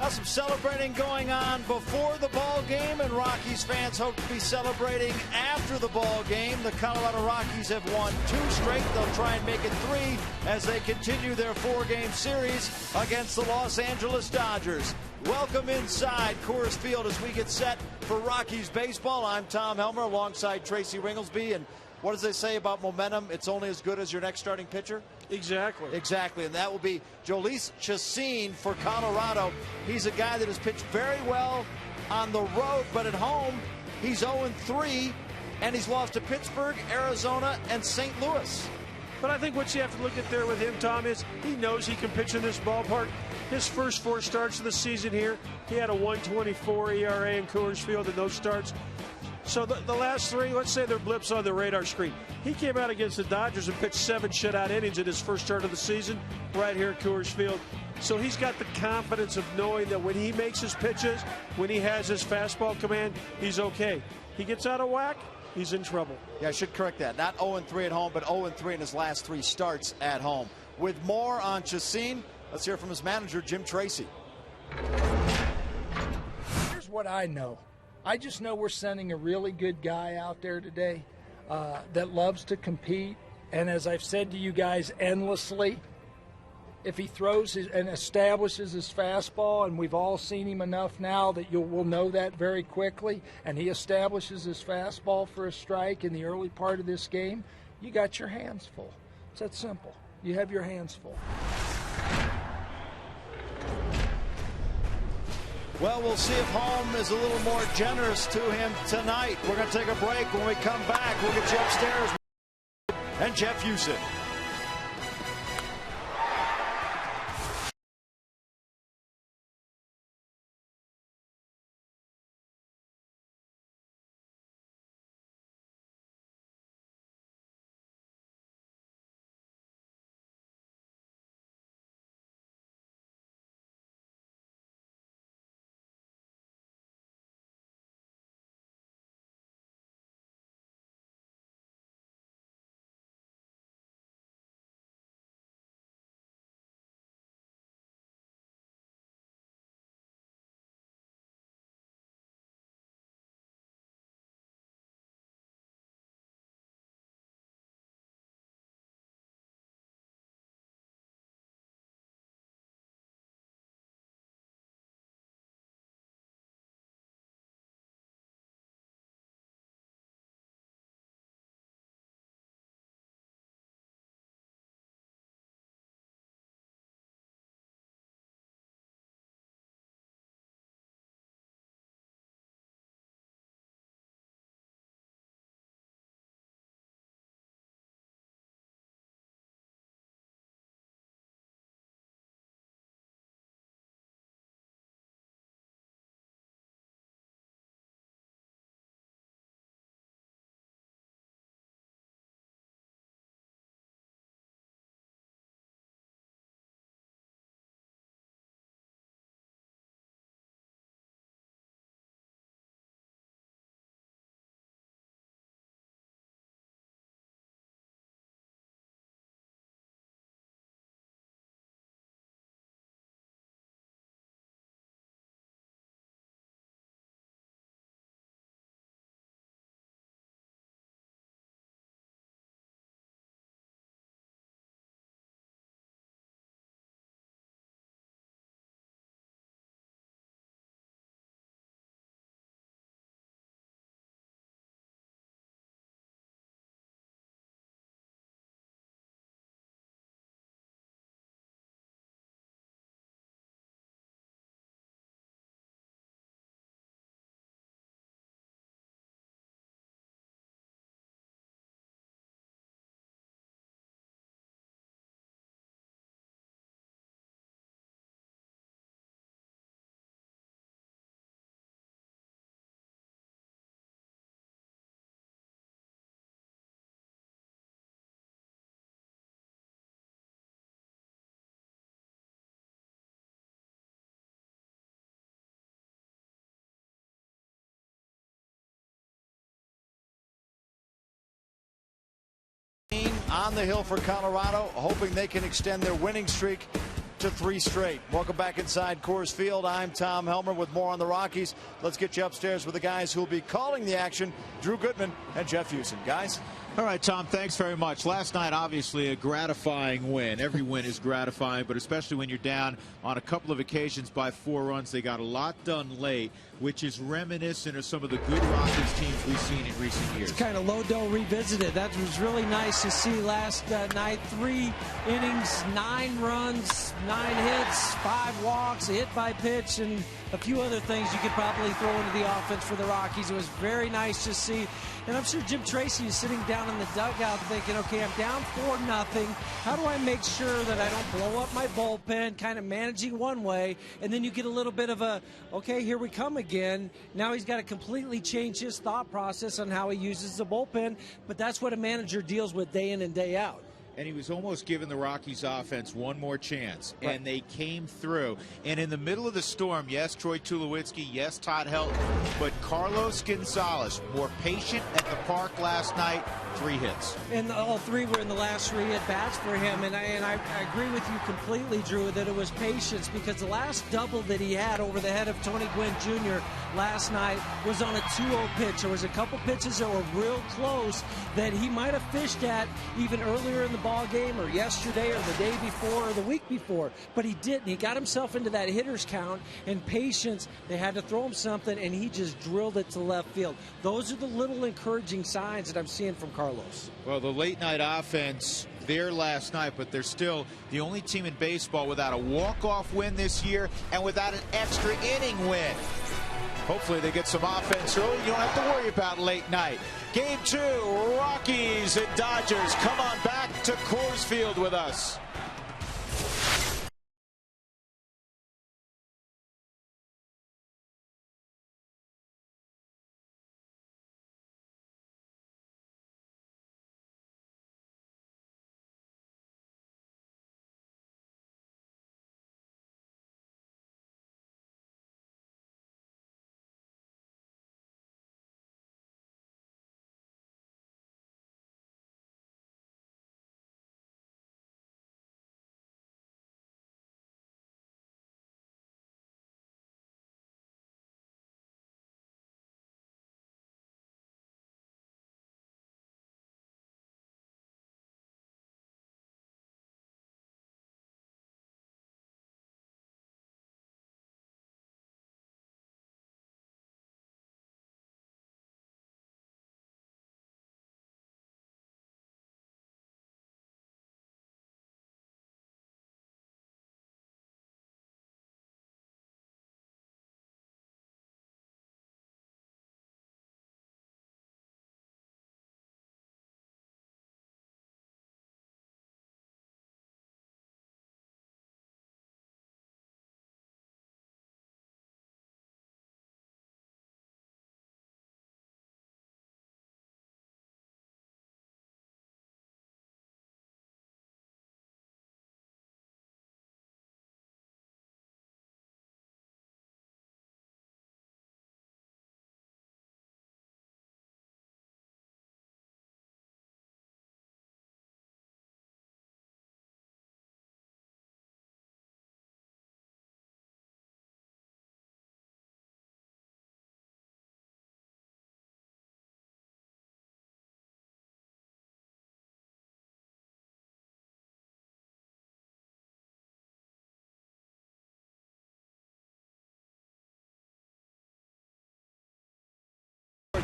Some celebrating going on before the ball game, and Rockies fans hope to be celebrating after the ball game. The Colorado Rockies have won 2 straight. They'll try and make it 3 as they continue their 4-game series against the Los Angeles Dodgers. Welcome inside Coors Field as we get set for Rockies baseball. I'm Tom Helmer alongside Tracy Ringlesby. And what does they say about momentum? It's only as good as your next starting pitcher? Exactly, and that will be Jhoulys Chacín for Colorado. He's a guy that has pitched very well on the road, but at home, he's 0-3, and he's lost to Pittsburgh, Arizona, and St. Louis. But I think what you have to look at there with him, Tom, is he knows he can pitch in this ballpark. His first 4 starts of the season here, he had a 1.24 ERA in Coors Field in those starts. So the last 3, let's say they're blips on the radar screen. He came out against the Dodgers and pitched 7 shutout innings in his first start of the season right here at Coors Field. So he's got the confidence of knowing that when he makes his pitches, when he has his fastball command, he's okay. He gets out of whack, he's in trouble. Yeah, I should correct that. Not 0-3 at home, but 0-3 in his last 3 starts at home. With more on Chacín, let's hear from his manager, Jim Tracy. Here's what I know. I just know we're sending a really good guy out there today that loves to compete. And as I've said to you guys endlessly, if he throws and establishes his fastball, and we've all seen him enough now that we'll know that very quickly, and he establishes his fastball for a strike in the early part of this game, you got your hands full. It's that simple. You have your hands full. Well, we'll see if home is a little more generous to him tonight. We're going to take a break. When we come back, we'll get you upstairs and Jeff Houston. On the hill for Colorado, hoping they can extend their winning streak to 3 straight. Welcome back inside Coors Field. I'm Tom Helmer with more on the Rockies. Let's get you upstairs with the guys who will be calling the action, Drew Goodman and Jeff Houston. Guys? All right, Tom, thanks very much. Last night, obviously, a gratifying win. Every win is gratifying, but especially when you're down on a couple of occasions by 4 runs. They got a lot done late, which is reminiscent of some of the good Rockies teams we've seen in recent years. It's kind of Lodo revisited. That was really nice to see last night. 3 innings, 9 runs, 9 hits, 5 walks, a hit by pitch, and a few other things you could probably throw into the offense for the Rockies. It was very nice to see. And I'm sure Jim Tracy is sitting down in the dugout thinking, okay, I'm down 4-0. How do I make sure that I don't blow up my bullpen, kind of managing one way, and then you get a little bit of a, okay, here we come again. Now he's got to completely change his thought process on how he uses the bullpen, but that's what a manager deals with day in and day out. And he was almost giving the Rockies offense one more chance, and they came through. And in the middle of the storm, yes, Troy Tulowitzki, yes, Todd Helton, but Carlos Gonzalez, more patient at the park last night, 3 hits. And all 3 were in the last 3 at-bats for him, and I agree with you completely, Drew, that it was patience, because the last double that he had over the head of Tony Gwynn Jr. last night was on a 2-0 pitch. There was a couple pitches that were real close that he might have fished at even earlier in the ball game or yesterday or the day before or the week before, but he didn't. He got himself into that hitter's count, and patience, they had to throw him something, and he just drilled it to left field. Those are the little encouraging signs that I'm seeing from Carlos. Well, the late night offense there last night, but they're still the only team in baseball without a walk-off win this year and without an extra inning win. Hopefully they get some offense early. You don't have to worry about late night. Game 2, Rockies and Dodgers. Come on back to Coors Field with us.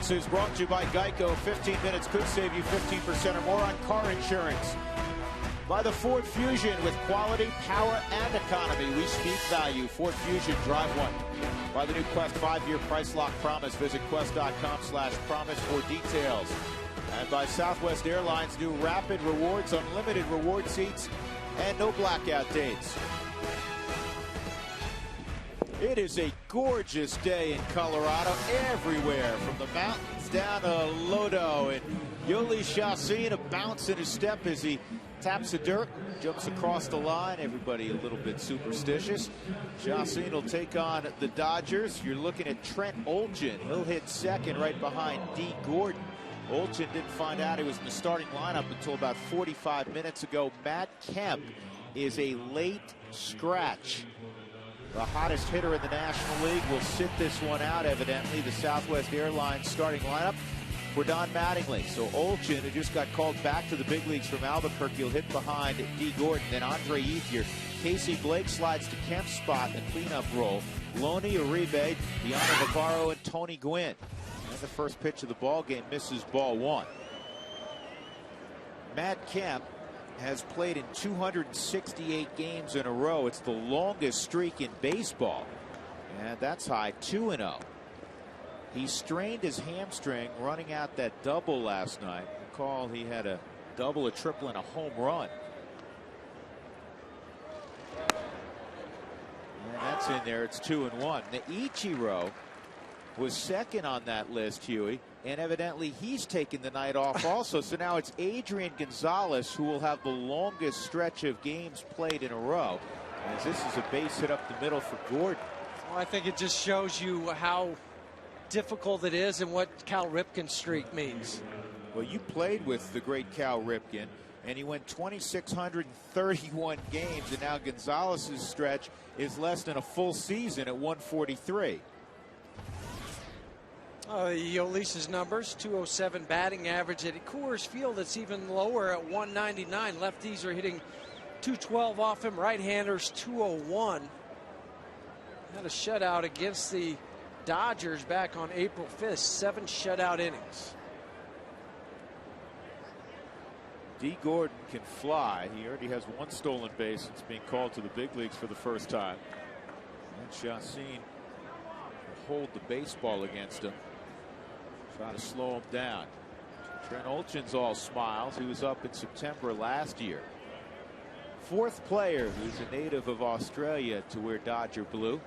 Is brought to you by Geico. 15 minutes could save you 15% or more on car insurance. By the Ford Fusion, with quality, power, and economy, we speak value. Ford Fusion, drive one. By the new Quest 5-year price lock promise. Visit quest.com/promise for details. And by Southwest Airlines, new Rapid Rewards, unlimited reward seats, and no blackout dates. It is a gorgeous day in Colorado everywhere, from the mountains down to Lodo. And Yoli Chassin, a bounce in his step as he taps the dirt, jumps across the line. Everybody a little bit superstitious. Chassin will take on the Dodgers. You're looking at Trent Olchin. He'll hit second right behind D. Gordon. Olchin didn't find out he was in the starting lineup until about 45 minutes ago. Matt Kemp is a late scratch. The hottest hitter in the National League will sit this one out, evidently. The Southwest Airlines starting lineup for Don Mattingly. So Olchin, who just got called back to the big leagues from Albuquerque, will hit behind D. Gordon. Then Andre Ethier. Casey Blake slides to Kemp's spot in the cleanup role. Loney, Uribe, Deanna Navarro, and Tony Gwynn. And the first pitch of the ball game misses ball one. Matt Kemp has played in 268 games in a row. It's the longest streak in baseball. And that's high, 2-0. He strained his hamstring running out that double last night. Recall he had a double, a triple, and a home run. And that's in there. It's 2-1. The Ichiro was second on that list, Huey, and evidently he's taken the night off also. So now it's Adrian Gonzalez who will have the longest stretch of games played in a row, as this is a base hit up the middle for Gordon. Well, I think it just shows you how difficult it is and what Cal Ripken's streak means. Well, you played with the great Cal Ripken, and he went 2,631 games, and now Gonzalez's stretch is less than a full season at 143. Yolis's numbers, 207 batting average at Coors Field. It's even lower at 199. Lefties are hitting 212 off him. Right-handers 201. Had a shutout against the Dodgers back on April 5th. 7 shutout innings. D. Gordon can fly. He already has 1 stolen base since being called to the big leagues for the first time. And Chacin will hold the baseball against him. Try to slow him down. Trent Olchin's all smiles. He was up in September last year. 4th player who's a native of Australia to wear Dodger blue.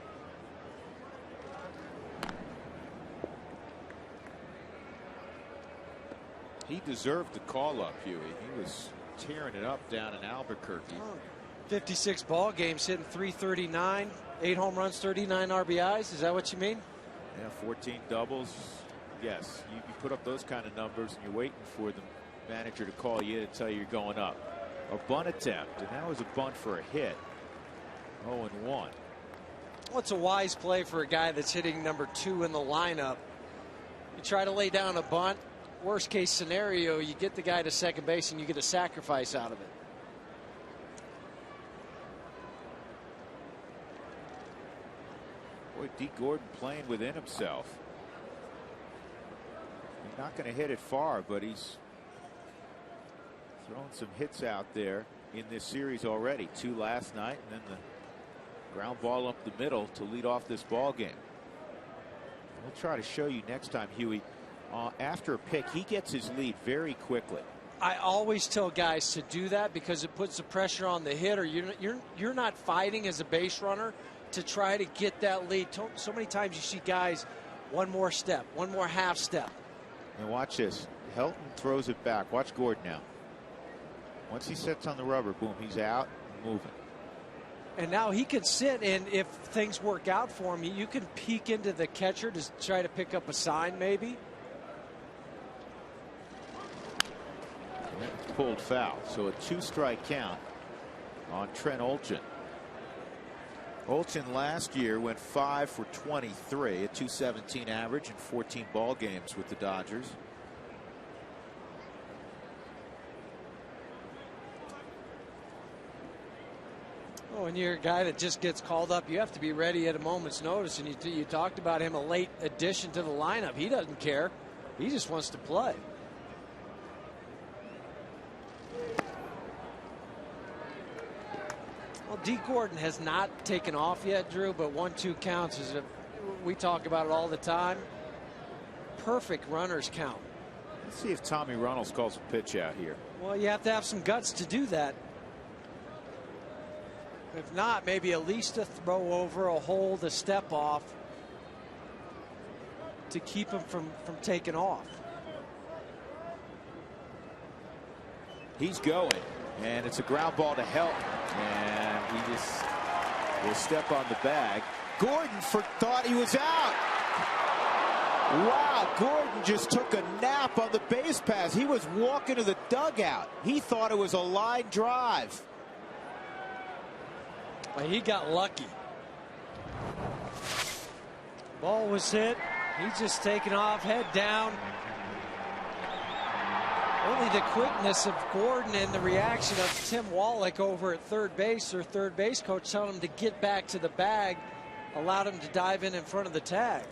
He deserved the call up, Huey. He was tearing it up down in Albuquerque. 56 ball games, hitting .339, 8 home runs, 39 RBIs. Is that what you mean? Yeah, 14 doubles. Yes, you put up those kind of numbers and you're waiting for the manager to call you to tell you you're going up. A bunt attempt, and that was a bunt for a hit. 0-1. Well, it's a wise play for a guy that's hitting number 2 in the lineup. You try to lay down a bunt. Worst case scenario, you get the guy to second base and you get a sacrifice out of it. Boy, D. Gordon playing within himself. He's not going to hit it far, but he's thrown some hits out there in this series already. 2 last night, and then the ground ball up the middle to lead off this ball game. We'll try to show you next time, Huey. After a pick, he gets his lead very quickly. I always tell guys to do that because it puts the pressure on the hitter. You're not fighting as a base runner to try to get that lead. So many times you see guys one more step, one more half step. And watch this. Helton throws it back. Watch Gordon now. Once he sets on the rubber, boom, he's out and moving. And now he can sit, and if things work out for him, you can peek into the catcher to try to pick up a sign maybe. Pulled foul, so a 2-strike count on Trent Olchin. Olchin last year went 5 for 23, a .217 average in 14 ball games with the Dodgers. Oh, and you're a guy that just gets called up, you have to be ready at a moment's notice. And you talked about him, a late addition to the lineup. He doesn't care. He just wants to play. Well, D. Gordon has not taken off yet, Drew, but 1-2 counts is we talk about it all the time. Perfect runners count. Let's see if Tommy Runnels calls a pitch out here. Well, you have to have some guts to do that. If not, maybe at least a throw over, a hold, a step off to keep him from taking off. He's going, and it's a ground ball to help, and he just will step on the bag. Gordon thought he was out. Wow, Gordon just took a nap on the base pass. He was walking to the dugout. He thought it was a line drive. Well, he got lucky. Ball was hit. He's just taking off, head down. Only the quickness of Gordon and the reaction of Tim Wallach over at third base, or third base coach telling him to get back to the bag, allowed him to dive in front of the tag.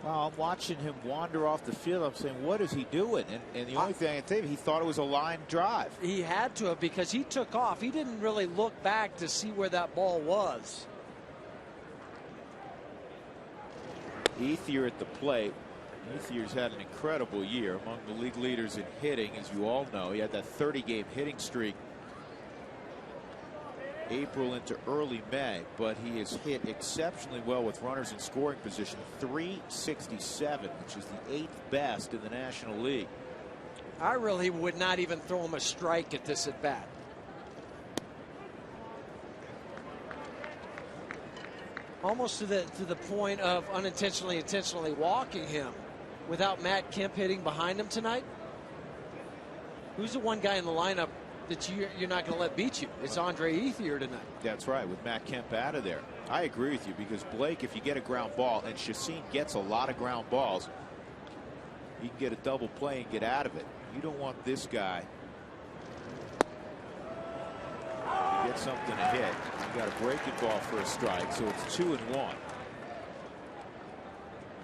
Well, I'm watching him wander off the field. I'm saying, what is he doing? And the only thing I can tell you, he thought it was a line drive. He had to have, because he took off. He didn't really look back to see where that ball was. Ethier at the plate. Ethier's had an incredible year, among the league leaders in hitting, as you all know. He had that 30-game hitting streak April into early May, but he has hit exceptionally well with runners in scoring position. 367, which is the 8th best in the National League. I really would not even throw him a strike at this at bat. Almost to the point of intentionally walking him without Matt Kemp hitting behind him tonight. Who's the one guy in the lineup that you're not going to let beat you? It's Andre Ethier tonight. That's right, with Matt Kemp out of there. I agree with you, because Blake, if you get a ground ball, and Chacin gets a lot of ground balls, you can get a double play and get out of it. You don't want this guy to get something to hit. You got a breaking ball for a strike, so it's 2-1.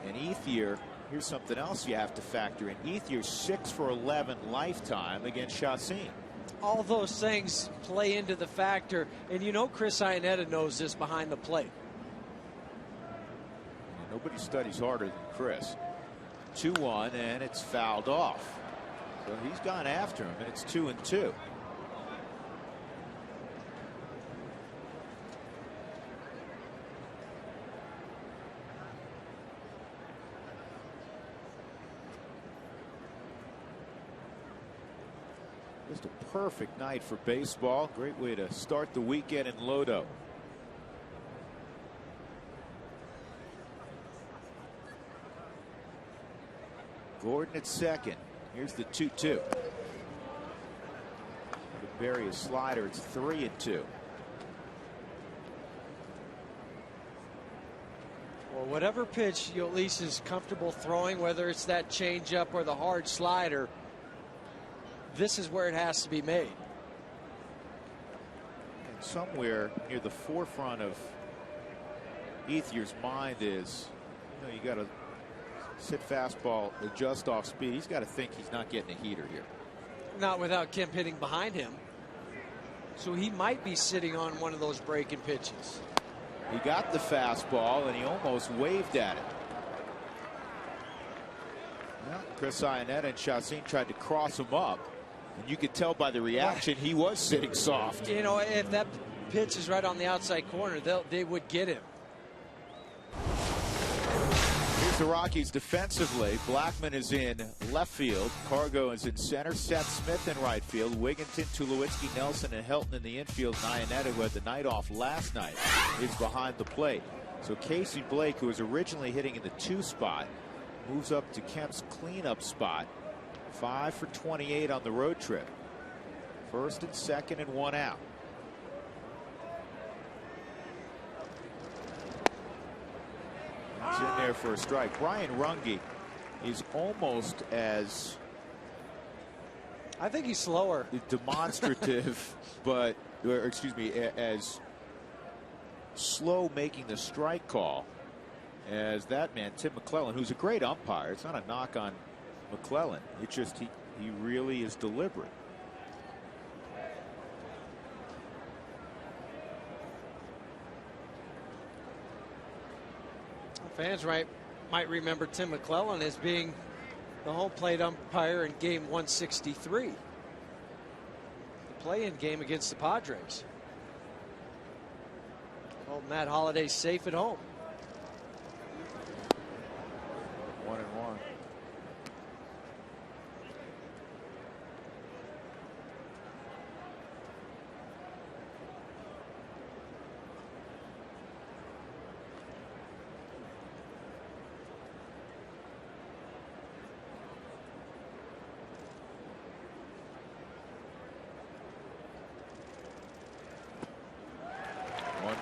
And Ethier, here's something else you have to factor in. Ethier's 6 for 11 lifetime against Chacin. All those things play into the factor, and you know Chris Iannetta knows this behind the plate. Nobody studies harder than Chris. 2-1, and it's fouled off. So he's gone after him, and it's 2-2. Just a perfect night for baseball. Great way to start the weekend in Lodo. Gordon at second. Here's the 2-2. Bury a slider. It's 3-2. Well, whatever pitch you at least is comfortable throwing, whether it's that changeup or the hard slider, this is where it has to be made. And somewhere near the forefront of Ethier's mind is, you got to sit fastball, adjust off speed. He's got to think he's not getting a heater here. Not without Kemp hitting behind him. So he might be sitting on one of those breaking pitches. He got the fastball, and he almost waved at it. Well, Chris Iannetta and Chacin tried to cross him up. And you could tell by the reaction he was sitting soft. You know, if that pitch is right on the outside corner, they would get him. Here's the Rockies defensively. Blackman is in left field. Cargo is in center. Seth Smith in right field. Wigginton, Tulowitzki, Nelson, and Helton in the infield. Iannetta, who had the night off last night, is behind the plate. So Casey Blake, who was originally hitting in the 2 spot, moves up to Kemp's cleanup spot. 5 for 28 on the road trip. First and second and 1 out. It's in there for a strike. Brian Runge is almost as, I think he's slower, demonstrative, but, or excuse me, as slow making the strike call as that man, Tim McClellan, who's a great umpire. It's not a knock on McClellan. It's just he really is deliberate. Fans might remember Tim McClellan as being the home plate umpire in game 163. The play-in game against the Padres. Well, Matt Holliday's safe at home. 1-1.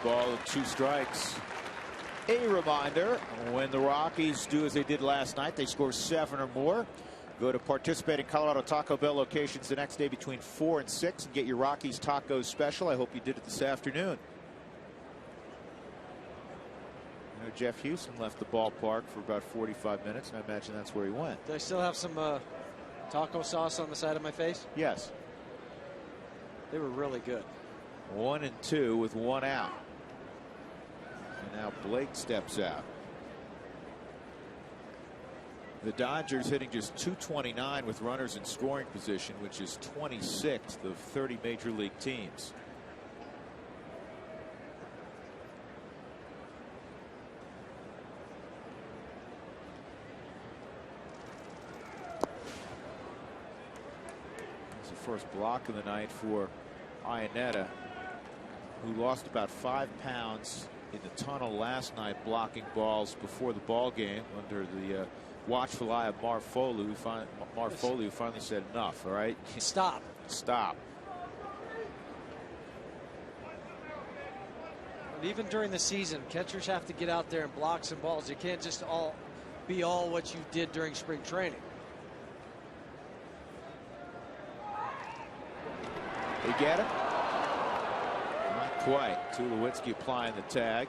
Ball and 2 strikes. A reminder, when the Rockies do as they did last night, they score 7 or more. Go to participating Colorado Taco Bell locations the next day between 4 and 6 and get your Rockies tacos special. I hope you did it this afternoon. You know, Jeff Houston left the ballpark for about 45 minutes, and I imagine that's where he went. Do I still have some taco sauce on the side of my face? Yes. They were really good. 1 and 2 with 1 out. And now Blake steps out. The Dodgers hitting just .229 with runners in scoring position, which is 26th of 30 major league teams. It's the first block of the night for Iannetta, who lost about 5 pounds in the tunnel last night blocking balls before the ball game under the watchful eye of Marv Foley, who finally said enough. All right, stop. But even during the season, catchers have to get out there and block some balls. You can't just be all what you did during spring training. They get it? Not quite. Tulowitzki applying the tag.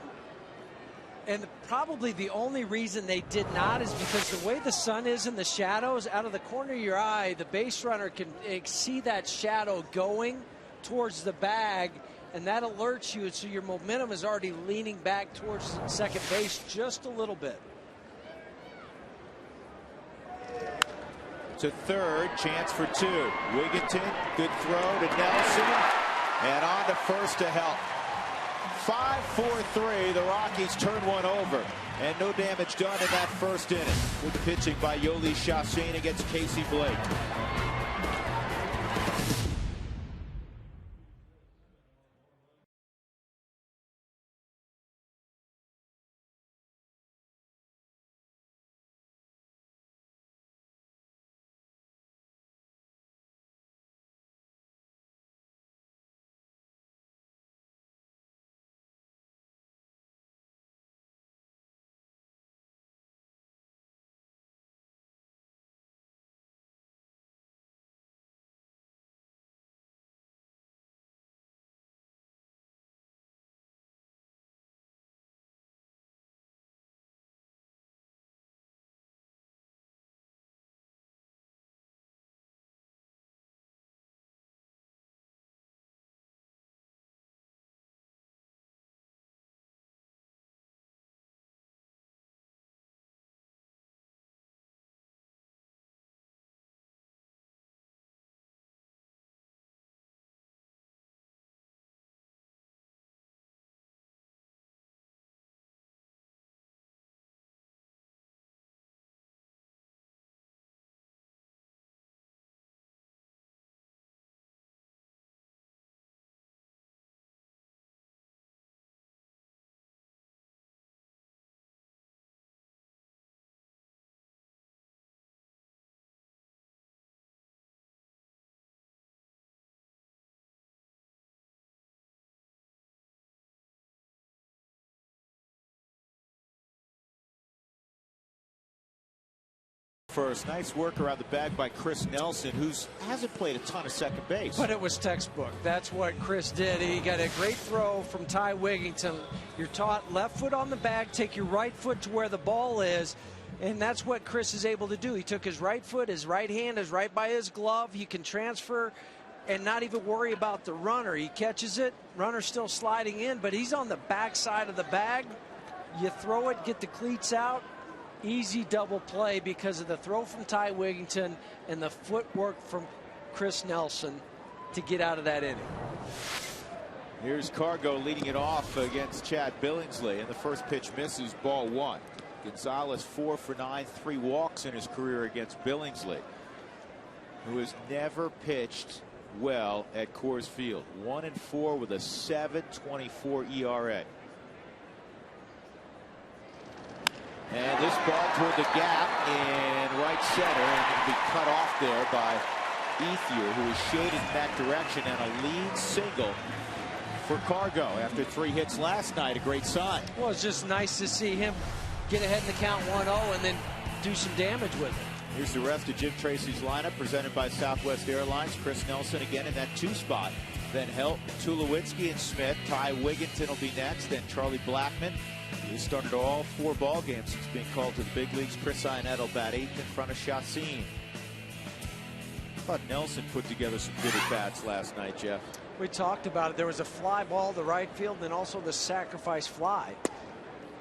And probably the only reason they did not is because the way the sun is in the shadows, out of the corner of your eye, the base runner can see that shadow going towards the bag, and that alerts you, so your momentum is already leaning back towards second base just a little bit. To third, chance for 2. Wigginton, good throw to Nelson, and on to first to help. 5-4-3. The Rockies turn one over, and no damage done in that first inning. Good pitching by Yoli Chassin against Casey Blake. First, nice work around the bag by Chris Nelson, who hasn't played a ton of second base. But it was textbook. That's what Chris did. He got a great throw from Ty Wigginton. You're taught left foot on the bag, take your right foot to where the ball is, and that's what Chris is able to do. He took his right foot, his right hand is right by his glove. He can transfer and not even worry about the runner. He catches it, runner's still sliding in, but he's on the back side of the bag. You throw it, get the cleats out. Easy double play because of the throw from Ty Wigginton and the footwork from Chris Nelson to get out of that inning. Here's Cargo leading it off against Chad Billingsley, and the first pitch misses, ball 1. Gonzalez 4 for 9, 3 walks in his career against Billingsley, who has never pitched well at Coors Field. 1-4 with a 7.24 ERA. And this ball toward the gap in right center, and it'll be cut off there by Ethier, who is shaded in that direction, and a lead single for Cargo after 3 hits last night. A great sign. Well, it's just nice to see him get ahead in the count 1-0 and then do some damage with it. Here's the rest of Jim Tracy's lineup presented by Southwest Airlines. Chris Nelson again in that 2 spot. Then Helt, Tulowitzki, and Smith. Ty Wigginton will be next. Then Charlie Blackmon. He started all 4 ball games since being called to the big leagues. Chris Ionetta will bat 8th in front of Chacin. I thought Nelson put together some good at-bats last night, Jeff. We talked about it. There was a fly ball to right field, and then also the sacrifice fly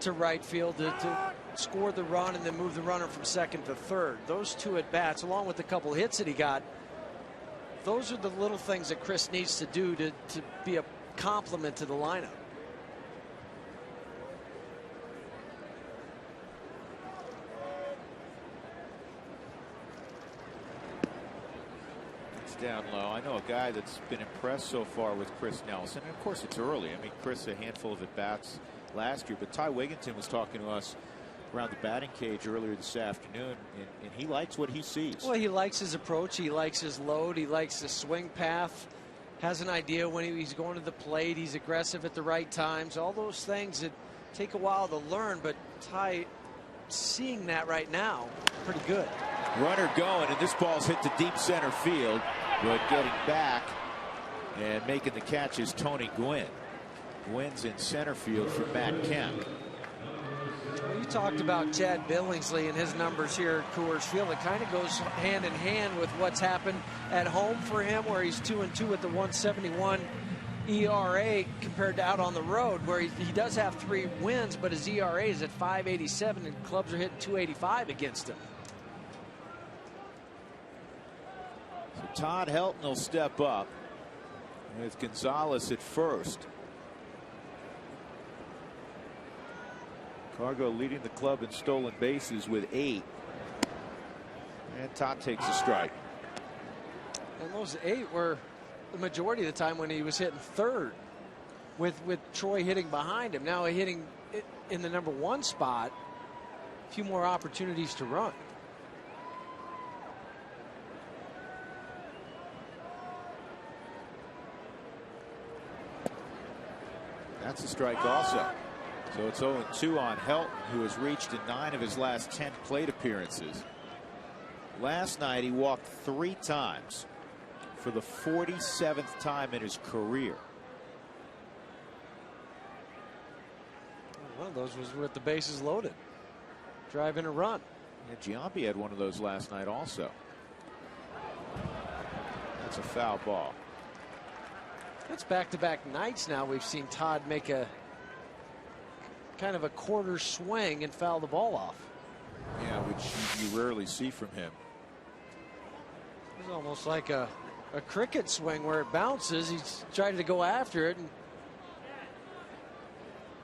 to right field to score the run and then move the runner from second to third. Those 2 at-bats, along with a couple hits that he got, those are the little things that Chris needs to do to be a complement to the lineup. Down low. I know a guy that's been impressed so far with Chris Nelson. And of course, it's early. I mean, Chris, a handful of at-bats last year. But Ty Wigginton was talking to us around the batting cage earlier this afternoon, and he likes what he sees. Well, he likes his approach. He likes his load. He likes the swing path. Has an idea when he's going to the plate. He's aggressive at the right times. All those things that take a while to learn. But Ty, seeing that right now, pretty good. Runner going, and this ball's hit to deep center field. But getting back and making the catch is Tony Gwynn. Gwynn's in center field for Matt Kemp. Well, you talked about Chad Billingsley and his numbers here at Coors Field. It kind of goes hand in hand with what's happened at home for him, where he's 2-2 with the 171 ERA compared to out on the road, where he does have 3 wins, but his ERA is at 5.87, and clubs are hitting 285 against him. So Todd Helton will step up with Gonzalez at first. Cargo leading the club in stolen bases with 8. And Todd takes a strike. And those 8 were the majority of the time when he was hitting third, with Troy hitting behind him. Now hitting in the number 1 spot. A few more opportunities to run. That's a strike also. So it's 0-2 on Helton, who has reached in 9 of his last 10 plate appearances. Last night he walked 3 times for the 47th time in his career. One of those was with the bases loaded, driving a run. Yeah, Giambi had one of those last night also. That's a foul ball. It's back-to-back nights now we've seen Todd make a kind of a quarter swing and foul the ball off. Yeah, which you rarely see from him. It's almost like a cricket swing where it bounces. He's trying to go after it. And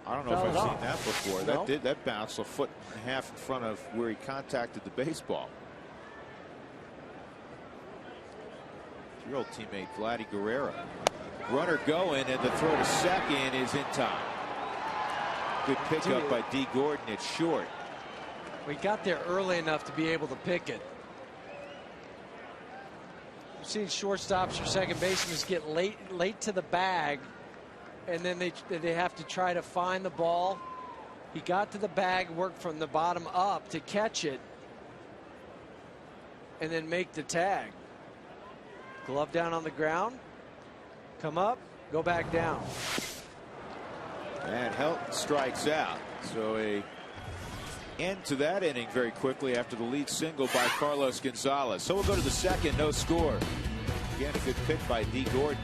I don't know if I've seen that before. No? That bounced a foot and a half in front of where he contacted the baseball. Your old teammate Vladdy Guerrero. Runner going, and the throw to second is in time. Good pickup by D. Gordon. It's short. We got there early enough to be able to pick it. We've seen shortstops or second basemen get late to the bag, and then they have to try to find the ball. He got to the bag, worked from the bottom up to catch it, and then make the tag. Glove down on the ground, come up, go back down. And Helton strikes out. So a end to that inning very quickly after the lead single by Carlos Gonzalez. So we'll go to the second, no score. Again, a good pick by D. Gordon.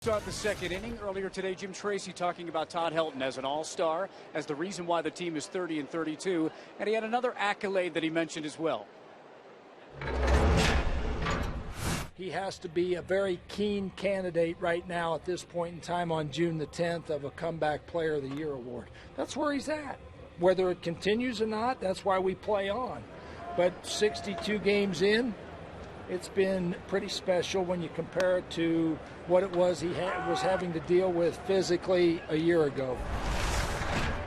Start the second inning. Earlier today, Jim Tracy talking about Todd Helton as an all-star, as the reason why the team is 30-32, and he had another accolade that he mentioned as well. He has to be a very keen candidate right now at this point in time on June the 10th of a Comeback Player of the Year award. That's where he's at. Whether it continues or not, that's why we play on. But 62 games in, it's been pretty special when you compare it to what it was he was having to deal with physically a year ago.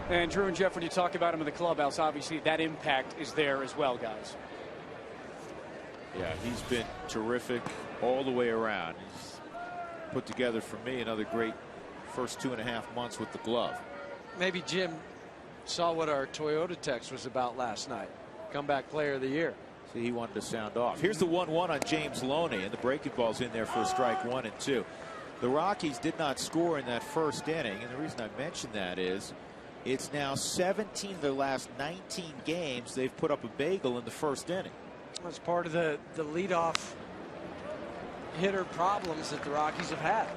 And Drew and Jeff, when you talk about him in the clubhouse, obviously that impact is there as well, guys. Yeah, he's been terrific all the way around. He's put together, for me, another great first 2.5 months with the glove. Maybe Jim saw what our Toyota text was about last night. Comeback Player of the Year. See, he wanted to sound off. Here's the 1-1 on James Loney, and the breaking ball's in there for a strike 1 and 2. The Rockies did not score in that first inning, and the reason I mention that is it's now 17 of their last 19 games they've put up a bagel in the first inning. That's part of the leadoff hitter problems that the Rockies have had.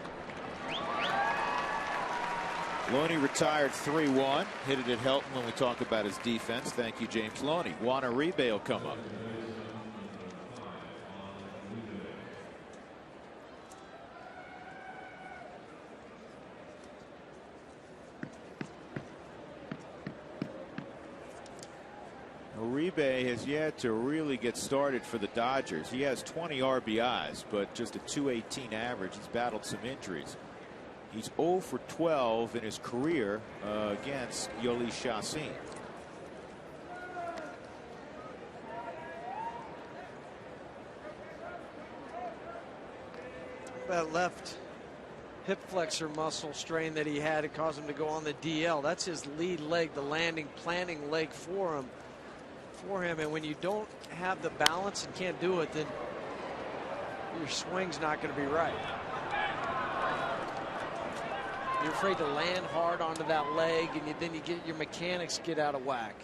Loney retired 3-1. Hit it at Helton when we talk about his defense. Thank you, James Loney. Juan Uribe will come up. Uribe has yet to really get started for the Dodgers. He has 20 RBIs, but just a .218 average. He's battled some injuries. He's 0 for 12 in his career against Yoeli Chacin. That left hip flexor muscle strain that he had, it caused him to go on the DL. That's his lead leg, the landing planning leg for him. And when you don't have the balance and can't do it, then your swing's not going to be right. You're afraid to land hard onto that leg, and then you get your mechanics get out of whack.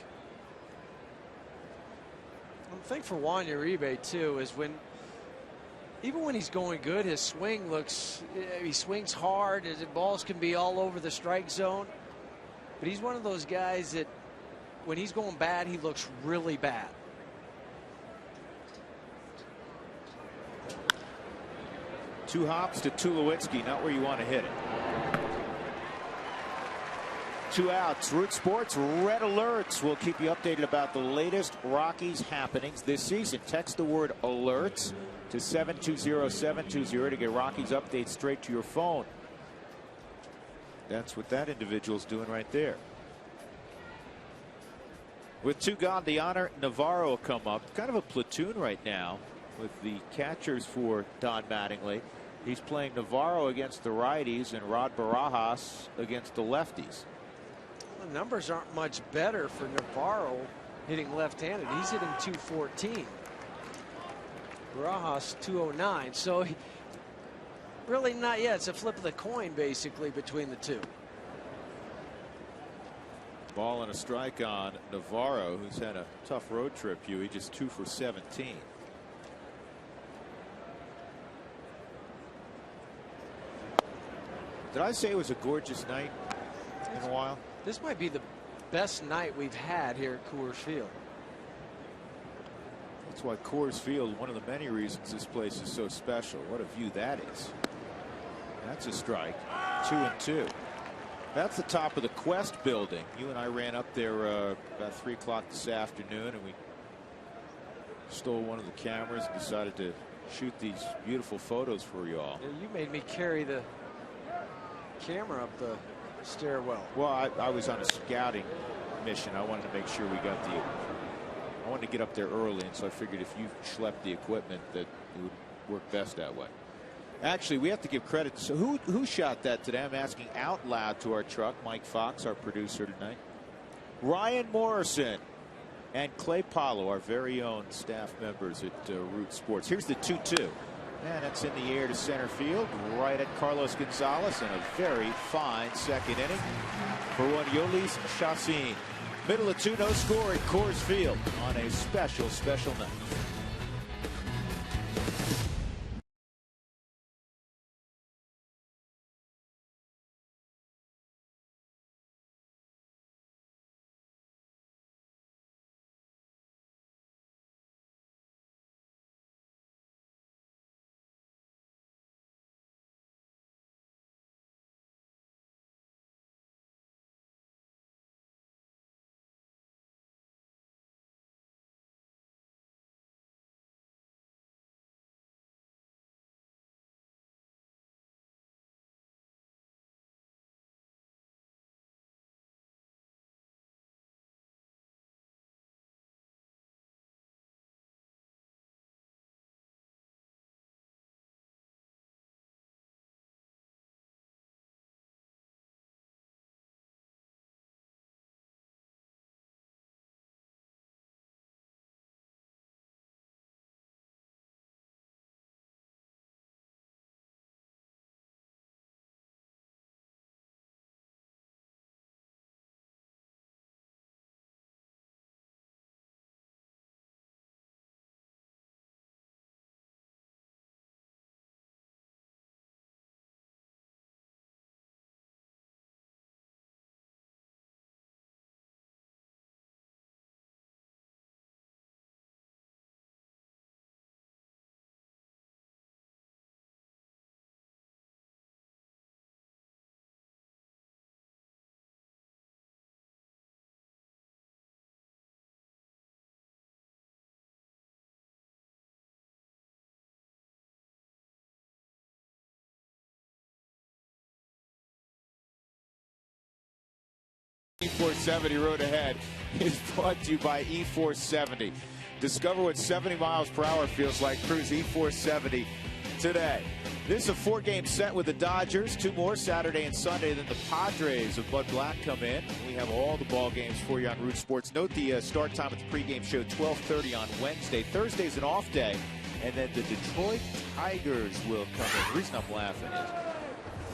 One thing for Juan Uribe too is even when he's going good, his swing he swings hard. His balls can be all over the strike zone, but he's one of those guys that when he's going bad, he looks really bad. Two hops to Tulowitzki, not where you want to hit it. 2 outs. Root Sports Red Alerts will keep you updated about the latest Rockies happenings this season. Text the word alerts to 720-720 to get Rockies updates straight to your phone. That's what that individual's doing right there. With 2 gone, Deoner Navarro will come up. Kind of a platoon right now with the catchers for Don Mattingly. He's playing Navarro against the righties and Rod Barajas against the lefties. The numbers aren't much better for Navarro hitting left-handed. He's hitting .214. Barajas .209. So really not yet. It's a flip of the coin basically between the two. Ball and a strike on Navarro, who's had a tough road trip, Huey, just 2 for 17. Did I say it was a gorgeous night in a while? This might be the best night we've had here at Coors Field. That's why Coors Field, one of the many reasons this place is so special. What a view that is. That's a strike. 2-2. That's the top of the Quest building. You and I ran up there about 3 o'clock this afternoon, and we stole one of the cameras and decided to shoot these beautiful photos for you all. Yeah, you made me carry the camera up the stairwell. Well, I was on a scouting mission. I wanted to make sure we got I wanted to get up there early, and so I figured if you schlepped the equipment that it would work best that way. Actually, we have to give credit. So who shot that today? I'm asking out loud to our truck. Mike Fox, our producer tonight. Ryan Morrison and Clay Paulo, our very own staff members at Root Sports. Here's the 2-2. And that's in the air to center field, right at Carlos Gonzalez, and a very fine second inning for one Yoeli Chacin. Middle of 2, no score at Coors Field on a special night. E470 road ahead is brought to you by E470. Discover what 70 miles per hour feels like. Cruise E470 today. This is a 4-game set with the Dodgers. 2 more Saturday and Sunday. Then the Padres of Bud Black come in. We have all the ball games for you on Root Sports. Note the start time of the pregame show, 12:30 on Wednesday. Thursday's an off day. And then the Detroit Tigers will come in. The reason I'm laughing is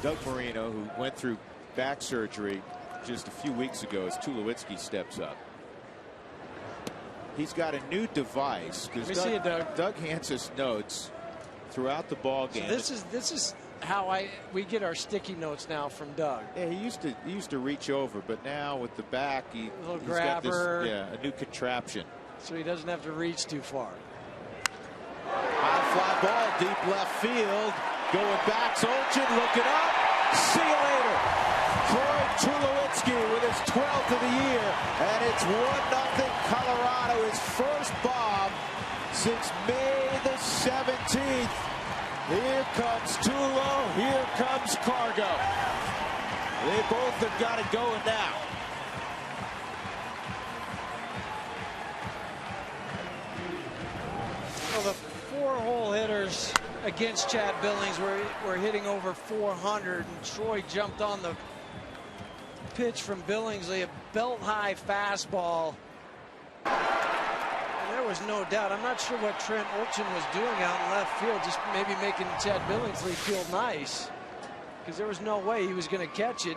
Doug Marino, who went through back surgery just a few weeks ago, as Tulowitzki steps up. He's got a new device because Doug hands us notes throughout the ball game. So this is how we get our sticky notes now from Doug. Yeah, he used to reach over, but now with the back, he's got this, a new contraption. So he doesn't have to reach too far. High fly ball, deep left field, going back. Olchin looking up. See you later. Troy Tulowitzki with his 12th of the year, and it's 1-0 Colorado. His first bomb since May the 17th. Here comes Tulo. Here comes Cargo. They both have got it going now. Well, the 4-hole hitters against Chad Billings were hitting over 400, and Troy jumped on the pitch from Billingsley, a belt-high fastball. And there was no doubt. I'm not sure what Trent Olchin was doing out in left field, just maybe making Chad Billingsley feel nice, because there was no way he was going to catch it.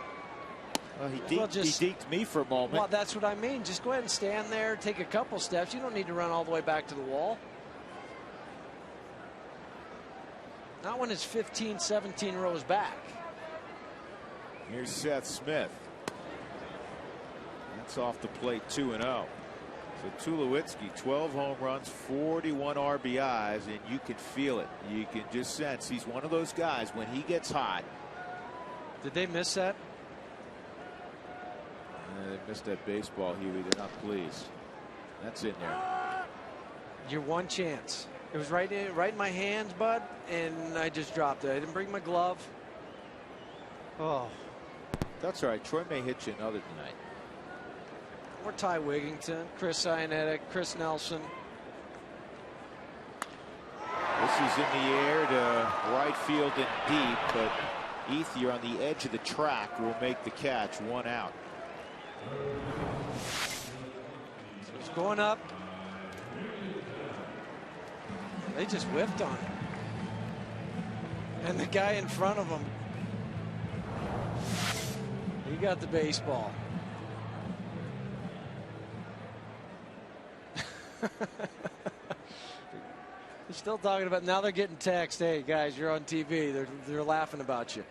Well, he deked me for a moment. Well, that's what I mean. Just go ahead and stand there, take a couple steps. You don't need to run all the way back to the wall. Not when it's 15, 17 rows back. Here's Seth Smith. That's off the plate, 2-0. So Tulowitzki, 12 home runs, 41 RBIs, and you can feel it. You can just sense he's one of those guys when he gets hot. Did they miss that? They missed that baseball, Huey. They're not pleased. That's in there. Your one chance. It was right in my hands, bud, and I just dropped it. I didn't bring my glove. Oh. That's all right. Troy may hit you another tonight. Or Ty Wigington, Chris Ianetta, Chris Nelson. This is in the air to right field and deep, but Ethier on the edge of the track will make the catch. 1 out. It's going up. They just whiffed on it. And the guy in front of him, he got the baseball. They're still talking about, now they're getting text, hey guys, you're on TV. They're laughing about you.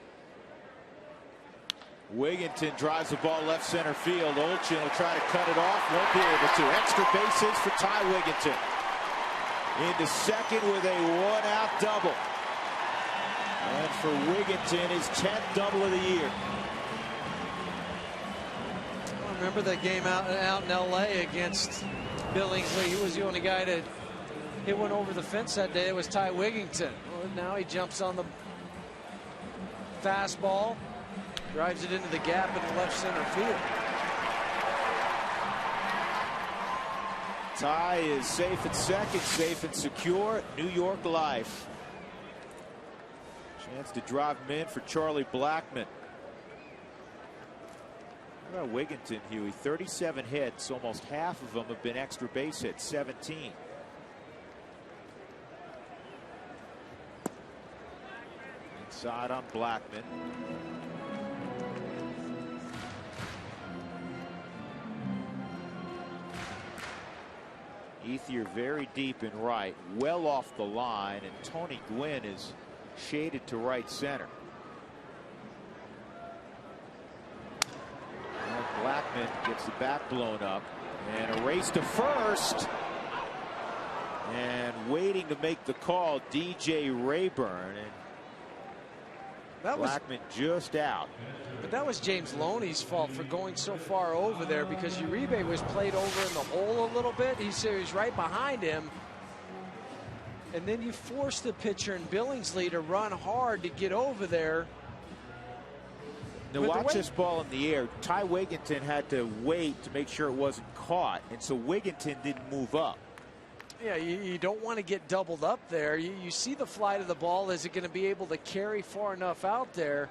Wigington drives the ball left center field. Olchin will try to cut it off. Won't be able to. Extra base hits for Ty Wigington. Into second with a 1-out double. And for Wigington, his 10th double of the year. I remember that game out in LA against Billingsley. He was the only guy to hit one over the fence that day. It was Ty Wigington. Well, now he jumps on the fastball, drives it into the gap in the left center field. Ty is safe at second, safe and secure. New York life. Chance to drive him in for Charlie Blackmon. How about Wigington, Huey? 37 hits, almost half of them have been extra base hits, 17. Inside on Blackmon. Ethier very deep in right, well off the line, and Tony Gwynn is shaded to right center. And Blackmon gets the bat blown up, and a race to first. And waiting to make the call, DJ Rayburn, and Blackmon just out. But that was James Loney's fault for going so far over there, because Uribe was played over in the hole a little bit. He was right behind him. And then you force the pitcher in Billingsley to run hard to get over there. Now with watch the this ball in the air. Ty Wigginton had to wait to make sure it wasn't caught, and so Wigginton didn't move up. Yeah, you don't want to get doubled up there. You see the flight of the ball. Is it going to be able to carry far enough out there?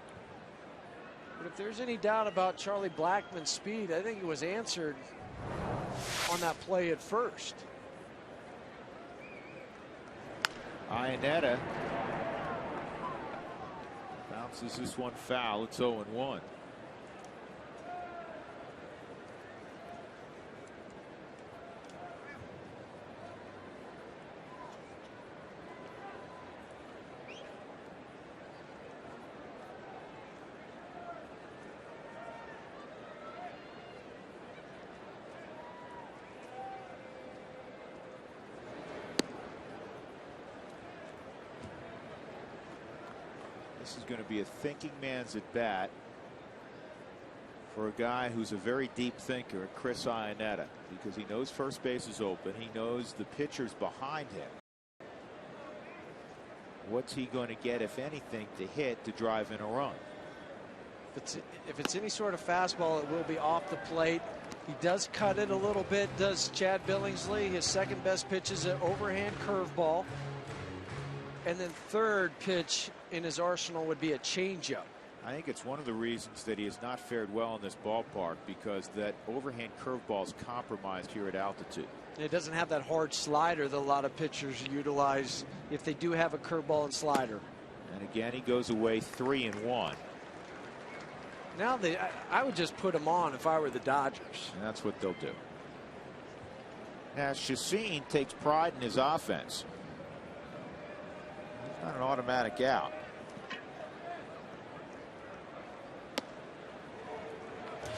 But if there's any doubt about Charlie Blackmon's speed, I think it was answered on that play at first. Iannetta bounces this one foul. It's 0-1. This is going to be a thinking man's at bat for a guy who's a very deep thinker, Chris Iannetta, because he knows first base is open. He knows the pitcher's behind him. What's he going to get, if anything, to hit to drive in a run? If it's any sort of fastball, it will be off the plate. He does cut it a little bit, does Chad Billingsley. His second best pitch is an overhand curveball. And then third pitch in his arsenal would be a changeup. I think it's one of the reasons that he has not fared well in this ballpark, because that overhand curveball is compromised here at altitude. It doesn't have that hard slider that a lot of pitchers utilize if they do have a curveball and slider. And again, he goes away 3-1. Now I would just put him on if I were the Dodgers. And that's what they'll do. Now Chacin takes pride in his offense. He's not an automatic out.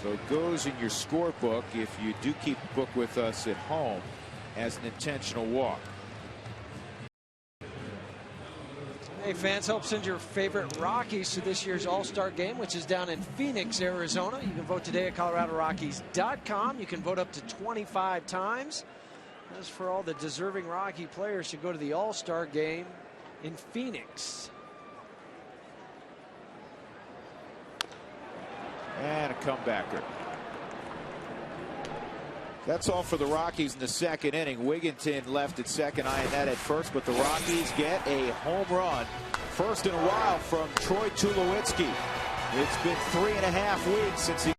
So it goes in your scorebook, if you do keep a book with us at home, as an intentional walk. Hey fans, help send your favorite Rockies to this year's All-Star Game, which is down in Phoenix, Arizona. You can vote today at ColoradoRockies.com. You can vote up to 25 times. As for all the deserving Rocky players to go to the All-Star Game in Phoenix. And a comebacker. That's all for the Rockies in the second inning. Wigginton left at second, Iannetta at first, but the Rockies get a home run. First in a while from Troy Tulowitzki. It's been 3.5 weeks since he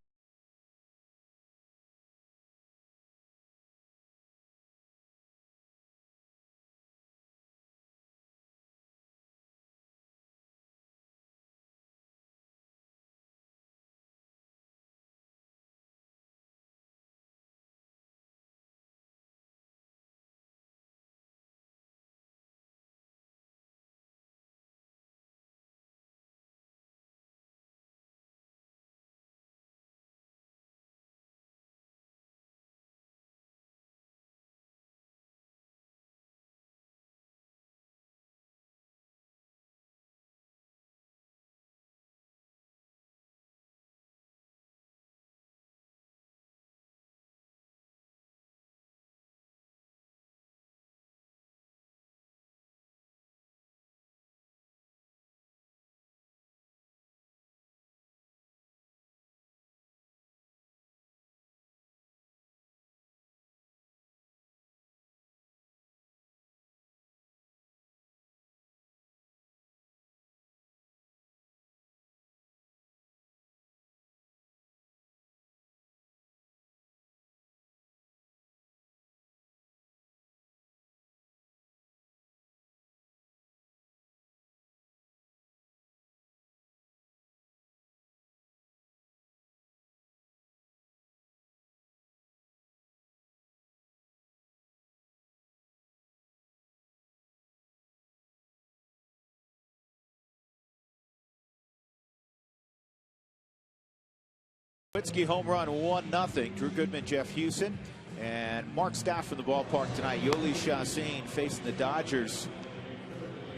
Tulowitzki home run 1-0. Drew Goodman, Jeff Hewson, and Mark Staff from the ballpark tonight. Yoli Chacin facing the Dodgers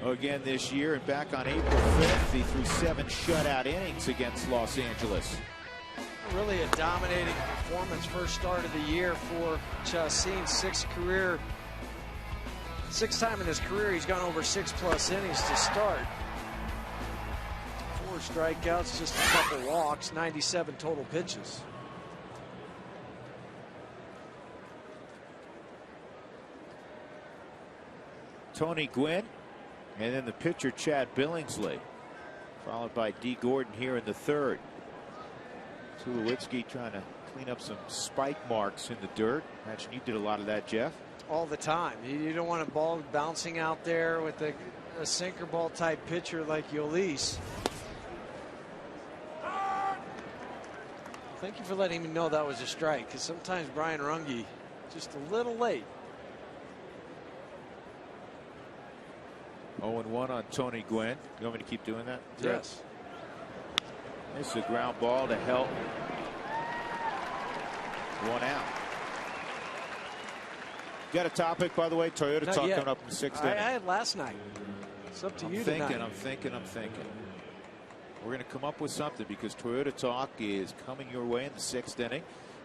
again this year, and back on April 5th, he threw 7 shutout innings against Los Angeles. Really a dominating performance, first start of the year for Chacin. Sixth time in his career he's gone over 6+ innings to start. 4 strikeouts, just a couple walks, 97 total pitches. Tony Gwynn, and then the pitcher Chad Billingsley, followed by D. Gordon here in the third. Tulowitzki trying to clean up some spike marks in the dirt. Imagine you did a lot of that, Jeff. All the time. You don't want a ball bouncing out there with a sinker ball type pitcher like Yolis. Thank you for letting me know that was a strike, because sometimes Brian Runge just a little late. 0-1 on Tony Gwynn. You want me to keep doing that? Yes. This is a ground ball to help. 1 out. Got a topic, by the way? Toyota Not talk yet. coming up in the 6th I inning. had last night. It's up to you tonight. I'm thinking. We're going to come up with something, because Toyota talk is coming your way in the 6th inning.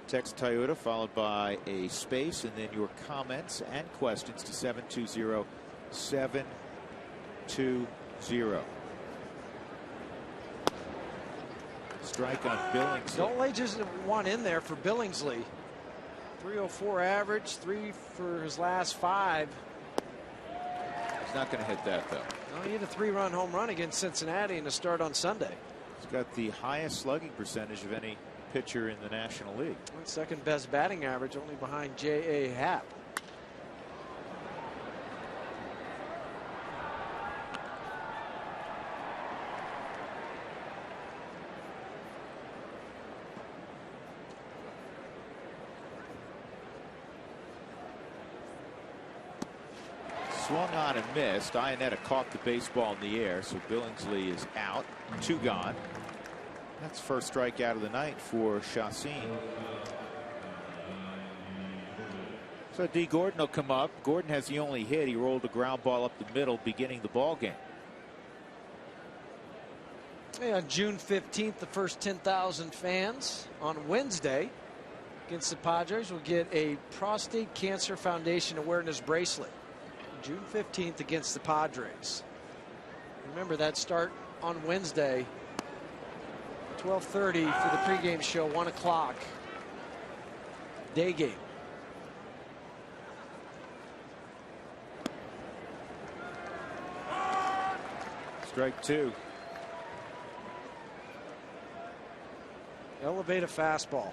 Text Toyota followed by a space, and then your comments and questions to 720-720. Strike on Billingsley. Don't lay just one in there for Billingsley. 304 average, 3 for his last 5. He's not going to hit that, though. No, he hit a 3-run home run against Cincinnati in the start on Sunday. He's got the highest slugging percentage of any pitcher in the National League. Second best batting average, only behind J.A. Happ. Swung on and missed. Iannetta caught the baseball in the air, so Billingsley is out. 2 gone. That's first strikeout of the night for Chassin. So D. Gordon will come up. Gordon has the only hit. He rolled a ground ball up the middle, beginning the ball game. Hey, on June 15th, the first 10,000 fans on Wednesday against the Padres will get a Prostate Cancer Foundation awareness bracelet. June 15th against the Padres. Remember, that start on Wednesday, 12:30 for the pregame show, 1 o'clock. Day game. Strike 2. Elevate a fastball.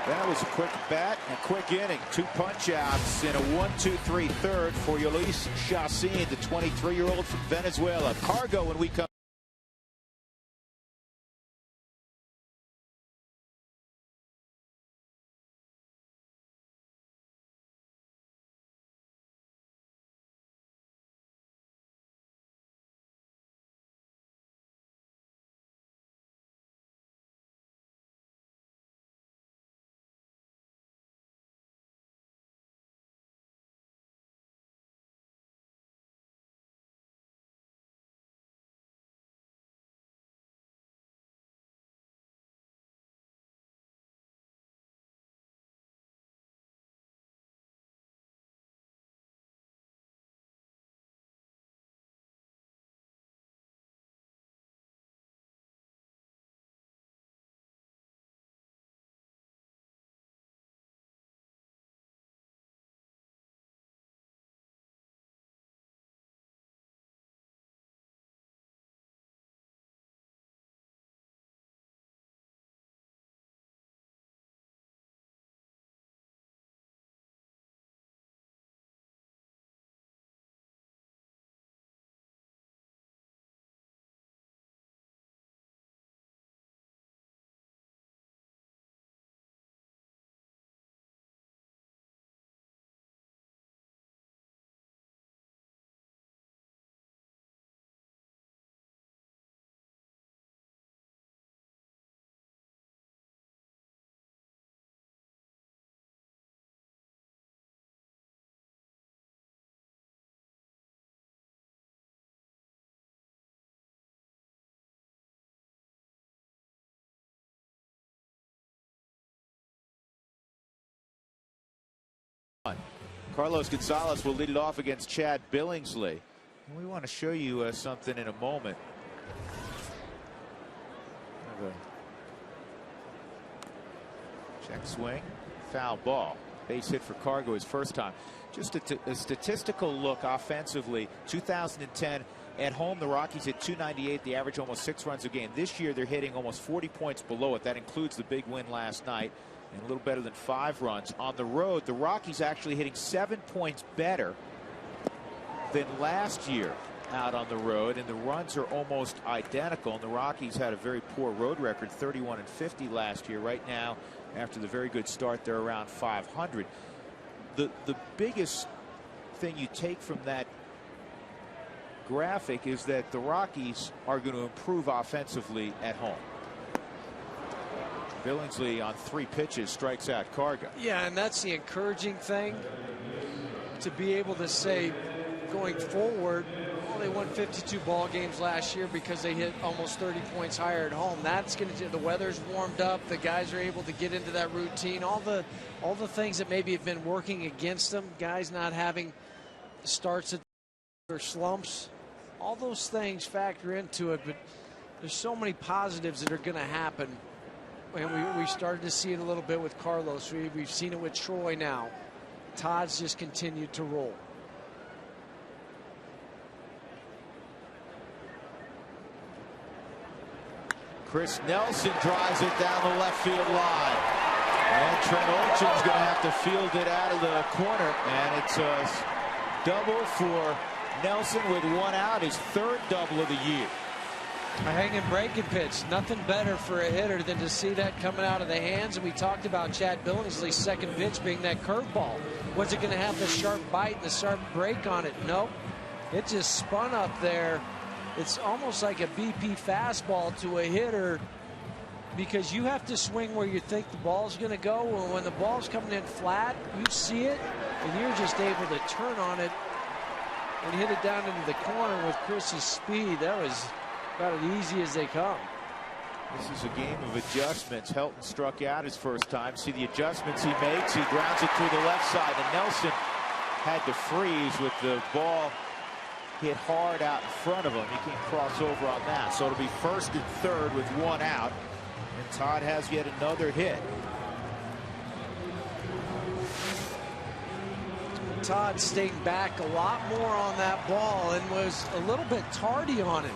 That was a quick bat and quick inning. 2 punch outs in a 1-2-3 third for Yolis Chassin, the 23-year-old from Venezuela. Cargo when we come. Carlos Gonzalez will lead it off against Chad Billingsley. We want to show you something in a moment. Check swing, foul ball. Base hit for Cargo his first time. Just a statistical look offensively. 2010 at home, the Rockies hit 298. They average almost 6 runs a game. This year, they're hitting almost 40 points below it. That includes the big win last night and a little better than 5 runs. On the road, the Rockies actually hitting 7 points better than last year out on the road, and the runs are almost identical. And the Rockies had a very poor road record, 31-50 last year. Right now, after the very good start, they're around 500. The biggest thing you take from that graphic is that the Rockies are going to improve offensively at home. Billingsley on 3 pitches strikes out Cargo. Yeah, and that's the encouraging thing, to be able to say going forward, well, they won 52 ball games last year because they hit almost 30 points higher at home. That's going to, the weather's warmed up, the guys are able to get into that routine, all the things that maybe have been working against them, guys not having starts or slumps, all those things factor into it. But there's so many positives that are going to happen, and we started to see it a little bit with Carlos. We've seen it with Troy now. Todd's just continued to roll. Chris Nelson drives it down the left field line. And Trent Olchin's going to have to field it out of the corner. And it's a double for Nelson with 1 out, his 3rd double of the year. A hanging breaking pitch. Nothing better for a hitter than to see that coming out of the hands. And we talked about Chad Billingsley's second pitch being that curveball. Was it going to have the sharp bite and the sharp break on it? Nope. It just spun up there. It's almost like a BP fastball to a hitter, because you have to swing where you think the ball's going to go. Well, when the ball's coming in flat, you see it, and you're just able to turn on it and hit it down into the corner with Chris's speed. That was about as easy as they come. This is a game of adjustments. Helton struck out his first time. See the adjustments he makes. He grounds it through the left side, and Nelson had to freeze with the ball hit hard out in front of him. He can't cross over on that. So it'll be 1st and 3rd with 1 out. And Todd has yet another hit. Todd stayed back a lot more on that ball and was a little bit tardy on it.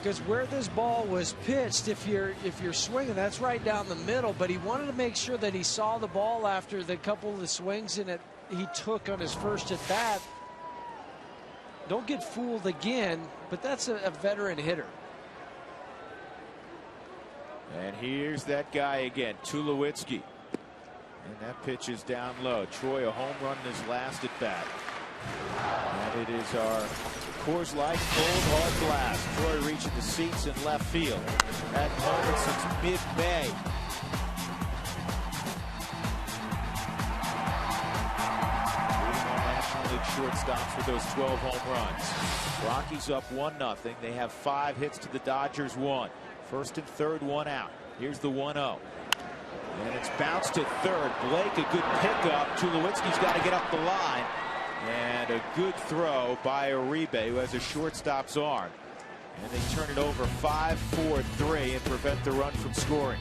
Because where this ball was pitched, if you're swinging, that's right down the middle. But he wanted to make sure that he saw the ball after the couple of the swings in it he took on his first at bat. Don't get fooled again, but that's a veteran hitter. And here's that guy again, Tulowitzki. And that pitch is down low. Troy, a home run in his last at bat. And it is our Coors Light cold hard blast. Troy reaching the seats in left field. That moment since mid-May. Shortstops for those 12 home runs. Rockies up 1-0. They have 5 hits to the Dodgers 1. 1st and 3rd, 1 out. Here's the 1-0. And it's bounced to 3rd. Blake, a good pickup. Tulowitzki's got to get up the line. And a good throw by Uribe, who has a shortstop's arm. And they turn it over 5-4-3 and prevent the run from scoring.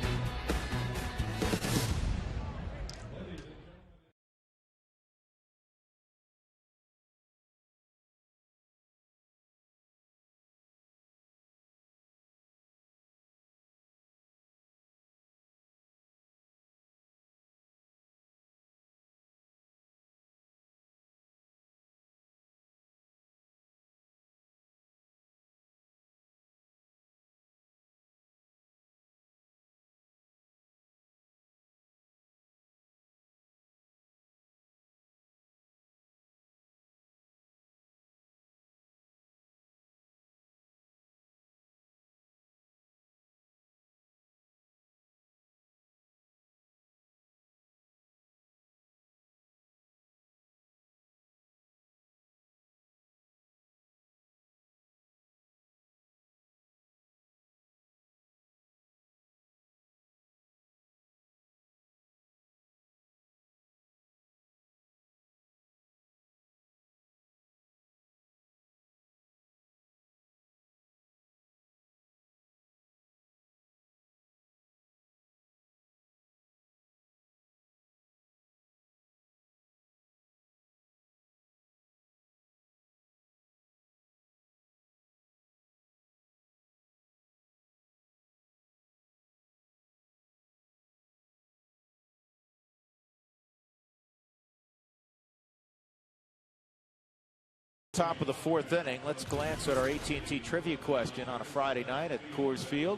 Top of the fourth inning. Let's glance at our AT&T trivia question on a Friday night at Coors Field.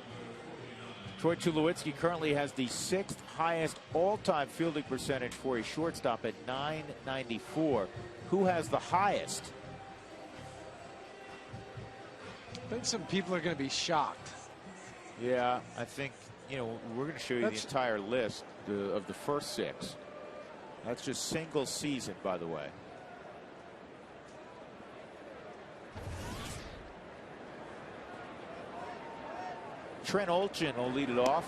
Troy Tulowitzki currently has the 6th highest all-time fielding percentage for a shortstop at .994. Who has the highest? I think some people are going to be shocked. Yeah, I think, you know, we're going to show you the entire list of the first 6. That's just single season, by the way. Trent Olchin will lead it off,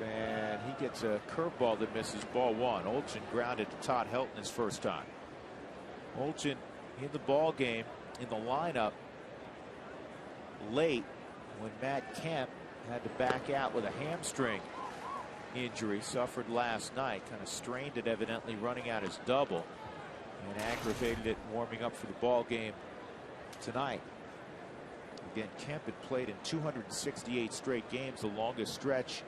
and he gets a curveball that misses, ball 1. Olchin grounded to Todd Helton his first time. Olchin in the ball game, in the lineup late when Matt Kemp had to back out with a hamstring injury suffered last night. Kind of strained it evidently running out his double, and aggravated it warming up for the ball game tonight. Again, Kemp had played in 268 straight games, the longest stretch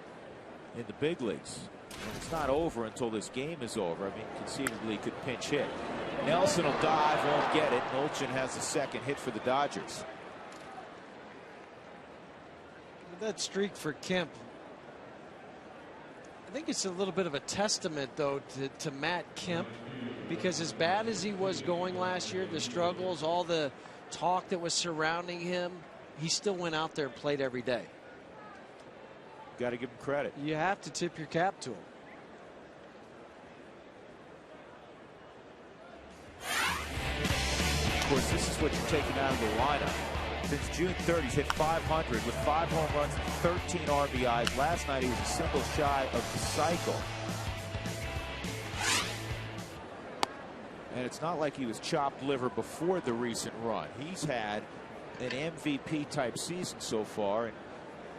in the big leagues. And it's not over until this game is over. I mean, conceivably could pinch hit. Nelson will dive, won't get it. Olchin has the second hit for the Dodgers. That streak for Kemp, I think it's a little bit of a testament, though, to Matt Kemp, because as bad as he was going last year, the struggles, all the talk that was surrounding him, he still went out there and played every day. Got to give him credit. You have to tip your cap to him. Of course, this is what you're taking out of the lineup. Since June 30, he's hit 500 with 5 home runs and 13 RBIs. Last night he was a single shy of the cycle. And it's not like he was chopped liver before the recent run. He's had an MVP type season so far, and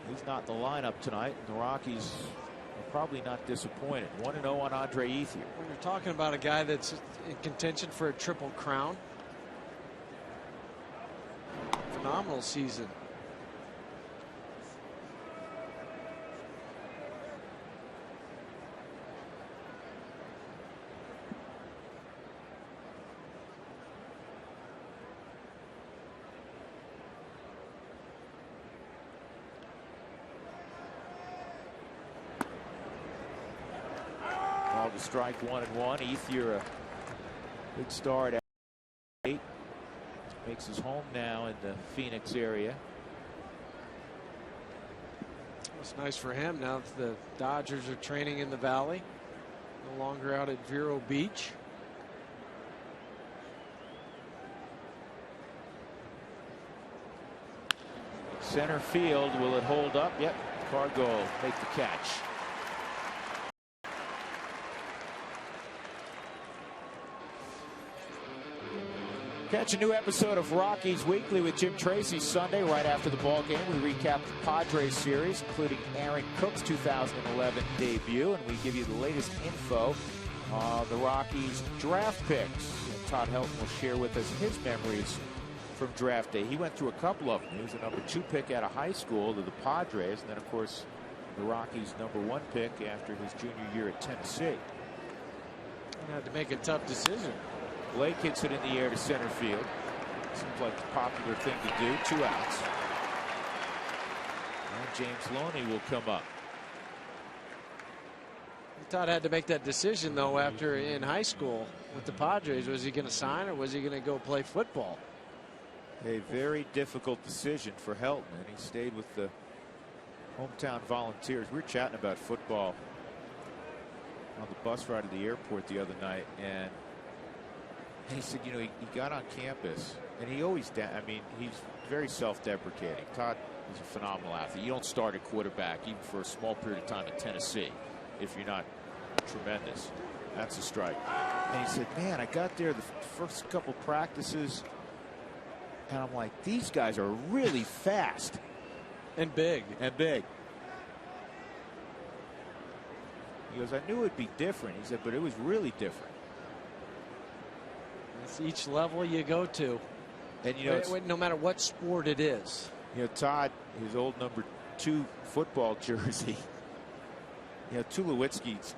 he's not in the lineup tonight. And the Rockies are probably not disappointed. 1-0 on Andre Ethier. When you're talking about a guy that's in contention for a triple crown, phenomenal season. To strike 1-1. Ethier, a big start at 8. Makes his home now in the Phoenix area. It's nice for him now that the Dodgers are training in the Valley, no longer out at Vero Beach. Center field, will it hold up? Yep, Cargo will make the catch. Catch a new episode of Rockies Weekly with Jim Tracy Sunday right after the ball game. We recap the Padres series, including Aaron Cook's 2011 debut, and we give you the latest info on the Rockies draft picks. And Todd Helton will share with us his memories from draft day. He went through a couple of them. He was a #2 pick out of high school to the Padres, and then of course the Rockies' #1 pick after his junior year at Tennessee. He had to make a tough decision. Blake hits it in the air to center field. Seems like the popular thing to do. 2 outs. And James Loney will come up. Todd had to make that decision, though, after in high school with the Padres. Was he going to sign or was he going to go play football? A very difficult decision for Helton, and he stayed with the hometown Volunteers. We were chatting about football on the bus ride to the airport the other night, and he said, you know, he got on campus, and he always, I mean, he's very self-deprecating. Todd is a phenomenal athlete. You don't start at quarterback, even for a small period of time in Tennessee, if you're not tremendous. That's a strike. And he said, man, I got there the first couple practices, and I'm like, these guys are really fast. And big. And big. He goes, I knew it'd be different. He said, but it was really different. It's each level you go to. And you know, no matter what sport it is. You know, Todd, his old #2 football jersey. You know, Tulowitzki's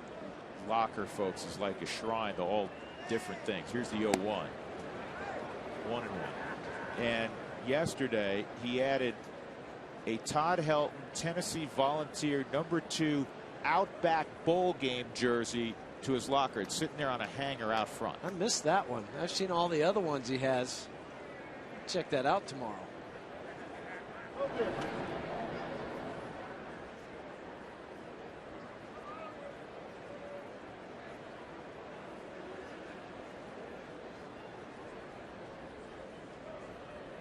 locker, folks, is like a shrine to all different things. Here's the 0-1. 1-1. And yesterday he added a Todd Helton Tennessee Volunteer #2 Outback Bowl game jersey to his locker. It's sitting there on a hanger out front. I missed that one. I've seen all the other ones he has. Check that out tomorrow.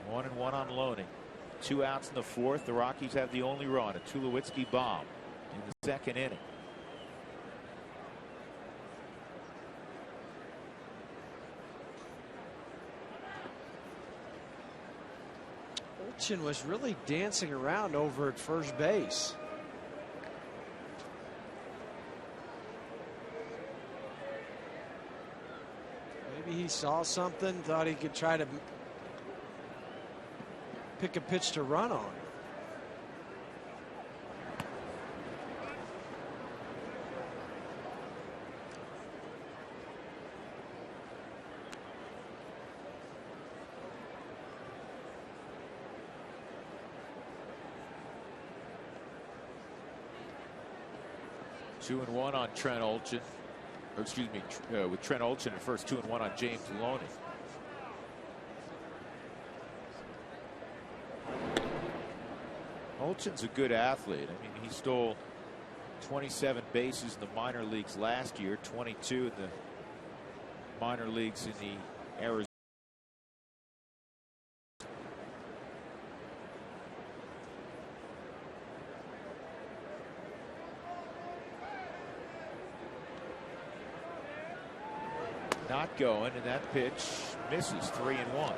One and one on Loney. 2 outs in the 4th. The Rockies have the only run, a Tulowitzki bomb in the 2nd inning. Olchin was really dancing around over at first base. Maybe he saw something, thought he could try to pick a pitch to run on. Two and one on Trent Olchin, or excuse me, with Trent Olchin at first. 2 and one on James Loney. Olchin's a good athlete. I mean, he stole 27 bases in the minor leagues last year, 22 in the minor leagues in the Arizona. Not going, and that pitch misses. 3 and 1.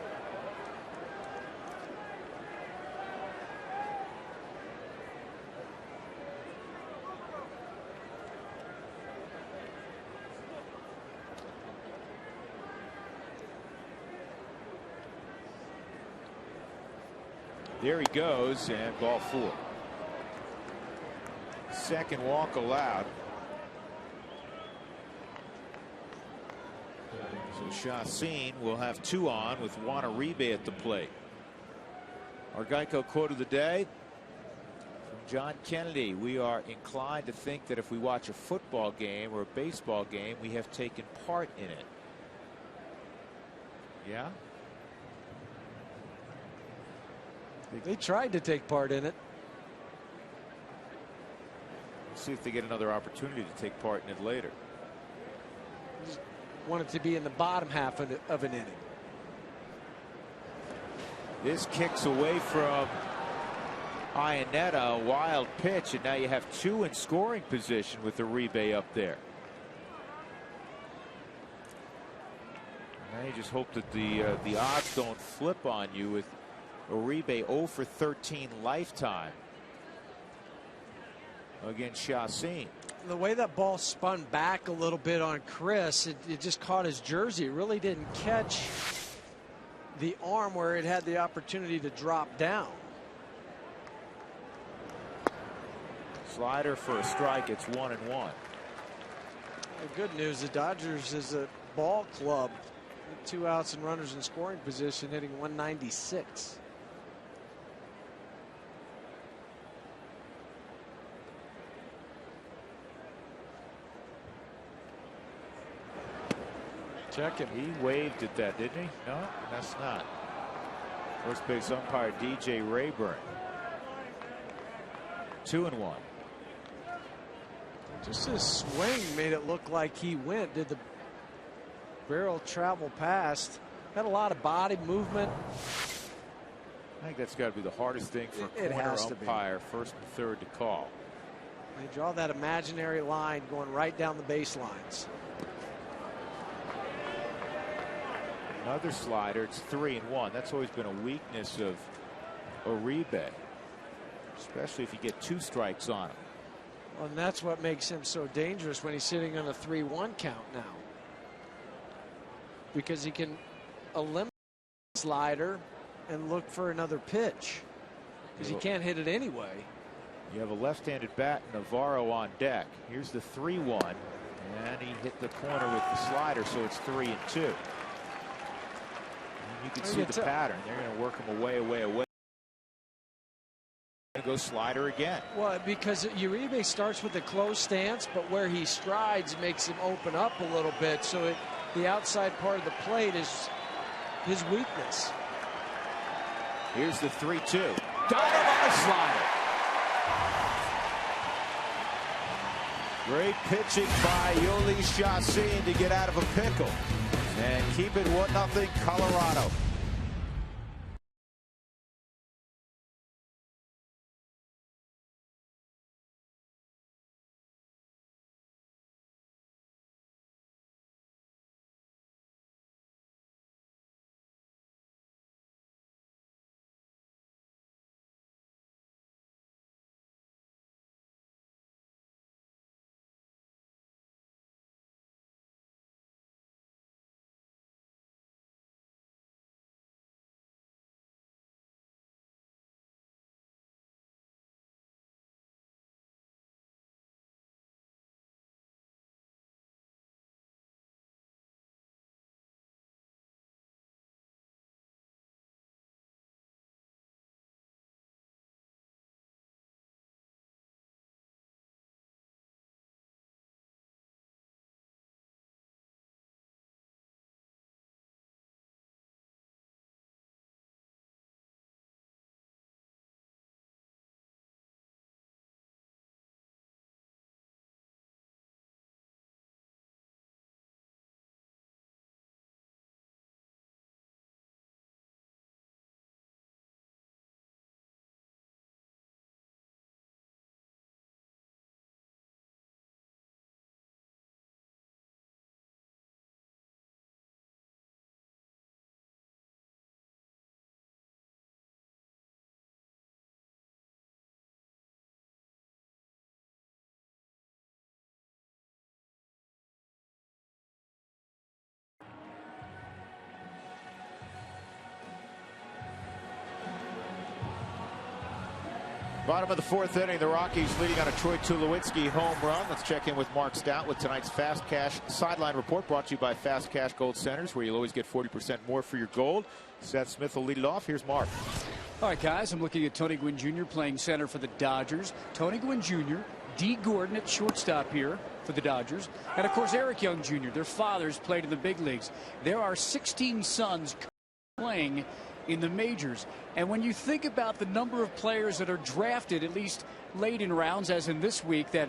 There he goes, and ball 4. Second walk allowed. So Chacin will have 2 on with Juan Uribe at the plate. Our Geico quote of the day from John Kennedy: we are inclined to think that if we watch a football game or a baseball game, we have taken part in it. Yeah? They tried to take part in it. Let's see if they get another opportunity to take part in it later. Wanted to be in the bottom half of an inning. This kicks away from Iannetta, a wild pitch, and now you have 2 in scoring position with Uribe up there. Now you just hope that the odds don't flip on you with Uribe 0 for 13 lifetime against Chacin. The way that ball spun back a little bit on Chris, it just caught his jersey. It really didn't catch the arm where it had the opportunity to drop down. Slider for a strike. It's 1 and 1. The good news, the Dodgers is a ball club with 2 outs and runners in scoring position, hitting 196. Check him. He waved at that, didn't he? No, that's not. First base umpire DJ Rayburn. 2 and 1. Just his swing made it look like he went. Did the barrel travel past? Had a lot of body movement. I think that's got to be the hardest thing for a corner umpire, first and third, to call. They draw that imaginary line going right down the baselines. Another slider. It's 3 and 1. That's always been a weakness of Uribe, especially if you get 2 strikes on him. Well, and that's what makes him so dangerous when he's sitting on a 3-1 count now, because he can eliminate the slider and look for another pitch because he can't hit it anyway. You have a left-handed bat, Navarro, on deck. Here's the 3-1, and he hit the corner with the slider, so it's 3 and 2. You can see the pattern. They're going to work him away. Go slider again. Well, because Uribe starts with a closed stance, but where he strides makes him open up a little bit. So the outside part of the plate is his weakness. Here's the 3-2. Got him on the slider. Great pitching by Yoli Chacin to get out of a pickle and keep it 1-0 Colorado. Bottom of the 4th inning, the Rockies leading on a Troy Tulowitzki home run. Let's check in with Mark Stout with tonight's Fast Cash Sideline Report, brought to you by Fast Cash Gold Centers, where you'll always get 40% more for your gold. Seth Smith will lead it off. Here's Mark. All right, guys, I'm looking at Tony Gwynn Jr. playing center for the Dodgers. Tony Gwynn Jr., D. Gordon at shortstop here for the Dodgers. And, of course, Eric Young Jr., their fathers played in the big leagues. There are 16 sons playing in the majors. And when you think about the number of players that are drafted, at least late in rounds, as in this week, that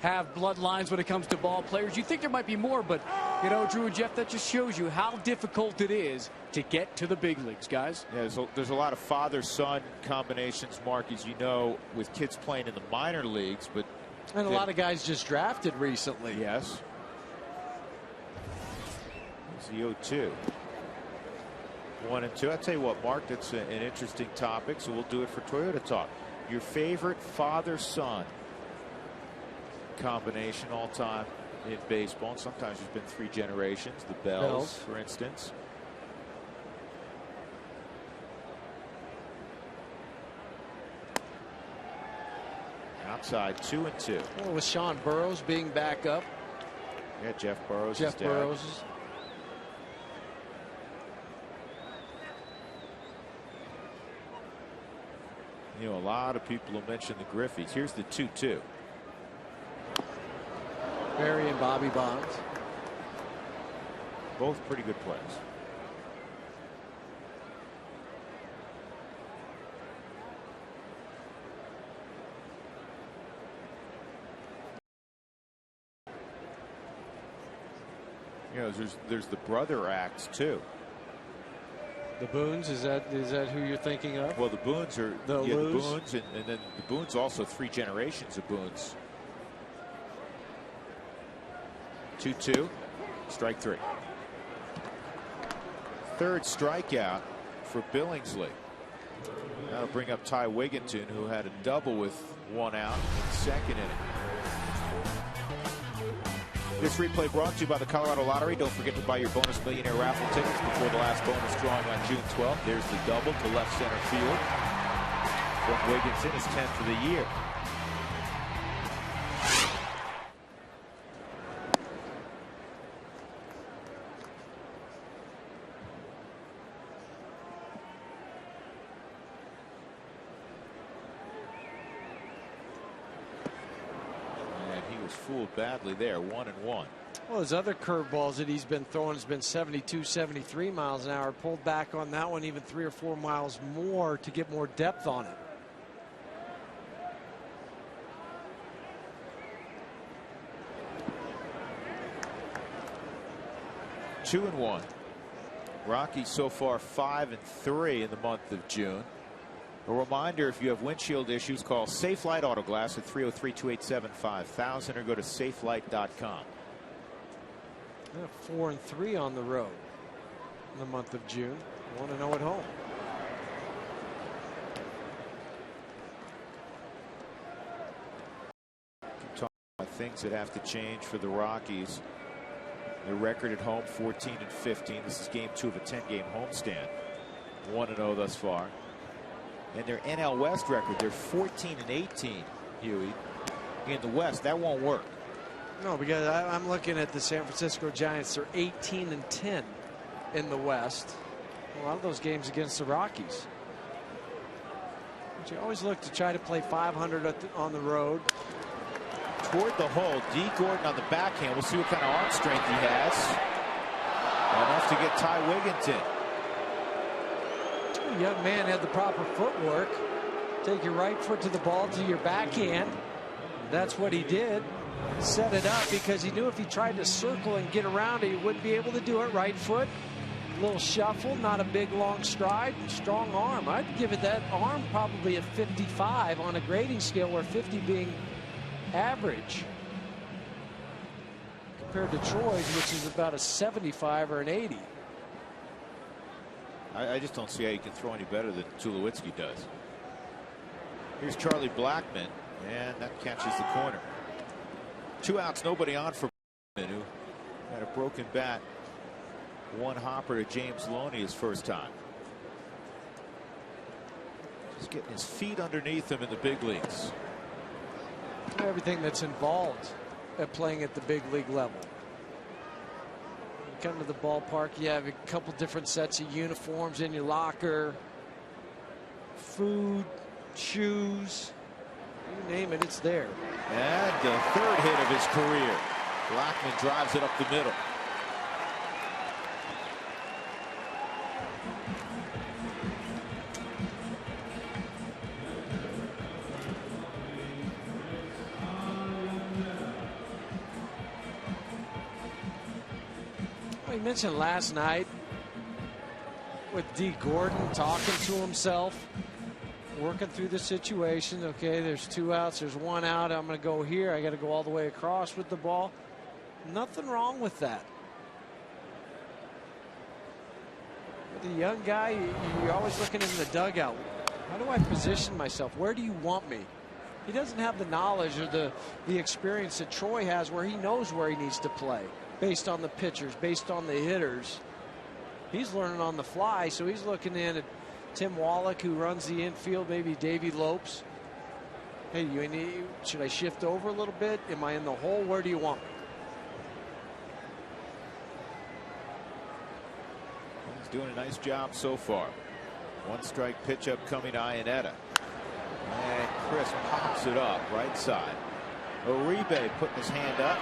have bloodlines when it comes to ball players, you think there might be more, but, you know, Drew and Jeff, that just shows you how difficult it is to get to the big leagues, guys. Yeah, there's a lot of father-son combinations, Mark, as you know, with kids playing in the minor leagues, but and a lot of guys just drafted recently. Yes. Here's the 0-2. 1 and 2. I tell you what, Mark, that's an interesting topic, so we'll do it for Toyota Talk. Your favorite father-son combination all time in baseball, and sometimes there's been 3 generations. The Bells, for instance. Outside, 2 and 2. Well, with Sean Burrows being back up. Yeah, Jeff Burrows. Jeff Burrows. You know, a lot of people will mention the Griffeys. Here's the 2-2. Barry and Bobby Bonds. Both pretty good players. You know, there's the brother acts too. The Boones, is that who you're thinking of? Well, the Boones are the Boones, and then the Boones also 3 generations of Boones. 2-2, strike 3. Third strikeout for Billingsley. That'll bring up Ty Wigginton, who had a double with 1 out in the 2nd inning. This replay brought to you by the Colorado Lottery. Don't forget to buy your bonus millionaire raffle tickets before the last bonus drawing on June 12th. There's the double to left center field from Wigginton, his 10th for the year. fooled badly there. 1-1. Well, his other curveballs that he's been throwing has been 72, 73 miles an hour. Pulled back on that one even 3 or 4 miles more to get more depth on it. Two and one. Rockies so far 5-3 in the month of June. A reminder, if you have windshield issues, call Safelite Auto Glass at 303-287-5000 or go to safelight.com. 4-3 on the road in the month of June. 1-0 at home. Keep talking about things that have to change for the Rockies. Their record at home 14-15. This is game 2 of a 10-game homestand. 1-0 thus far. And their NL West record, they're 14-18, Huey. In the West, that won't work. No, because I'm looking at the San Francisco Giants. They're 18-10 in the West. A lot of those games against the Rockies. But you always look to try to play 500 on the road. Toward the hole, D. Gordon on the backhand. We'll see what kind of arm strength he has. Enough to get Ty Wigginton. The young man had the proper footwork. Take your right foot to the ball to your backhand. That's what he did. Set it up because he knew if he tried to circle and get around it, he wouldn't be able to do it. Right foot, little shuffle, not a big long stride, strong arm. I'd give it that arm probably a 55 on a grading scale, where 50 being average compared to Troy's, which is about a 75 or an 80. I just don't see how you can throw any better than Tulowitzki does. Here's Charlie Blackmon, and that catches the corner. 2 outs, nobody on for Blackmon, who had a broken bat. One hopper to James Loney his first time. Just getting his feet underneath him in the big leagues. Everything that's involved at playing at the big league level. You come to the ballpark, you have a couple different sets of uniforms in your locker, food, shoes, you name it, it's there. And the 3rd hit of his career. Blackmon drives it up the middle. We mentioned last night with D. Gordon talking to himself, working through the situation. Okay, there's 2 outs, there's 1 out. I'm going to go here. I got to go all the way across with the ball. Nothing wrong with that. With a young guy, you're always looking in the dugout. How do I position myself? Where do you want me? He doesn't have the knowledge or the experience that Troy has, where he knows where he needs to play based on the pitchers, based on the hitters. He's learning on the fly, so he's looking in at Tim Wallach, who runs the infield, maybe Davey Lopes. Hey, should I shift over a little bit? Am I in the hole? Where do you want me? He's doing a nice job so far. 1 strike pitch up coming to Iannetta. And Chris pops it up right side. Uribe putting his hand up.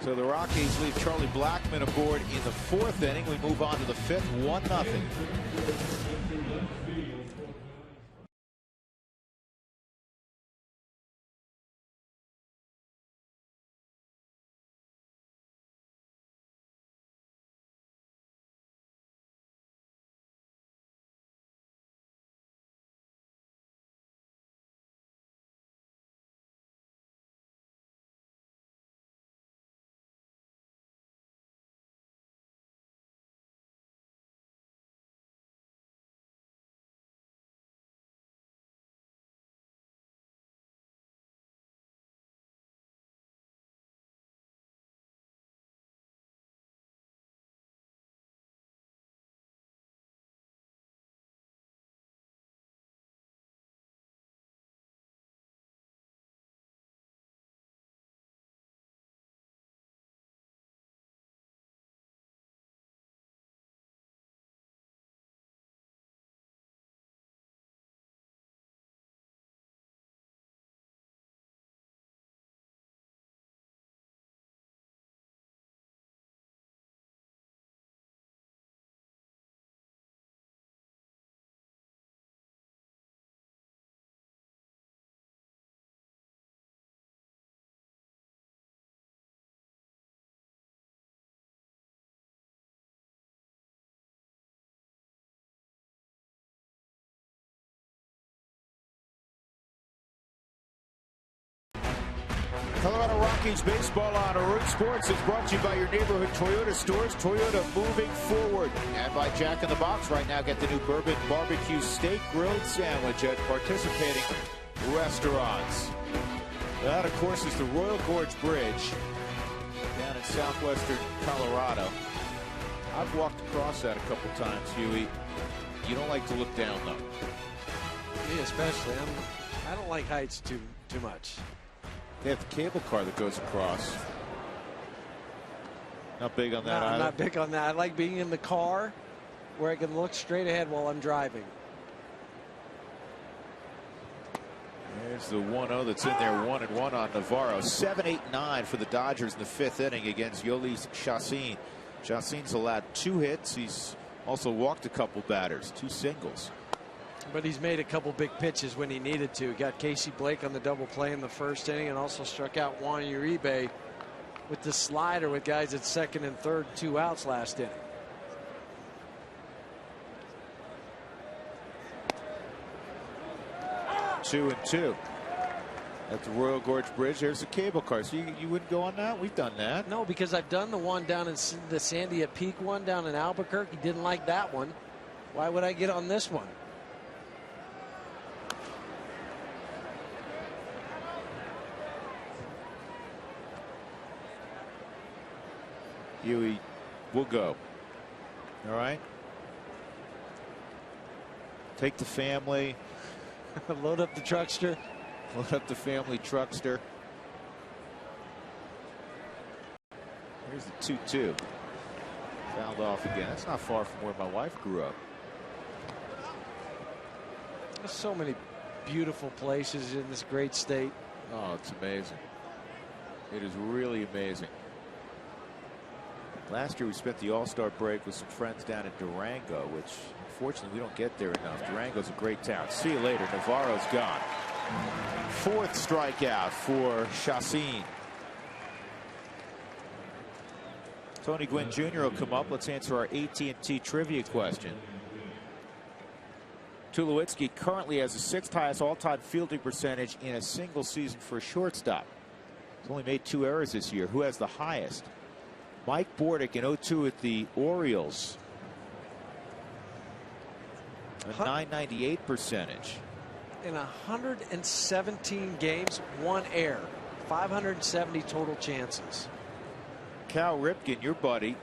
So the Rockies leave Charlie Blackmon aboard in the 4th inning. We move on to the 5th, 1-0. Colorado Rockies baseball on Root Sports is brought to you by your neighborhood Toyota stores. Toyota moving forward. And by Jack in the Box. Right now, get the new bourbon barbecue steak grilled sandwich at participating restaurants. That, of course, is the Royal Gorge Bridge down in southwestern Colorado. I've walked across that a couple times, Huey. You don't like to look down, though. Me especially. I don't like heights too much. They have the cable car that goes across. Not big on that either. I'm not big on that. I like being in the car where I can look straight ahead while I'm driving. There's the 1-0 that's in there, 1-1 on Navarro. 7-8-9 for the Dodgers in the 5th inning against Yolis Chacin. Chacin's allowed 2 hits. He's also walked a couple batters, 2 singles. But he's made a couple big pitches when he needed to. He got Casey Blake on the double play in the 1st inning and also struck out Juan Uribe with the slider with guys at 2nd and 3rd, 2 outs last inning. Two and 2 at the Royal Gorge Bridge. There's a cable car. So you wouldn't go on that? We've done that. No, because I've done the one down in the Sandia Peak one down in Albuquerque. Didn't like that one. Why would I get on this one? Huey will go. All right. Take the family. Load up the truckster. Load up the family truckster. Here's the 2-2. Fouled off again. That's not far from where my wife grew up. There's so many beautiful places in this great state. Oh, it's amazing. It is really amazing. Last year we spent the All-Star break with some friends down in Durango, which unfortunately we don't get there enough. Durango's a great town. See you later. Navarro's gone. 4th strikeout for Chacin. Tony Gwynn Jr. will come up. Let's answer our AT&T trivia question. Tulowitzki currently has the 6th highest all-time fielding percentage in a single season for a shortstop. He's only made 2 errors this year. Who has the highest? Mike Bordick in 0-2 with the Orioles. A .998 percentage. In 117 games, 1 error. 570 total chances. Cal Ripken, your buddy,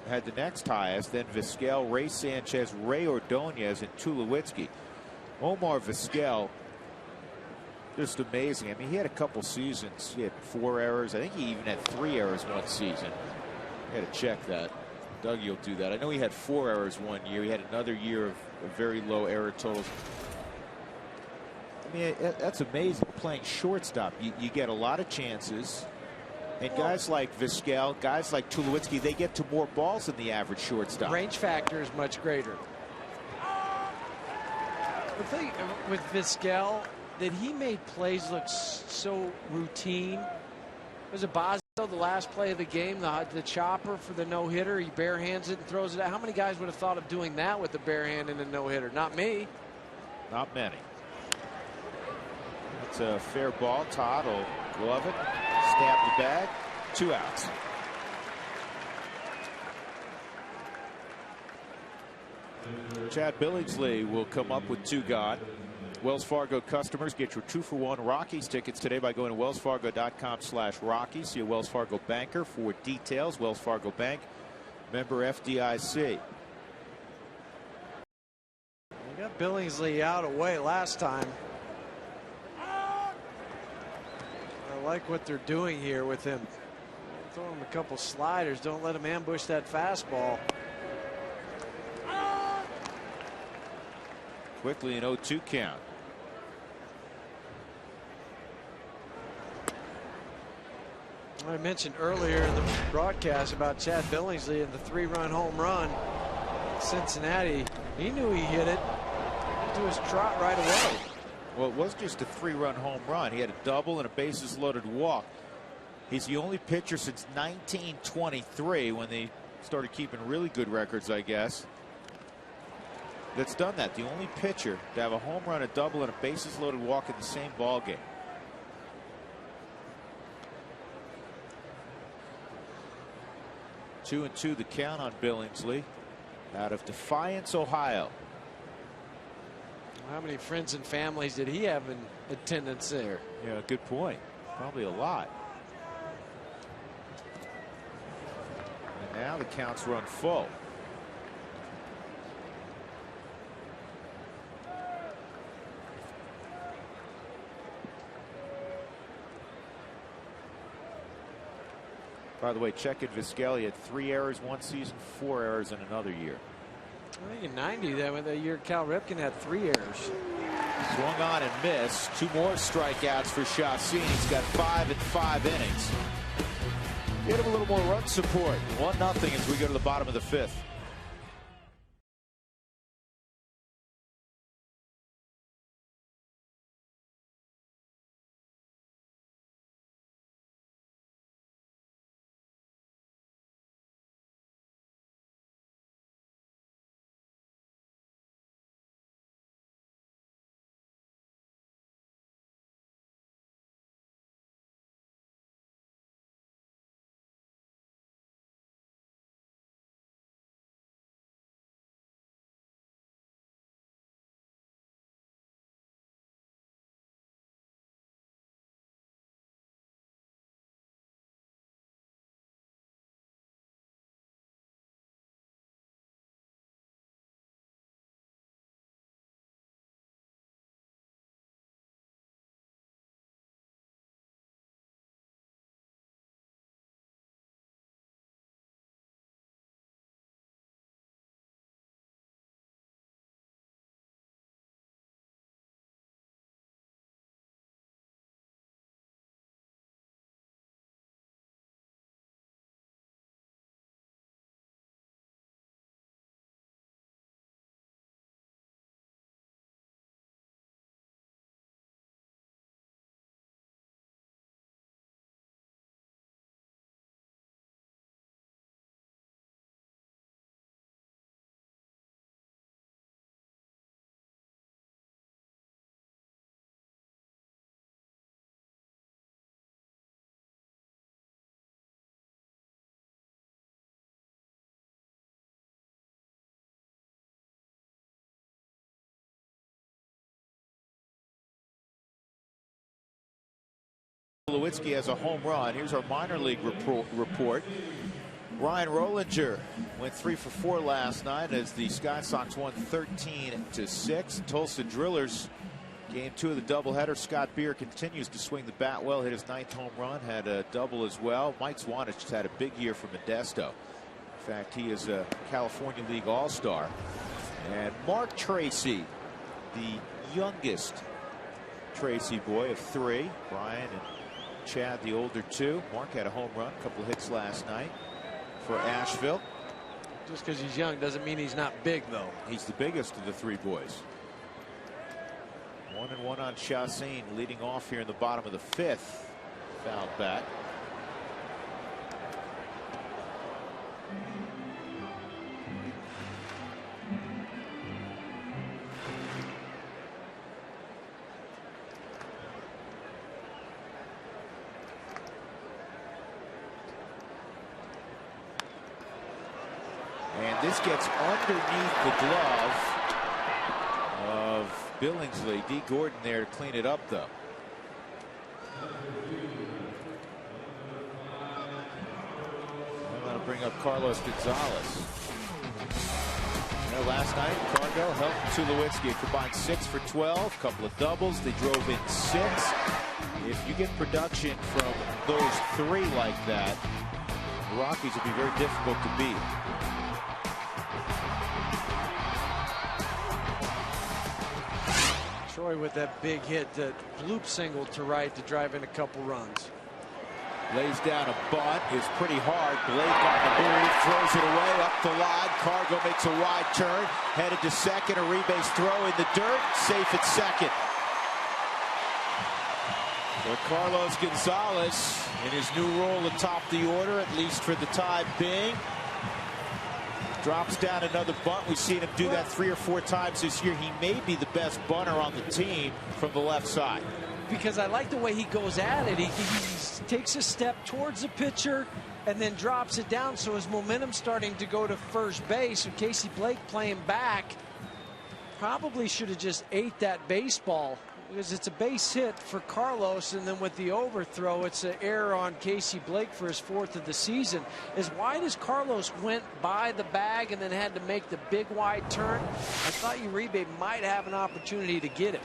had the next highest, then Vizquel, Ray Sanchez, Ray Ordonez, and Tulowitzki. Omar Vizquel, just amazing. I mean, he had a couple seasons. He had 4 errors. I think he even had 3 errors one season. I had to check that. Doug, you'll do that. I know he had 4 errors one year. He had another year of very low error totals. I mean, that's amazing. Playing shortstop, you get a lot of chances. And guys like Vizquel, guys like Tulowitzki, they get to more balls than the average shortstop. Range factor is much greater. The thing with Vizquel, that he made plays look so routine. Was it Bosio, the last play of the game, the chopper for the no-hitter? He barehands it and throws it out. How many guys would have thought of doing that with the bare hand and a no-hitter? Not me. Not many. It's a fair ball. Todd will glove it, stab the bag. 2 outs. Chad Billingsley will come up with 2 gone. Wells Fargo customers, get your 2-for-1 Rockies tickets today by going to wellsfargo.com/Rockies. See a Wells Fargo banker for details. Wells Fargo Bank, member FDIC. We got Billingsley out away last time. I like what they're doing here with him. Throw him a couple sliders. Don't let him ambush that fastball. Quickly an 0-2 count. I mentioned earlier in the broadcast about Chad Billingsley and the 3-run home run in Cincinnati. He knew he hit it into his trot right away. Well, it was just a 3-run home run. He had a double and a bases loaded walk. He's the only pitcher since 1923, when they started keeping really good records, I guess, that's done that. The only pitcher to have a home run, a double, and a bases loaded walk in the same ball game. 2-2 the count on Billingsley out of Defiance, Ohio. How many friends and families did he have in attendance there? Yeah, good point. Probably a lot. And now the counts run full. By the way, check it. Vizquel had 3 errors one season, 4 errors in another year. I think in '90, that year Cal Ripken had 3 errors. Swung on and missed. 2 more strikeouts for Chacin. He's got 5 in 5 innings. Get him a little more run support. 1-0 as we go to the bottom of the 5th. Tulowitzki has a home run. Here's our minor league report. Ryan Rollinger went 3 for 4 last night as the Sky Sox won 13-6. Tulsa Drillers game 2 of the doubleheader. Scott Beer continues to swing the bat well. Hit his 9th home run. Had a double as well. Mike Swanich just had a big year for Modesto. In fact, he is a California League All-Star. And Mark Tracy, the youngest Tracy boy of 3. Brian and Chad, the older 2. Mark had a home run, a couple of hits last night for Asheville. Just because he's young doesn't mean he's not big, though. He's the biggest of the 3 boys. 1-1 on Chacin, leading off here in the bottom of the 5th. Fouled back. And this gets underneath the glove of Billingsley. D. Gordon there to clean it up, though. I'm going to bring up Carlos Gonzalez. Last night, Cargo helped Tulowitzki. Combined 6 for 12, couple of doubles. They drove in 6. If you get production from those 3 like that, the Rockies will be very difficult to beat. Troy with that big hit, that loop single to right to drive in a couple runs. Lays down a bunt, is pretty hard. Blake on the move, throws it away up the line. Cargo makes a wide turn, headed to second. A rebase throw in the dirt, safe at second. For Carlos Gonzalez in his new role atop the order, at least for the time being. Drops down another bunt. We've seen him do that 3 or 4 times this year. He may be the best bunter on the team from the left side. because I like the way he goes at it. He takes a step towards the pitcher and then drops it down, so his momentum's starting to go to first base. And Casey Blake playing back probably should have just ate that baseball, because it's a base hit for Carlos, and then with the overthrow, it's an error on Casey Blake for his 4th of the season. As wide as Carlos went by the bag and then had to make the big wide turn, I thought Uribe might have an opportunity to get it.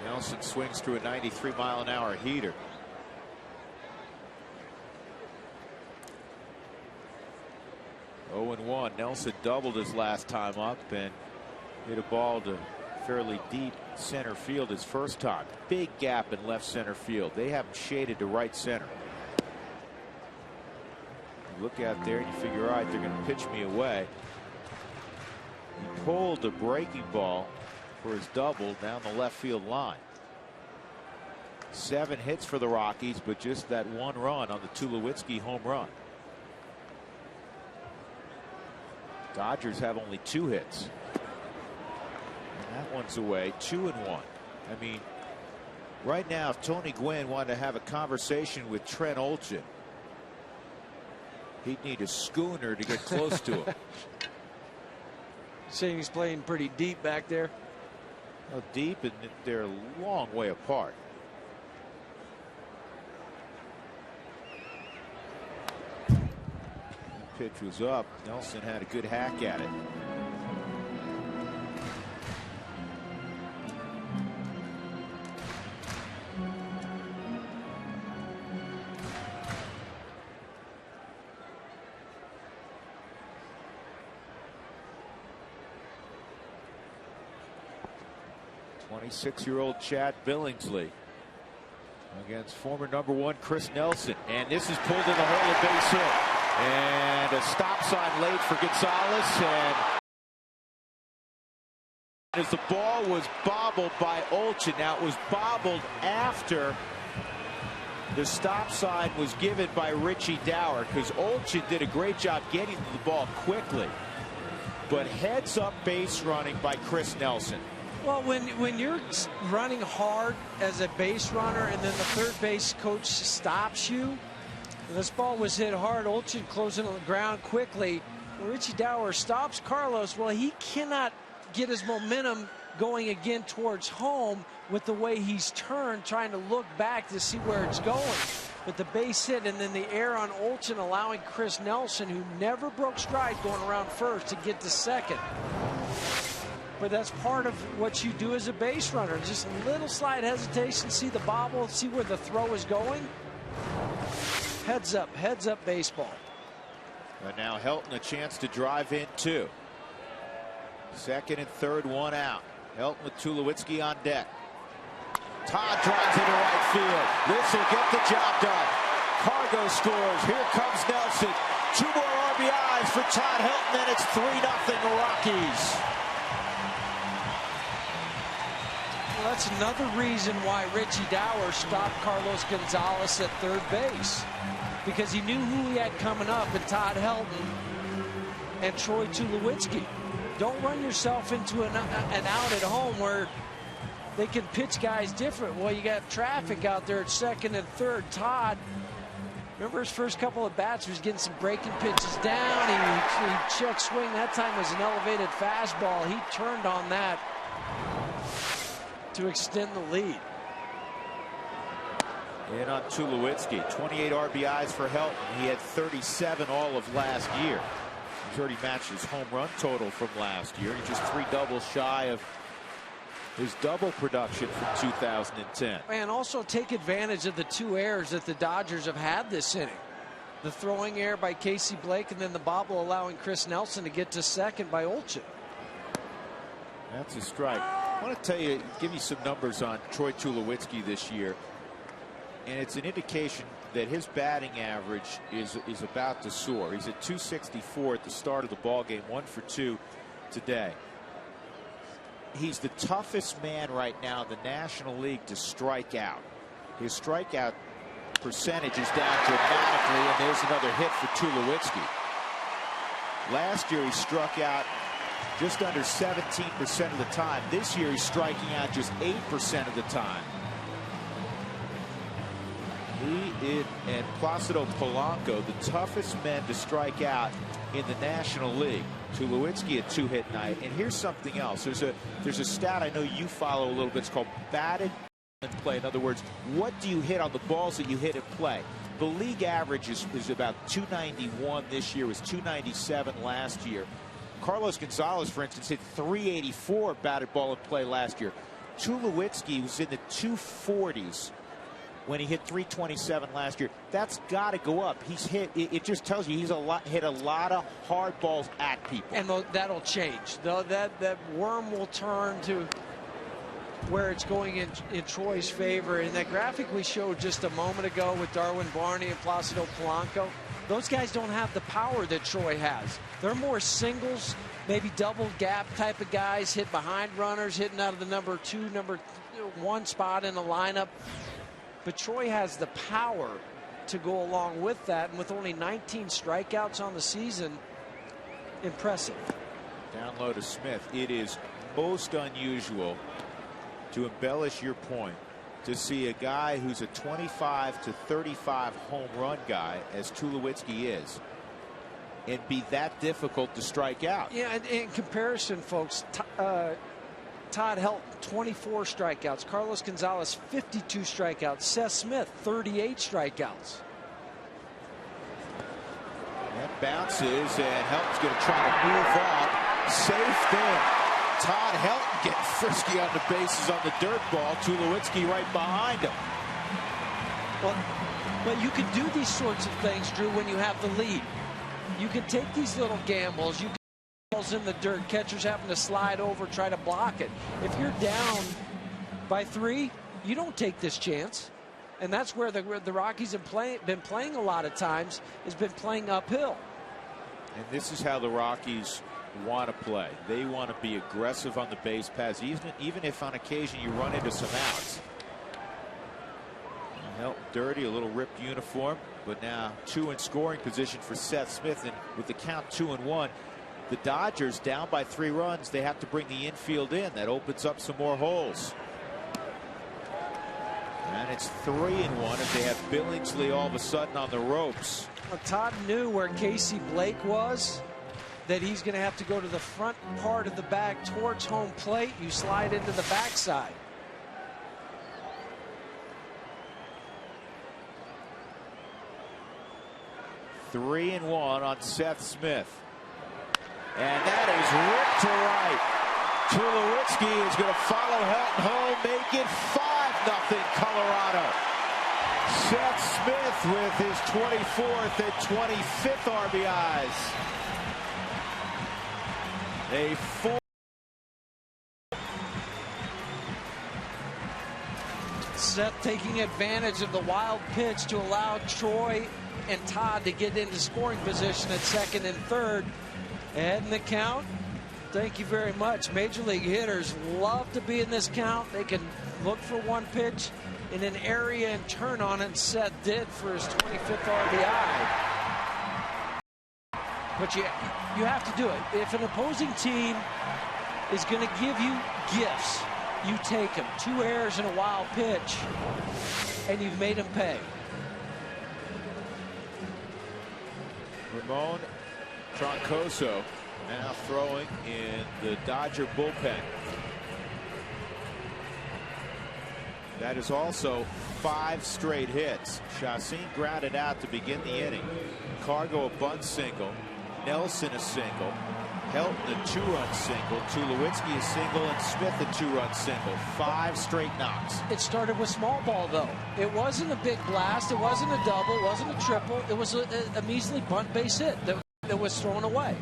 Nelson swings through a 93-mile-an-hour heater. Oh, 0-1. Nelson doubled his last time up and hit a ball to fairly deep center field his first time. Big gap in left center field. They have him shaded to right center. You look out there and you figure, all right, they're going to pitch me away. He pulled the breaking ball for his double down the left field line. 7 hits for the Rockies, but just that 1 run on the Tulowitzki home run. Dodgers have only 2 hits. And that one's away. 2-1. I mean, right now, if Tony Gwynn wanted to have a conversation with Trent Olchin, he'd need a schooner to get close to him. Saying he's playing pretty deep back there. Well, deep, and they're a long way apart. The pitch was up. Nelson had a good hack at it. Six-year-old Chad Billingsley against former #1 Chris Nelson, and this is pulled in the hole, a base hit, and a stop sign late for Gonzalez, and as the ball was bobbled by Olchin. Now, it was bobbled after the stop sign was given by Richie Dower, because Olchin did a great job getting to the ball quickly, but heads up base running by Chris Nelson. Well, when you're running hard as a base runner and then the third base coach stops you, this ball was hit hard. Olchin closing on the ground quickly. Richie Dower stops Carlos. Well, he cannot get his momentum going again towards home with the way he's turned, trying to look back to see where it's going. But the base hit and then the error on Olchin allowing Chris Nelson, who never broke stride going around first, to get to second. But that's part of what you do as a base runner. Just a little slight hesitation, see the bobble, see where the throw is going. Heads up baseball. And now Helton a chance to drive in too. Second and third, 1 out. Helton with Tulowitzki on deck. Todd drives into right field. This will get the job done. Cargo scores. Here comes Nelson. 2 more RBIs for Todd Helton, and it's 3-0 Rockies. That's another reason why Richie Dower stopped Carlos Gonzalez at third base, because he knew who he had coming up in Todd Helton and Troy Tulowitzki. Don't run yourself into an out at home where they can pitch guys different. Well, you got traffic out there at second and third. Todd, remember his first couple of bats, he was getting some breaking pitches down. He checked swing. That time was an elevated fastball. He turned on that to extend the lead. In on Tulowitzki, 28 RBIs for Helton. He had 37 all of last year. He's already matched his home run total from last year. He's just 3 doubles shy of his double production from 2010. And also take advantage of the 2 errors that the Dodgers have had this inning. The throwing error by Casey Blake, and then the bobble allowing Chris Nelson to get to second by Olchin. That's a strike. I want to tell you, give you some numbers on Troy Tulowitzki this year, and it's an indication that his batting average is about to soar. He's at 264 at the start of the ball game, 1 for 2 today. He's the toughest man right now in the National League to strike out. His strikeout percentage is down dramatically, and there's another hit for Tulowitzki. Last year he struck out just under 17% of the time. This year he's striking out just 8% of the time. and Placido Polanco, the toughest men to strike out in the National League. Tulowitzki a 2-hit night. And here's something else. There's a stat I know you follow a little bit. It's called batted in play. In other words, what do you hit on the balls that you hit in play? The league average is about 291 this year. It was 297 last year. Carlos Gonzalez, for instance, hit 384 batted ball in play last year. Tulowitzki was in the 240s when he hit 327 last year. That's got to go up. He's hit. It just tells you he's hit a lot of hard balls at people. And that'll change. That worm will turn to where it's going in Troy's favor. In that graphic we showed just a moment ago with Darwin Barney and Placido Polanco, those guys don't have the power that Troy has. They're more singles, maybe double gap type of guys, hit behind runners, hitting out of the number 2, number 1 spot in the lineup. But Troy has the power to go along with that, and with only 19 strikeouts on the season, impressive. Down low to Smith. It is most unusual, to embellish your point, to see a guy who's a 25 to 35 home run guy, as Tulowitzki is, and be that difficult to strike out. Yeah, and in comparison, folks, Todd Helton, 24 strikeouts. Carlos Gonzalez, 52 strikeouts. Seth Smith, 38 strikeouts. That bounces, and Helton's going to try to move up. Safe there. Todd Helton getting frisky on the bases on the dirt ball. Tulowitzki right behind him. Well, but you can do these sorts of things, Drew, when you have the lead. You can take these little gambles. You can balls in the dirt, catchers having to slide over, try to block it. If you're down by 3, you don't take this chance. And that's where the Rockies have been playing a lot of times, has been playing uphill. And this is how the Rockies want to play. They want to be aggressive on the base paths, even if on occasion you run into some outs. Helton dirty, a little ripped uniform, but now 2 in scoring position for Seth Smith, and with the count 2-1, the Dodgers down by 3 runs. They have to bring the infield in. That opens up some more holes. And it's 3-1 if they have Billingsley all of a sudden on the ropes. Well, Todd knew where Casey Blake was, that he's going to have to go to the front part of the bag towards home plate. You slide into the backside. Three and 1 on Seth Smith. And that is ripped to right. Tulowitzki is going to follow Helton home, make it 5-0 Colorado. Seth Smith with his 24th and 25th RBIs. A 4. Seth taking advantage of the wild pitch to allow Troy and Todd to get into scoring position at second and third. Ahead in the count. Thank you very much. Major league hitters love to be in this count. They can look for one pitch in an area and turn on it. Seth did for his 25th RBI. But you have to do it. If an opposing team is going to give you gifts, you take them. 2 errors and a wild pitch, and you've made them pay. Ramon Troncoso now throwing in the Dodger bullpen. That is also 5 straight hits. Chacin grounded out to begin the inning. Cargo a bunt single. Nelson a single. Helton a 2-run single. Tulowitzki a single, and Smith a 2-run single. 5 straight knocks. It started with small ball, though. It wasn't a big blast. It wasn't a double. It wasn't a triple. It was a measly bunt base hit that was thrown away.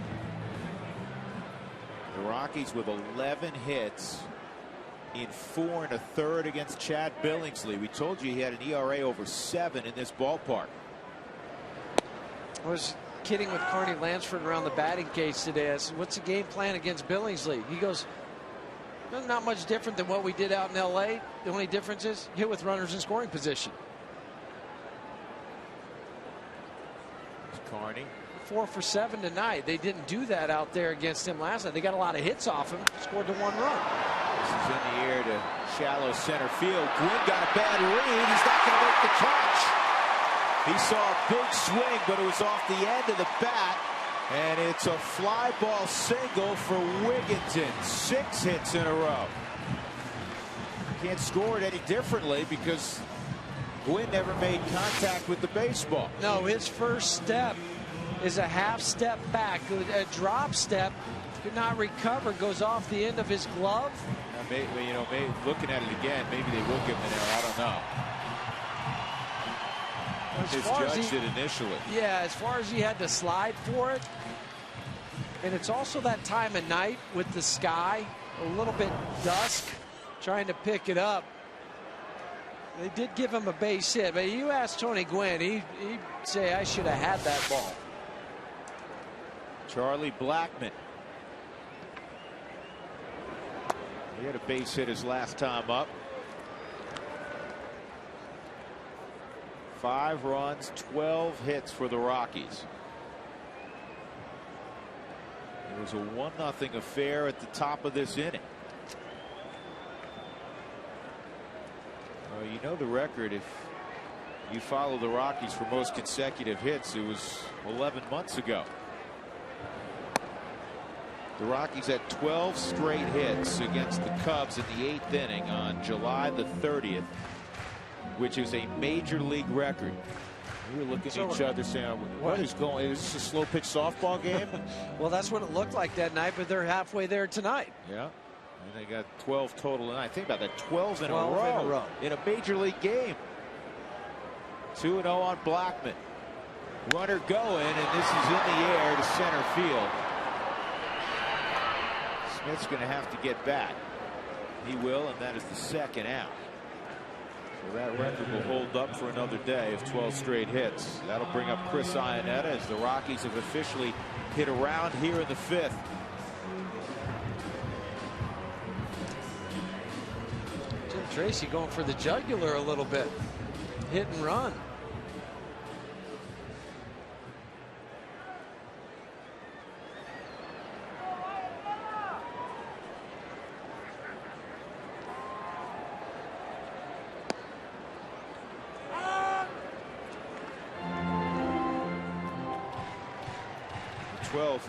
The Rockies with 11 hits in 4 1/3 against Chad Billingsley. We told you he had an ERA over 7 in this ballpark. I was kidding with Carney Lansford around the batting cage today. I said, what's the game plan against Billingsley? He goes, not much different than what we did out in LA. The only difference is hit with runners in scoring position. Carney 4 for 7 tonight. They didn't do that out there against him last night. They got a lot of hits off him. Scored the 1 run. This is in the air to shallow center field. Gwynn got a bad read. He's not going to make the catch. He saw a big swing, but it was off the end of the bat. And it's a fly ball single for Wigginton. 6 hits in a row. Can't score it any differently because Gwynn never made contact with the baseball. No, his first step is a half step back. A drop step, could not recover, goes off the end of his glove. Looking at it again, maybe they will give him an error. I don't know. Misjudged it initially. Yeah, as far as he had to slide for it. And it's also that time of night with the sky, a little bit dusk, trying to pick it up. They did give him a base hit, but you ask Tony Gwynn, he'd say, I should have had that ball. Charlie Blackmon. He had a base hit his last time up. 5 runs, 12 hits for the Rockies. It was a 1-0 affair at the top of this inning. Well, you know the record. If you follow the Rockies for most consecutive hits, it was 11 months ago. The Rockies had 12 straight hits against the Cubs in the 8th inning on July the 30th, which is a major league record. We were looking at each other saying, what is going on? Is this a slow pitch softball game? Well, that's what it looked like that night, but they're halfway there tonight. Yeah. And they got 12 total tonight. Think about that, 12 in a row in a major league game. 2-0 on Blackmon. Runner going, and this is in the air to center field. Smith's going to have to get back. He will, and that is the second out. So that record will hold up for another day of 12 straight hits. That'll bring up Chris Iannetta as the Rockies have officially hit around here in the 5th. Jim Tracy going for the jugular a little bit. Hit and run.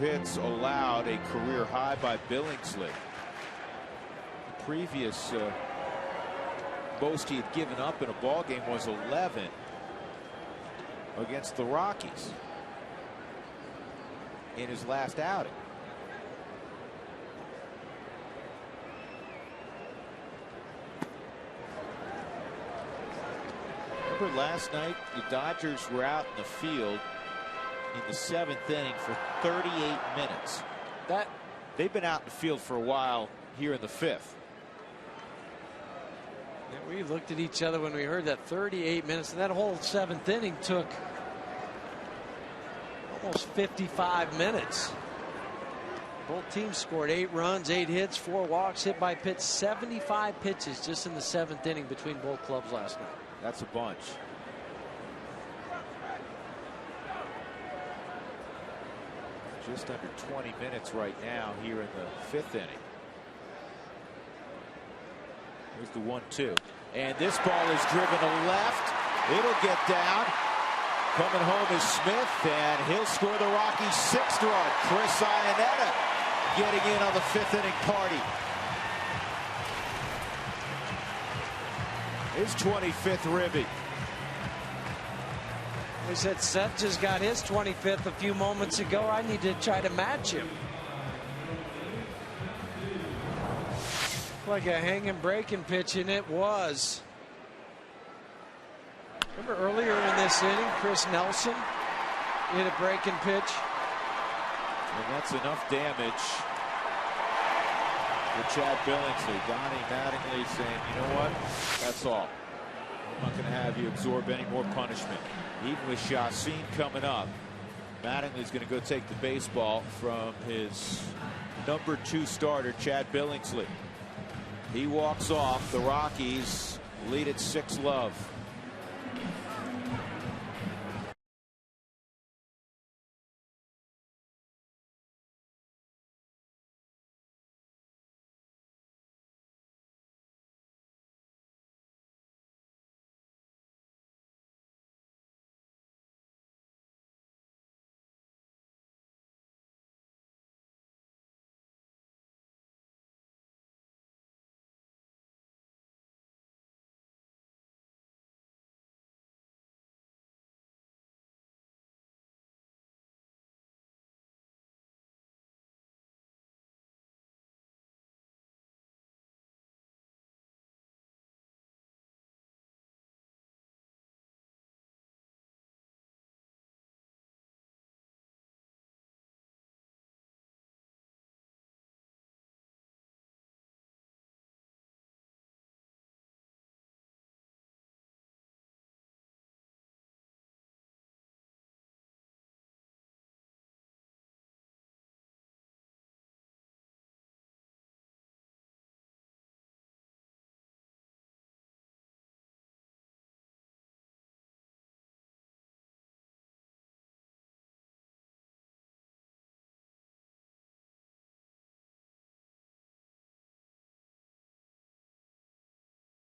Hits allowed, a career high by Billingsley. The previous most he had given up in a ball game was 11 against the Rockies in his last outing. Remember last night the Dodgers were out in the field in the 7th inning for 38 minutes. They've been out in the field for a while here in the 5th. Yeah, we looked at each other when we heard that 38 minutes, and that whole 7th inning took almost 55 minutes. Both teams scored 8 runs, 8 hits, 4 walks, hit by pitch, 75 pitches just in the 7th inning between both clubs last night. That's a bunch. Just under 20 minutes right now here in the 5th inning. Here's the 1-2. And this ball is driven to left. It'll get down. Coming home is Smith, and he'll score the Rockies' 6th run. Chris Iannetta getting in on the 5th inning party. His 25th ribby. We said Seth just got his 25th a few moments ago. I need to try to match him. Like a hanging breaking pitch, and it was. Remember earlier in this inning, Chris Nelson hit a breaking pitch. And that's enough damage for Chad Billingsley. Donnie Mattingly saying, you know what? That's all. I'm not going to have you absorb any more punishment. Even with Chacin coming up, Mattingly's going to go take the baseball from his number 2 starter, Chad Billingsley. He walks off. The Rockies lead at 6-love.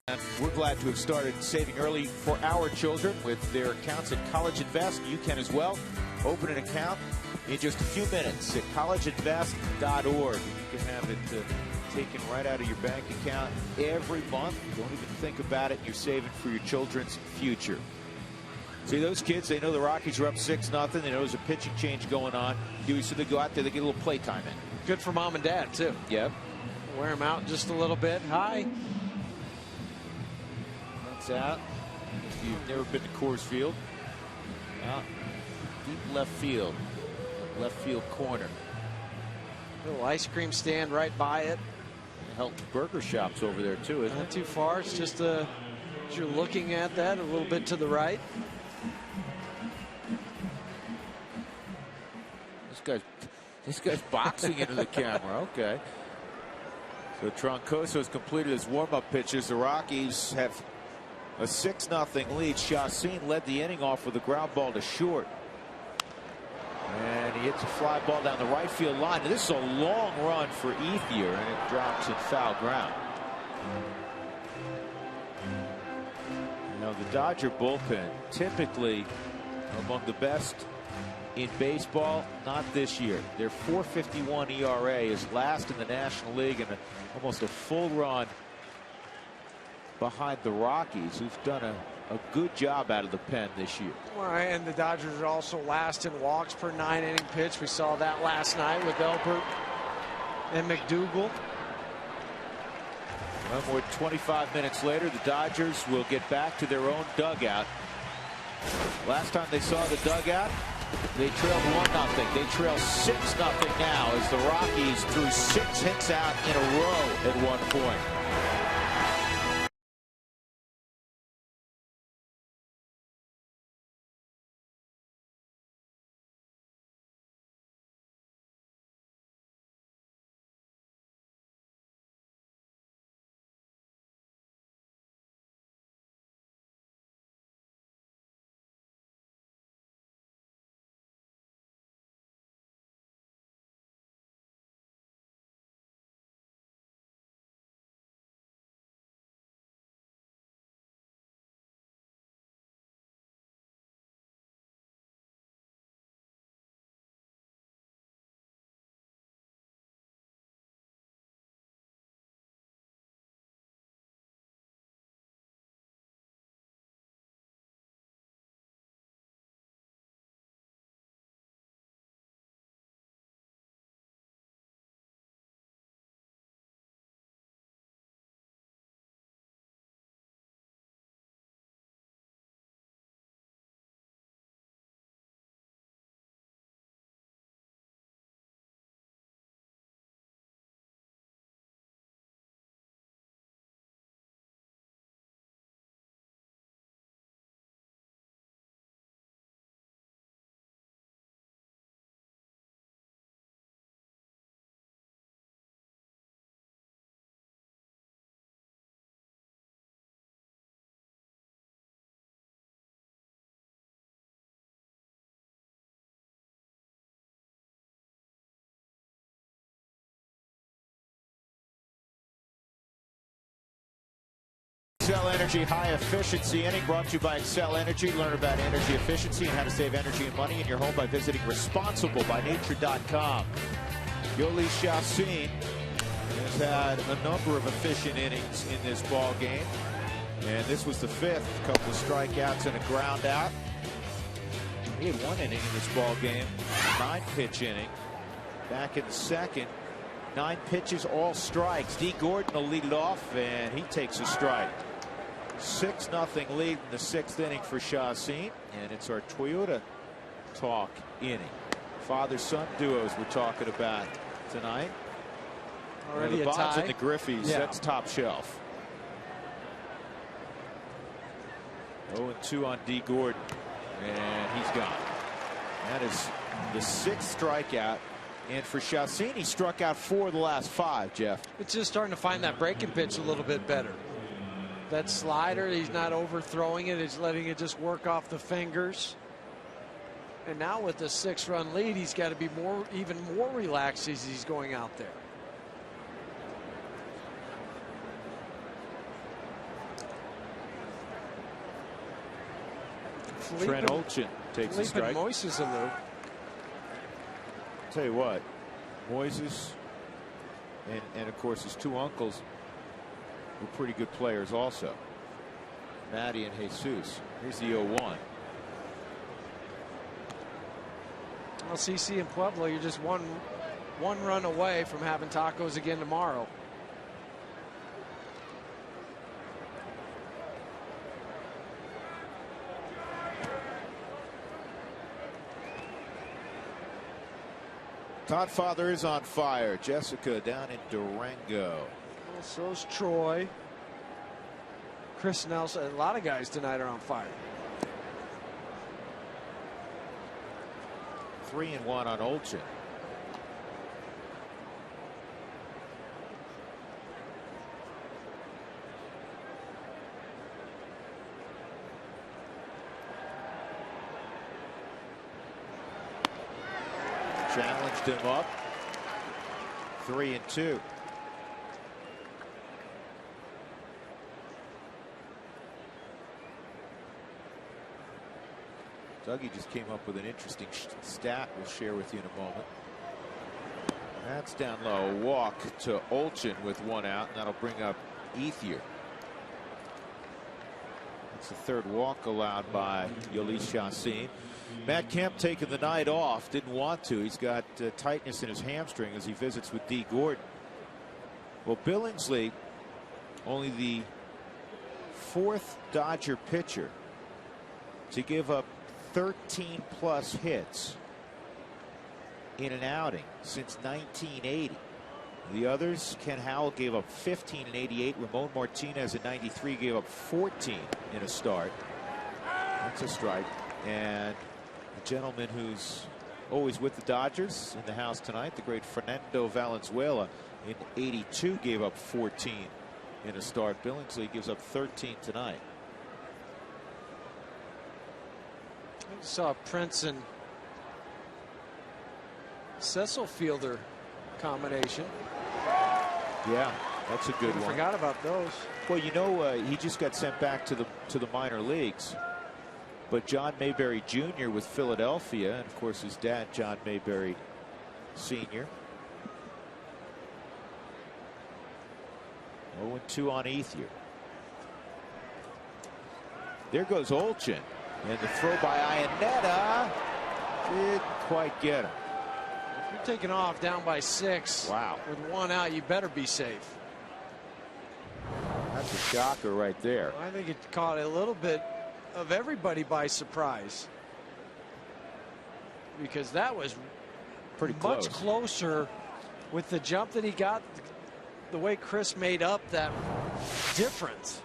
And we're glad to have started saving early for our children with their accounts at College Invest. You can as well. Open an account in just a few minutes at collegeinvest.org. You can have it taken right out of your bank account every month. Don't even think about it. You're saving for your children's future. See, those kids, they know the Rockies are up 6-0. They know there's a pitching change going on. So they go out there, they get a little playtime in. Good for mom and dad, too. Yep. Wear them out just a little bit. Hi. That's out. If you've never been to Coors Field. Out. Deep left field. Left field corner. Little ice cream stand right by it. Helton Burger Shop's over there, too, isn't it? Not too far. It's just as you're looking at that, a little bit to the right. This guy's boxing into the camera. Okay. So Troncoso's completed his warm-up pitches. The Rockies have a 6-0 lead. Chacin led the inning off with a ground ball to short. And he hits a fly ball down the right field line. And this is a long run for Ethier, and it drops in foul ground. You know, the Dodger bullpen, typically among the best in baseball, not this year. Their .451 ERA is last in the National League, and almost a full run behind the Rockies, who've done a good job out of the pen this year. All right, and the Dodgers are also last in walks per 9-inning pitch. We saw that last night with Elbert and McDougal. Well, more than 25 minutes later, the Dodgers will get back to their own dugout. Last time they saw the dugout, they trailed 1-0. They trail 6-0 now as the Rockies threw 6 hits out in a row at one point. Excel Energy High Efficiency Inning brought to you by Excel Energy. Learn about energy efficiency and how to save energy and money in your home by visiting responsiblebynature.com. Yoeli Chacin has had a number of efficient innings in this ball game, and this was the 5th. A couple of strikeouts and a ground out. He had 1 inning in this ball game, 9-pitch inning. Back in the 2nd, 9 pitches, all strikes. D. Gordon will lead it off, and he takes a strike. 6-0 lead in the 6th inning for Chacin, and it's our Toyota Talk inning. Father-son duos we're talking about tonight. Already the a Bonds tie. and the Griffeys, Yeah. that's top shelf. 0-2 on D. Gordon, and he's gone. That is the 6th strikeout. And for Chacin, he struck out 4 of the last 5, Jeff. It's just starting to find that breaking pitch a little bit better. That slider, he's not overthrowing it. He's letting it just work off the fingers. And now with the 6-run lead, he's got to be even more relaxed as he's going out there. Trent Olchin takes the strike. Moises a loop. Tell you what, Moises and of course his two uncles were pretty good players also. Matty and Jesus. Here's the 0-1. Well, CC and Pueblo, you're just one run away from having tacos again tomorrow. Todd Father is on fire. Jessica down in Durango. Well, so's Troy. Chris Nelson. A lot of guys tonight are on fire. 3-1 on Olchin. Challenged him up. 3-2. Dougie just came up with an interesting stat we'll share with you in a moment. That's down low. A walk to Olchin with one out, and that'll bring up Ethier. That's the third walk allowed by Yolis Chassin. Matt Kemp taking the night off. Didn't want to. He's got tightness in his hamstring as he visits with D. Gordon. Well, Billingsley, only the fourth Dodger pitcher to give up 13+ hits in an outing since 1980. The others, Ken Howell gave up 15 in '88. Ramon Martinez in '93 gave up 14 in a start. That's a strike. And the gentleman who's always with the Dodgers in the house tonight, the great Fernando Valenzuela, in '82 gave up 14 in a start. Billingsley gives up 13 tonight. I saw Prince and Cecil Fielder combination. Yeah, that's a good one. Forgot about those. Well, you know, he just got sent back to the minor leagues. But John Mayberry Jr. with Philadelphia, and of course his dad, John Mayberry Sr. 0-2 on Ethier. There goes Olchin. And the throw by Iannetta didn't quite get him. If you're taking off down by 6, wow, with one out, you better be safe. That's a shocker right there. I think it caught a little bit of everybody by surprise, because that was pretty much closer with the jump that he got, the way Chris made up that difference.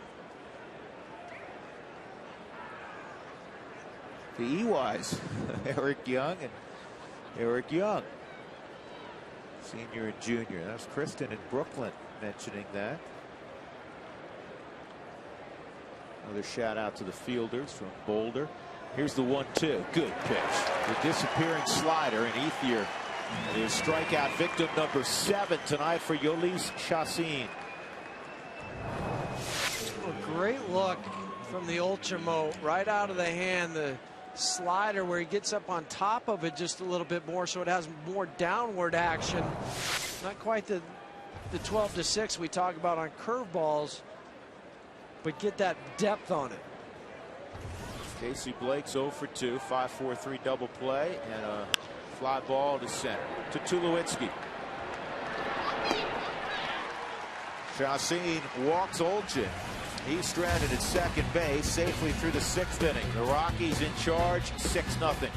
The EYs, Eric Young and Eric Young, senior and junior. That's Kristen in Brooklyn mentioning that. Another shout out to the fielders from Boulder. Here's the 1-2. Good pitch. The disappearing slider, and Ethier is strikeout victim number 7 tonight for Yolis Chassin. A great look from the Ultimo, right out of the hand. The slider where he gets up on top of it just a little bit more, so it has more downward action. Not quite the 12-6 we talk about on curveballs, but get that depth on it. Casey Blake's 0 for 2, 5-4-3 double play, and a fly ball to center to Tulowitzki. Chassin walks Olchin. He's stranded at second base safely through the 6th inning. The Rockies in charge, 6-0.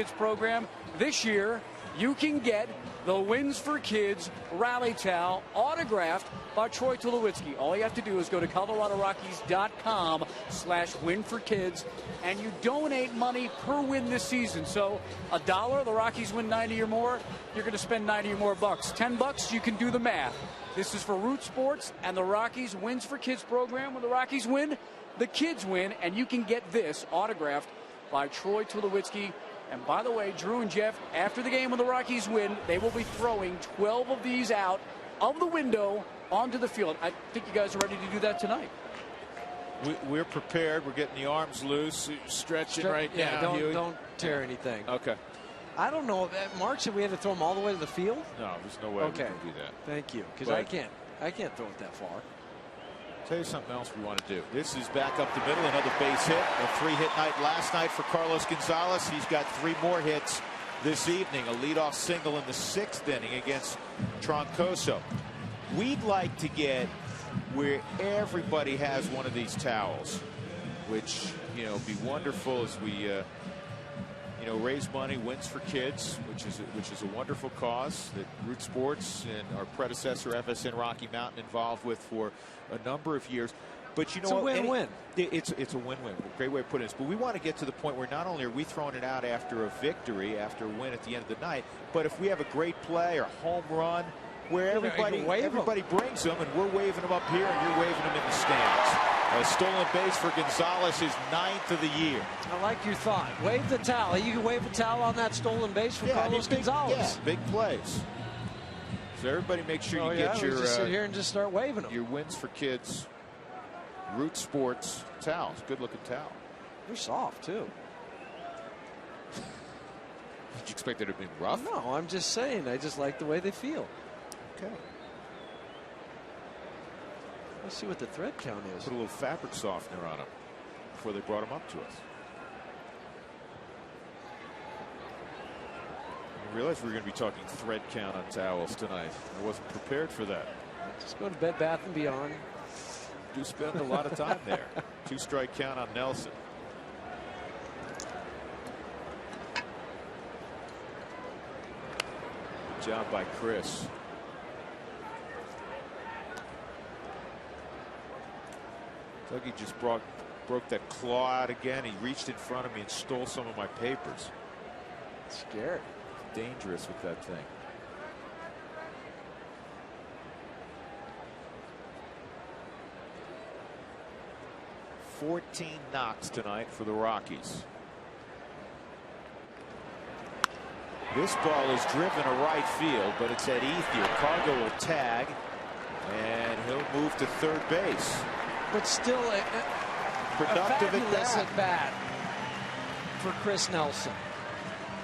Kids program. This year, you can get the Wins for Kids rally towel autographed by Troy Tulowitzki. All you have to do is go to ColoradoRockies.com/win-for-kids, and you donate money per win this season. So $1, the Rockies win 90 or more, you're going to spend 90 or more bucks. $10, you can do the math. This is for Root Sports and the Rockies Wins for Kids program. When the Rockies win, the kids win, and you can get this autographed by Troy Tulowitzki. And by the way, Drew and Jeff, after the game when the Rockies win, they will be throwing 12 of these out of the window onto the field. I think you guys are ready to do that tonight. We're prepared. We're getting the arms loose, stretching right now. Don't tear anything. Okay. I don't know. Mark said we had to throw them all the way to the field. No, there's no way we can do that. Thank you, because I can't throw it that far. Tell you something else we want to do. This is back up the middle, another base hit. A 3-hit night last night for Carlos Gonzalez. He's got 3 more hits this evening. A leadoff single in the 6th inning against Troncoso. We'd like to get where everybody has one of these towels, which, you know, be wonderful as we raise money, Wins for Kids, which is a wonderful cause that Root Sports and our predecessor FSN Rocky Mountain involved with for a number of years. But you know, it's a win-win. It's a win-win. Great way of putting this. But we want to get to the point where not only are we throwing it out after a victory, after a win at the end of the night, but if we have a great play or home run, where everybody brings them, and we're waving them up here, and you're waving them in the stands. A stolen base for Gonzalez, his 9th of the year. I like your thought. Wave the towel. You can wave a towel on that stolen base for Carlos Gonzalez. Yeah, big plays. So everybody make sure you get your just sit here and just start waving them. Your Wins for Kids Root Sports towels. Good looking towel. They're soft too. Did you expect it to be rough? No, I'm just saying. I just like the way they feel. Okay. Let's see what the thread count is. Put a little fabric softener on them before they brought them up to us. I realized we were going to be talking thread count on towels tonight. I wasn't prepared for that. Just go to Bed Bath & Beyond. Do spend a lot of time there. 2-strike count on Nelson. Good job by Chris. Dougie just broke that claw out again. He reached in front of me and stole some of my papers. Scary. Dangerous with that thing. $14 knocks tonight for the Rockies. This ball is driven to right field, but it's at Ethier. Cargo will tag, and he'll move to third base. But still productive a fabulous at bat for Chris Nelson.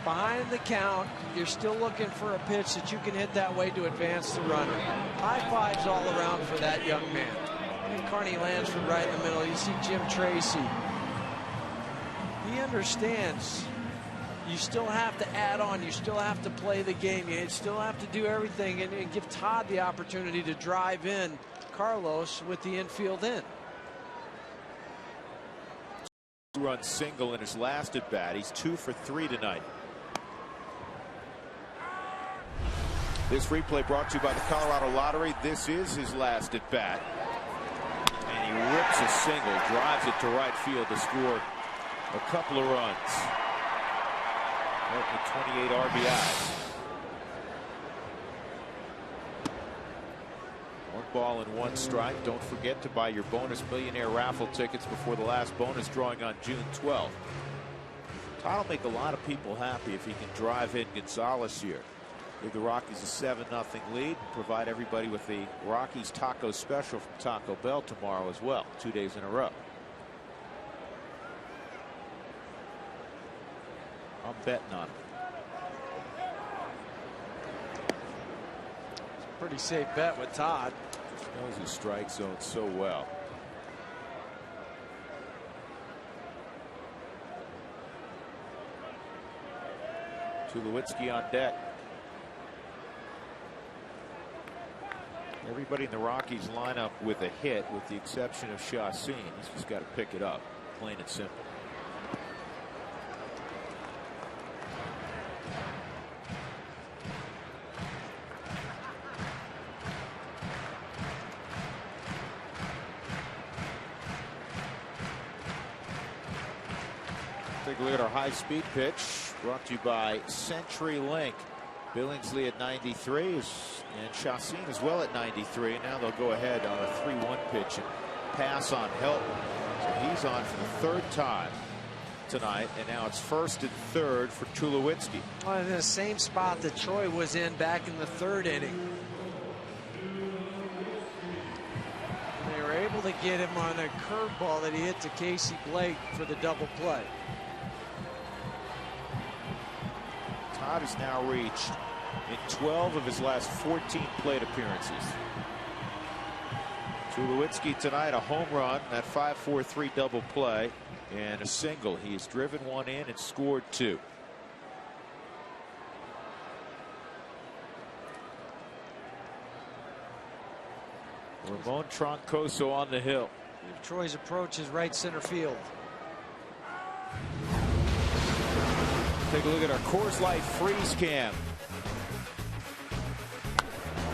Behind the count, you're still looking for a pitch that you can hit that way to advance the runner. High fives all around for that young man. And Carney Lansford right in the middle. You see Jim Tracy. He understands you still have to add on. You still have to play the game. You still have to do everything and give Todd the opportunity to drive in Carlos with the infield in. Run single in his last at bat. He's 2 for 3 tonight. This replay brought to you by the Colorado Lottery. This is his last at bat. And he rips a single, drives it to right field to score a couple of runs. With 28 RBIs. 1 ball and 1 strike. Don't forget to buy your bonus millionaire raffle tickets before the last bonus drawing on June 12th. Todd will make a lot of people happy if he can drive in Gonzalez here. Give the Rockies a 7-0 lead and provide everybody with the Rockies taco special from Taco Bell tomorrow as well, 2 days in a row. I'm betting on it. Pretty safe bet with Todd. Just knows his strike zone so well. Tulowitzki on deck. Everybody in the Rockies lineup with a hit, with the exception of Chacin. He's just got to pick it up, plain and simple. Take a look at our high-speed pitch, brought to you by CenturyLink. Billingsley at 93 and Chassin as well at 93. Now they'll go ahead on a 3-1 pitch and pass on Helton. So he's on for the third time tonight, and now it's first and third for Tulowitzki. Well, in the same spot that Troy was in back in the third inning. They were able to get him on a curveball that he hit to Casey Blake for the double play. Todd has now reached in 12 of his last 14 plate appearances. Tulowitzki tonight, a home run, that 5-4-3 double play, and a single. He's driven one in and scored two. Ramon Troncoso on the hill. Troy's approach is right center field. Take a look at our Coors Light freeze cam.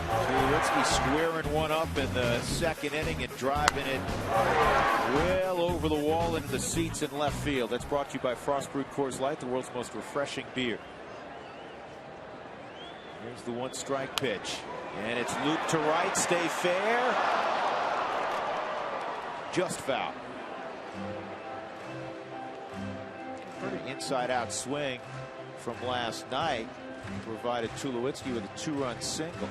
Tulowitzki squaring one up in the second inning and driving it well over the wall into the seats in left field. That's brought to you by Frost Brewed Coors Light, the world's most refreshing beer. Here's the one strike pitch, and it's looped to right. Stay fair. Just foul. Pretty inside-out swing from last night provided Tulowitzki with a 2-run single.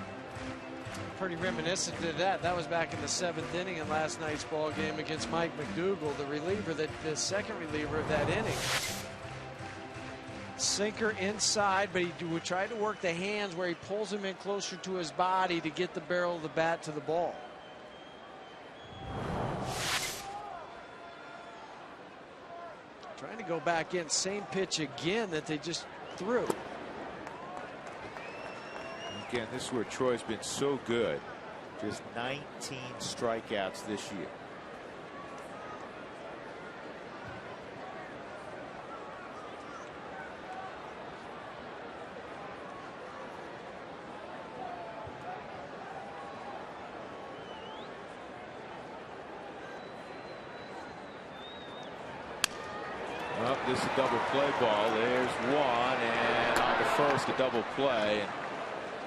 Pretty reminiscent of that. That was back in the 7th inning in last night's ball game against Mike McDougal, the reliever, the second reliever of that inning. Sinker inside, but he would try to work the hands where he pulls him in closer to his body to get the barrel of the bat to the ball. Trying to go back in, same pitch again that they just threw. Again, this is where Troy's been so good. Just 19 strikeouts this year. Well, this is a double play ball. There's one, and on the first, a double play. And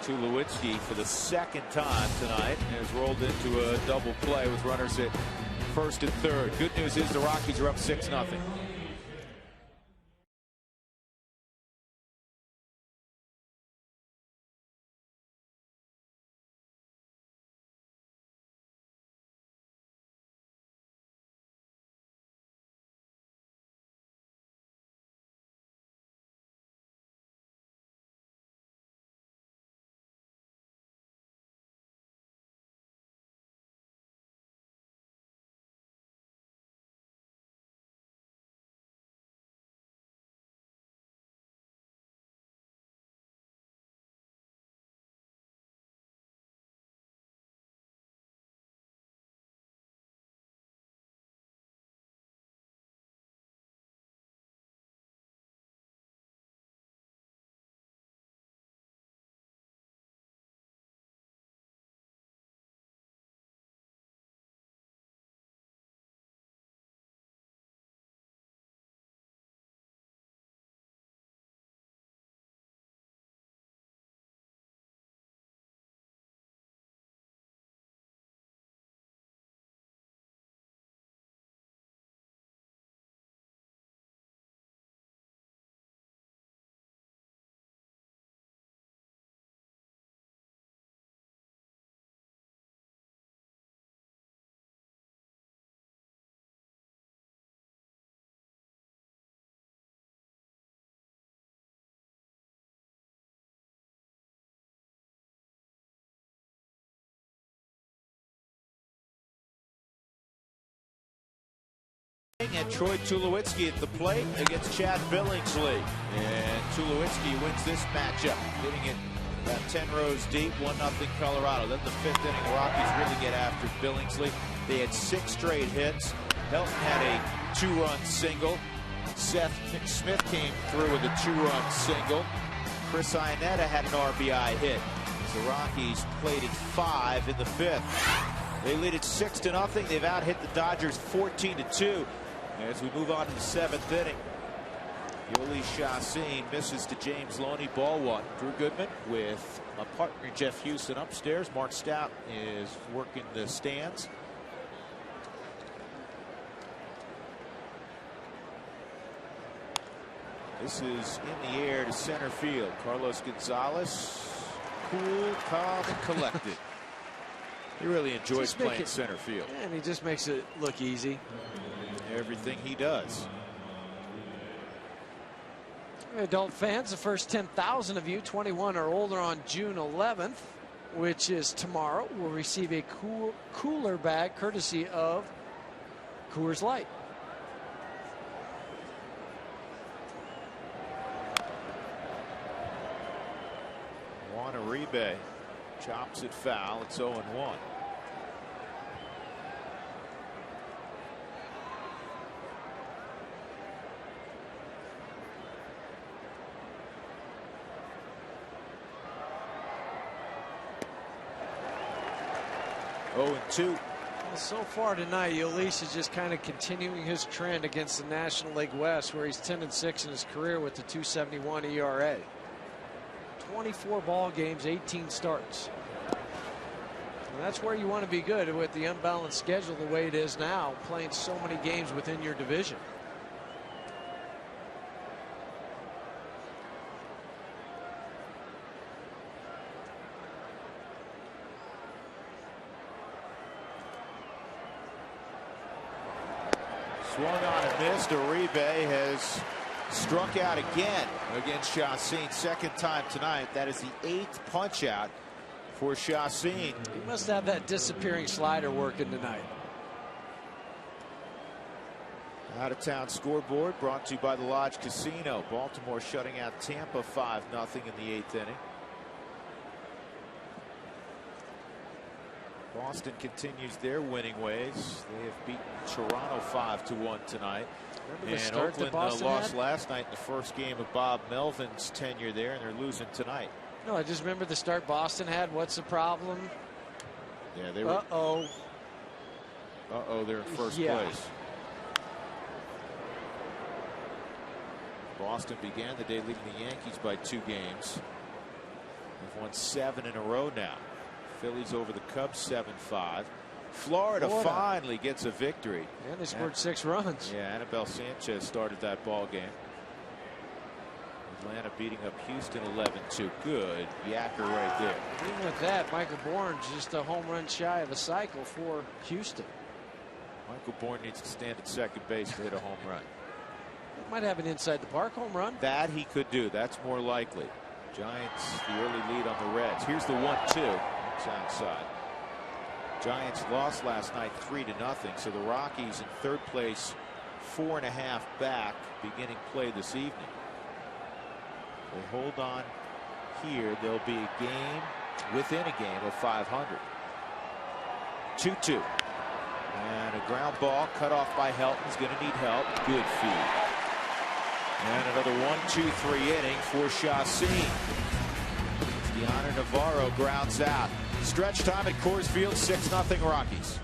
Tulowitzki, for the second time tonight, has rolled into a double play with runners at first and third. Good news is the Rockies are up 6-0. And Troy Tulowitzki at the plate against Chad Billingsley. And Tulowitzki wins this matchup, hitting it about 10 rows deep, 1-0 Colorado. Then the 5th inning, the Rockies really get after Billingsley. They had 6 straight hits. Helton had a 2-run single. Seth Smith came through with a 2-run single. Chris Iannetta had an RBI hit. The Rockies plated 5 in the 5th. They lead it 6-0. They've out-hit the Dodgers 14-2. As we move on to the 7th inning. Chassin misses to James Loney. Ball one. Drew Goodman with a partner, Jeff Houston, upstairs. Mark Stout is working the stands. This is in the air to center field. Carlos Gonzalez, cool, calm, and collected. He really enjoys playing center field. And he just makes it look easy. Everything he does. Adult fans, the first 10,000 of you 21 or older on June 11th, which is tomorrow, will receive a cooler bag courtesy of Coors Light. Juan Uribe chops it foul. It's 0-1. Oh, and 2. Well, so far tonight, Yolis is just kind of continuing his trend against the National League West, where he's 10-6 in his career with the 2.71 ERA. 24 ball games, 18 starts. And that's where you want to be good with the unbalanced schedule the way it is now, playing so many games within your division. Swung on and missed. Uribe has struck out again against Chassin. Second time tonight. That is the 8th punch out for Chassin. He must have that disappearing slider working tonight. Out of town scoreboard brought to you by the Lodge Casino. Baltimore shutting out Tampa 5-0 in the 8th inning. Boston continues their winning ways. They have beaten Toronto 5-1 tonight. And Oakland lost last night in the first game of Bob Melvin's tenure there, and they're losing tonight. No, I just remember the start Boston had. What's the problem? Yeah, they were. Uh-oh, they're in first place. Boston began the day leading the Yankees by 2 games. They've won 7 in a row now. Phillies over the Cubs 7-5. Florida finally gets a victory. And they scored 6 runs. Yeah, Anibal Sanchez started that ball game. Atlanta beating up Houston 11-2. Good yacker right there. Even with that, Michael Bourne's just a home run shy of a cycle for Houston. Michael Bourne needs to stand at second base to hit a home run. He might have an inside the park home run. That he could do. That's more likely. Giants the early lead on the Reds. Here's the 1-2. It's outside. Giants lost last night 3-0. So the Rockies in third place, 4.5 back, beginning play this evening. They hold on here. There'll be a game within a game of 500. 2-2. And a ground ball cut off by Helton's going to need help. Good feed. And another 1-2-3 inning for Chassin. Deanna Navarro grounds out. Stretch time at Coors Field, 6-0 Rockies.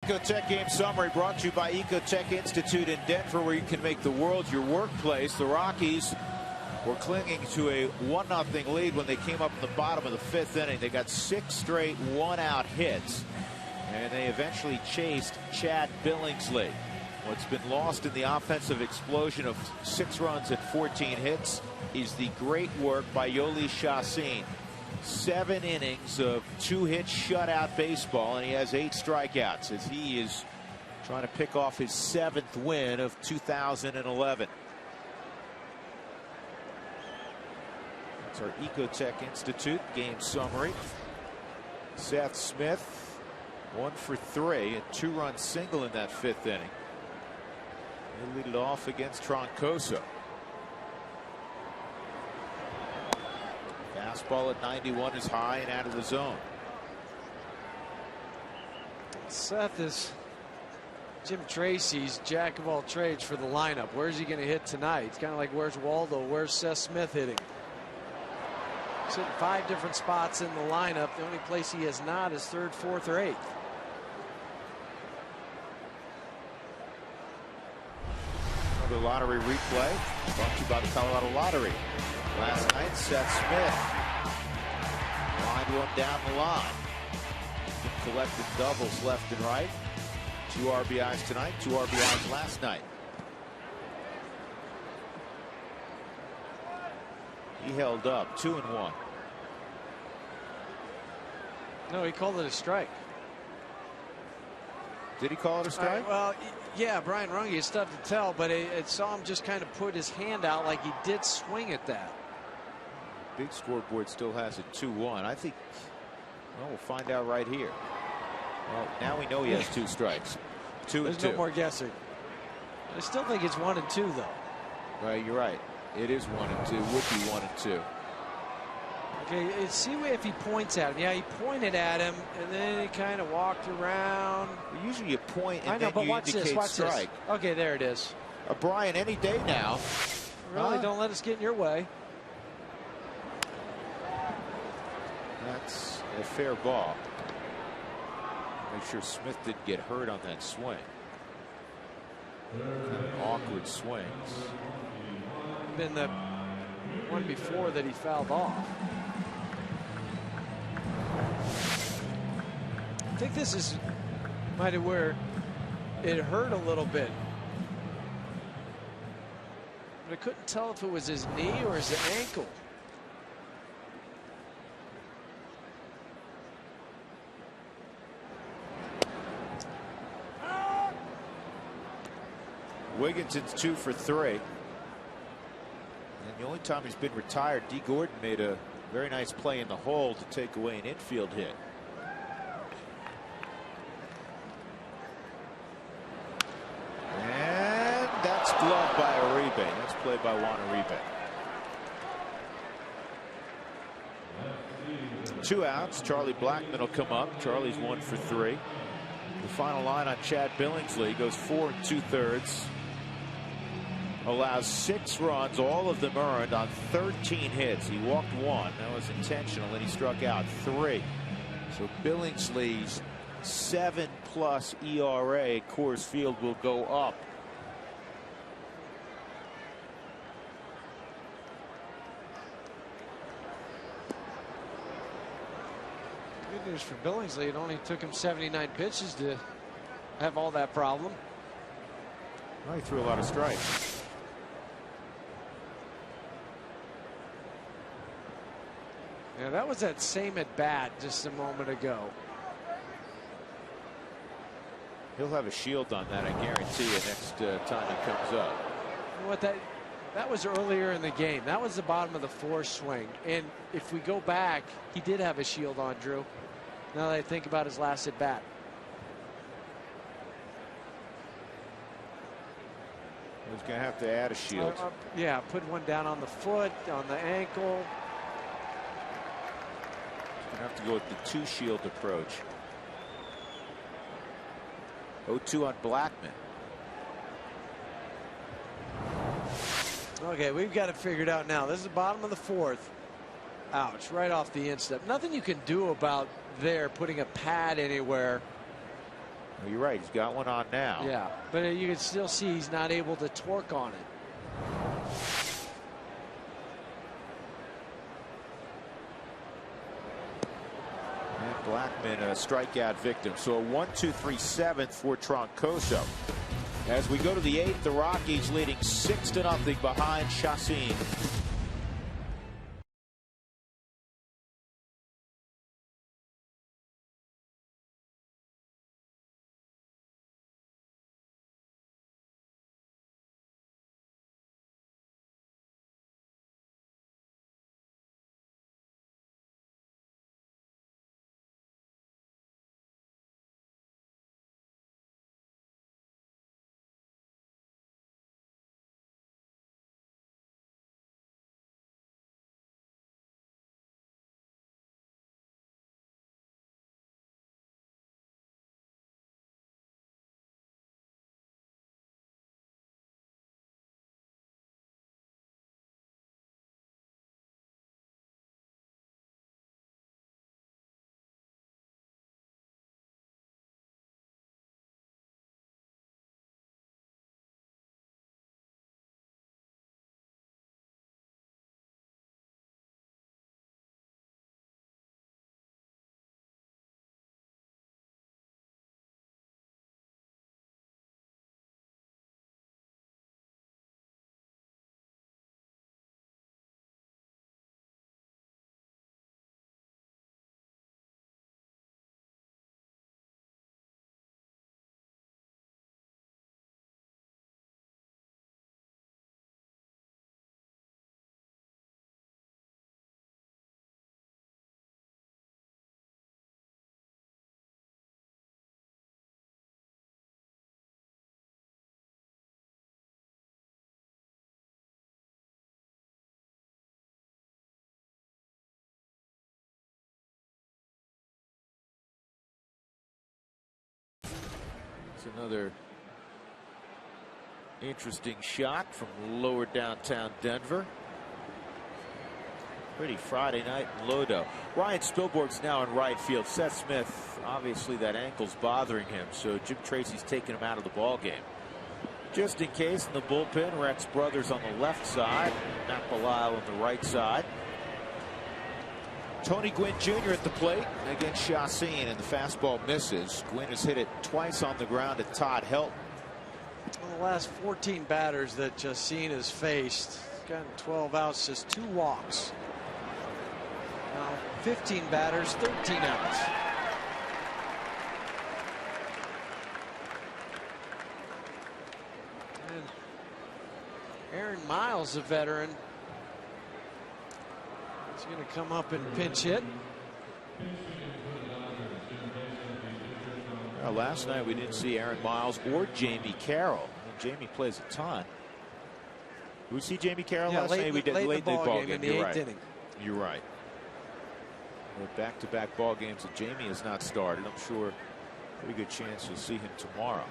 Ecotech game summary brought to you by Ecotech Institute in Denver, where you can make the world your workplace. The Rockies were clinging to a 1-0 lead when they came up in the bottom of the 5th inning. They got 6 straight one-out hits, and they eventually chased Chad Billingsley. What's been lost in the offensive explosion of 6 runs and 14 hits is the great work by Yoli Chacin. 7 innings of 2-hit shutout baseball, and he has 8 strikeouts as he is trying to pick off his 7th win of 2011. That's our Ecotech Institute game summary. Seth Smith 1 for 3, a 2-run single in that 5th inning. He'll lead it off against Troncoso. Fastball at 91 is high and out of the zone. Seth is Jim Tracy's jack of all trades for the lineup. Where's he going to hit tonight? It's kind of like, where's Waldo? Where's Seth Smith hitting? He's hitting 5 different spots in the lineup. The only place he has not is 3rd, 4th, or 8th. Another lottery replay brought to you by the Colorado Lottery. Last night, Seth Smith lined one down the line. Collected doubles left and right. 2 RBIs tonight, 2 RBIs last night. He held up 2-1. No, he called it a strike. Did he call it a strike? Well, yeah, Brian Runge, it's tough to tell, but I saw him just kind of put his hand out like he did swing at that. Big scoreboard still has it 2-1. I think, well, we'll find out right here. Well, now we know he has 2 strikes. 2 and 2. There's no more guessing. I still think it's 1 and 2, though. Right, you're right. It is 1 and 2. Would be 1 and 2. Okay, see if he points at him. Yeah, he pointed at him, and then he kind of walked around. Well, usually you point and I know, then but you watch indicate this, watch strike. this. Okay, there it is. Brian, any day now. Really, don't let us get in your way. That's a fair ball. Make sure Smith didn't get hurt on that swing. Kind of awkward swings. Been the one before that he fouled off. I think this is might have where it hurt a little bit. But I couldn't tell if it was his knee or his ankle. Wigginson's 2 for 3. And the only time he's been retired, D. Gordon made a very nice play in the hole to take away an infield hit. And that's gloved by Uribe. That's played by Juan Uribe. 2 outs. Charlie Blackmon will come up. Charlie's 1 for 3. The final line on Chad Billingsley goes 4 2/3. Allows 6 runs, all of them earned on 13 hits. He walked 1. That was intentional, and he struck out 3. So Billingsley's 7+ ERA at Coors Field will go up. Good news for Billingsley. It only took him 79 pitches to have all that problem. Well, he threw a lot of strikes. Yeah, that was that same at bat just a moment ago. He'll have a shield on that, I guarantee you, next time he comes up. You know what, that was earlier in the game. That was the bottom of the 4th swing. And if we go back, he did have a shield on, Drew. Now that I think about his last at bat. He's going to have to add a shield. Yeah, put one down on the foot, on the ankle. He's going to have to go with the 2 shield approach. 0-2 on Blackmon. Okay, we've got it figured out now. This is the bottom of the 4th. Ouch, right off the instep. Nothing you can do about there putting a pad anywhere. Well, you're right. He's got one on now. Yeah, but you can still see he's not able to torque on it. And Blackman, a strikeout victim. So a 1-2-3 seventh for Troncoso. As we go to the 8th, the Rockies leading 6-0 behind Chassin. It's another interesting shot from lower downtown Denver. Pretty Friday night in Lodo. Ryan Spilborg's now in right field. Seth Smith, obviously that ankle's bothering him, so Jim Tracy's taking him out of the ball game. Just in case, in the bullpen, Rex Brothers on the left side, Matt Belisle on the right side. Tony Gwynn Jr. at the plate against Chassin, and the fastball misses. Gwynn has hit it twice on the ground at Todd Helton. Well, the last 14 batters that Chassin has faced, gotten 12 outs, just 2 walks. Now 15 batters, 13 outs. And Aaron Miles, a veteran, is going to come up and pinch hit. Well, last night we didn't see Aaron Miles or Jamie Carroll. And Jamie plays a ton. Did we see Jamie Carroll last night? We did late in the ball game. In the 8th inning. You're right. Back-to-back ball games that Jamie has not started. I'm sure pretty good chance you'll see him tomorrow.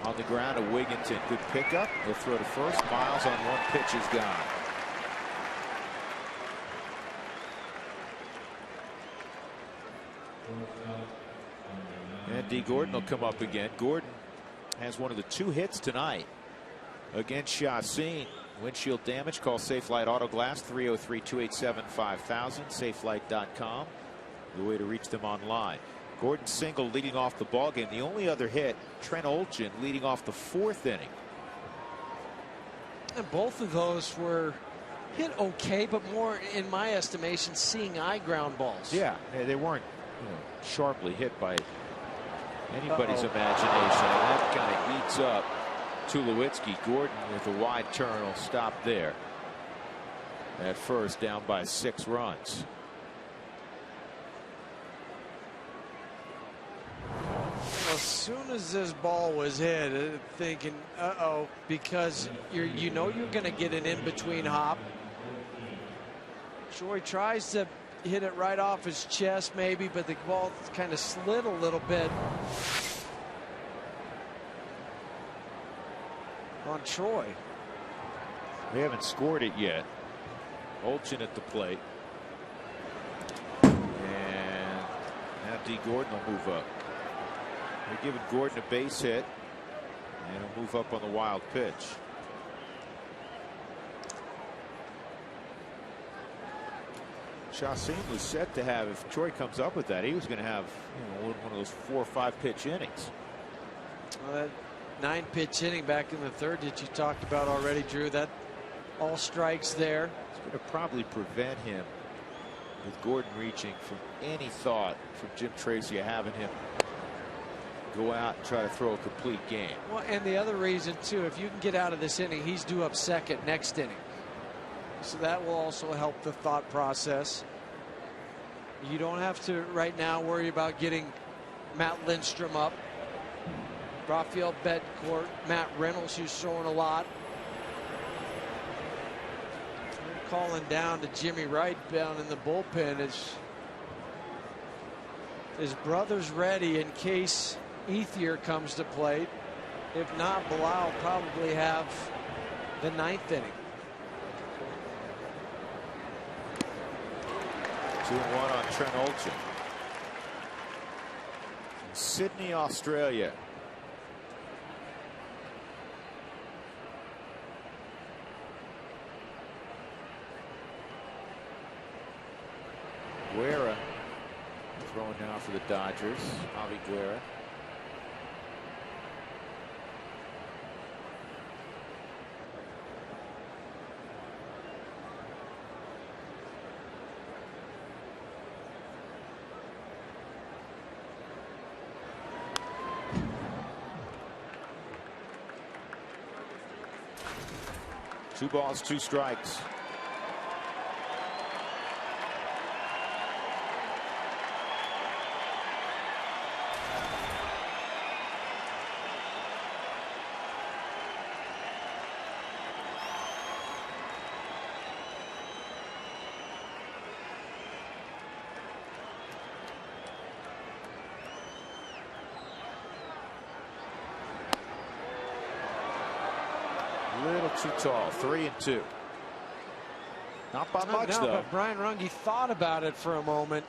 On the ground, a Wigginton. Good pickup. He'll throw to first. Miles on one pitch is gone. And D. Gordon will come up again. Gordon has one of the 2 hits tonight against Chassin. Windshield damage, call Safelite Auto Glass, 303-287-5000, safelight.com, the way to reach them online. Gordon single leading off the ball game. The only other hit, Trent Olchin leading off the 4th inning. And both of those were hit okay, but more, in my estimation, seeing eye ground balls. Yeah, they weren't sharply hit by anybody's imagination. And that kind of eats up Tulowitzki. Gordon with a wide turn will stop there. At first, down by 6 runs. As soon as this ball was hit, thinking, uh-oh, because you know you're going to get an in-between hop. Troy tries to hit it right off his chest maybe, but the ball kind of slid a little bit on Troy. They haven't scored it yet. Olchin at the plate. And now D. Gordon will move up. They're giving Gordon a base hit, and he'll move up on the wild pitch. Chassin was set to have, if Troy comes up with that, he was going to have one of those 4 or 5 pitch innings. Well, that 9-pitch inning back in the third that you talked about already, Drew, that all strikes there. It's going to probably prevent him, with Gordon reaching, from any thought from Jim Tracy of having him go out and try to throw a complete game. Well, and the other reason, too, if you can get out of this inning, he's due up second next inning. So that will also help the thought process. You don't have to right now worry about getting Matt Lindstrom up. Rafael Bedcourt, Matt Reynolds, who's throwing a lot. They're calling down to Jimmy Wright down in the bullpen. His brother's ready in case Ethier comes to plate. If not, Bilal will probably have the 9th inning. 2-1 on Trent Olson. Sydney, Australia. Guerra throwing now for the Dodgers. Javi Guerra. Two balls, 2 strikes. Little too tall. 3-2. Not by much, though. But Brian Runge thought about it for a moment.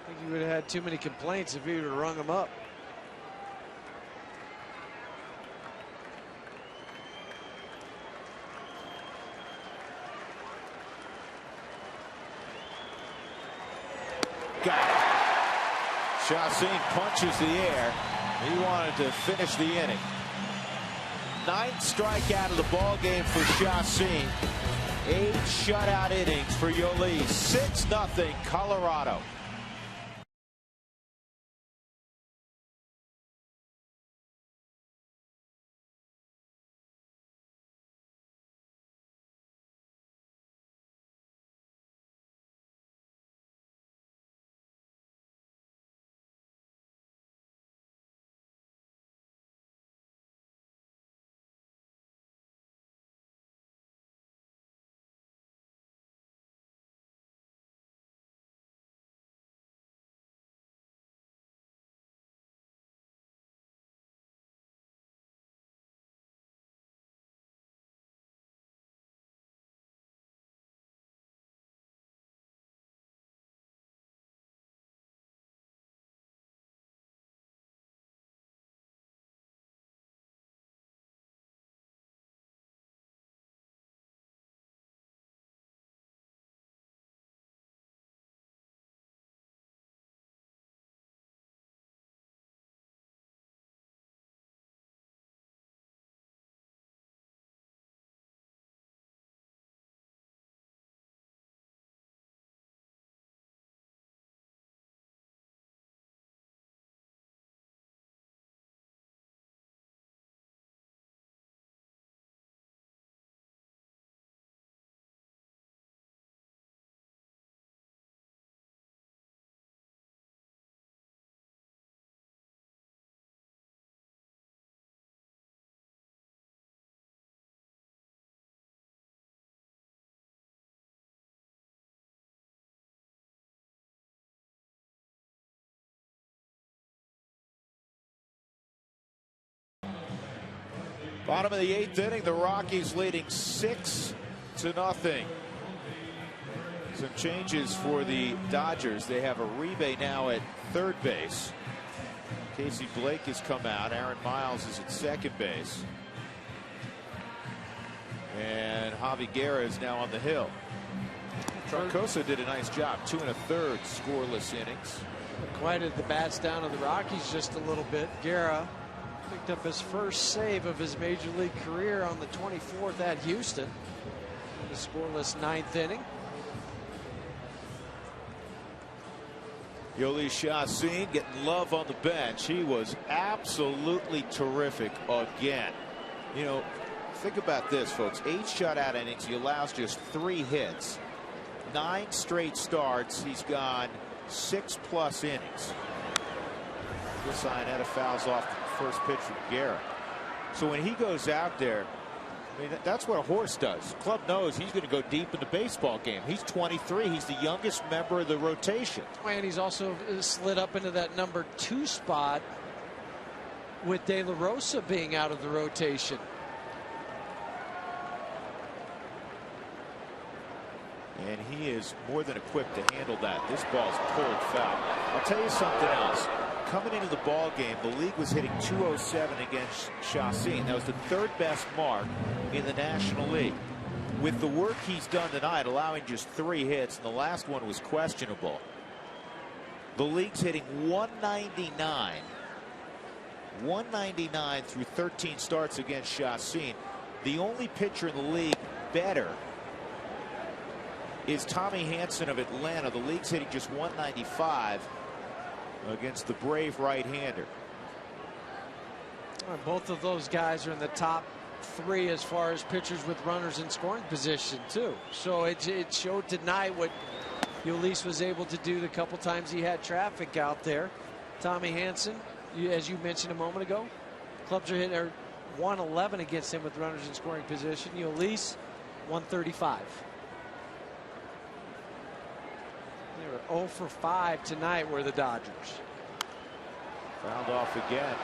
I think he would have had too many complaints if he would have rung him up. Got it. Chassin punches the air. He wanted to finish the inning. 9th strikeout of the ball game for Chassin. 8 shutout innings for Yoli. 6-0 Colorado. Bottom of the 8th inning, the Rockies leading 6-0. Some changes for the Dodgers. They have Uribe now at third base. Casey Blake has come out. Aaron Miles is at second base. And Javi Guerra is now on the hill. Troncoso did a nice job. 2 1/3 scoreless innings. Quieted the bats down of the Rockies just a little bit. Guerra picked up his first save of his major league career on the 24th at Houston. The scoreless 9th inning. Yoeli Chacin getting love on the bench. He was absolutely terrific again. You know, think about this, folks. 8 shutout innings. He allows just 3 hits. 9 straight starts. He's gone 6+ innings. Chris Iannetta fouls off the first pitch from Guerra. So when he goes out there, I mean, that's what a horse does. The club knows he's going to go deep in the baseball game. He's 23. He's the youngest member of the rotation. And he's also slid up into that number 2 spot with De La Rosa being out of the rotation. And he is more than equipped to handle that. This ball's pulled foul. I'll tell you something else. Coming into the ball game, the league was hitting .207 against Chacin. That was the 3rd best mark in the National League. With the work he's done tonight, allowing just 3 hits, and the last one was questionable, the league's hitting .199. .199 through 13 starts against Chacin. The only pitcher in the league better is Tommy Hanson of Atlanta. The league's hitting just .195 against the brave right-hander. Both of those guys are in the top 3 as far as pitchers with runners in scoring position too. So it showed tonight what Yoeli was able to do the couple times he had traffic out there. Tommy Hanson, as you mentioned a moment ago, clubs are hitting 111 against him with runners in scoring position. Yoeli 135. They were 0 for 5 tonight were the Dodgers. Fouled off again.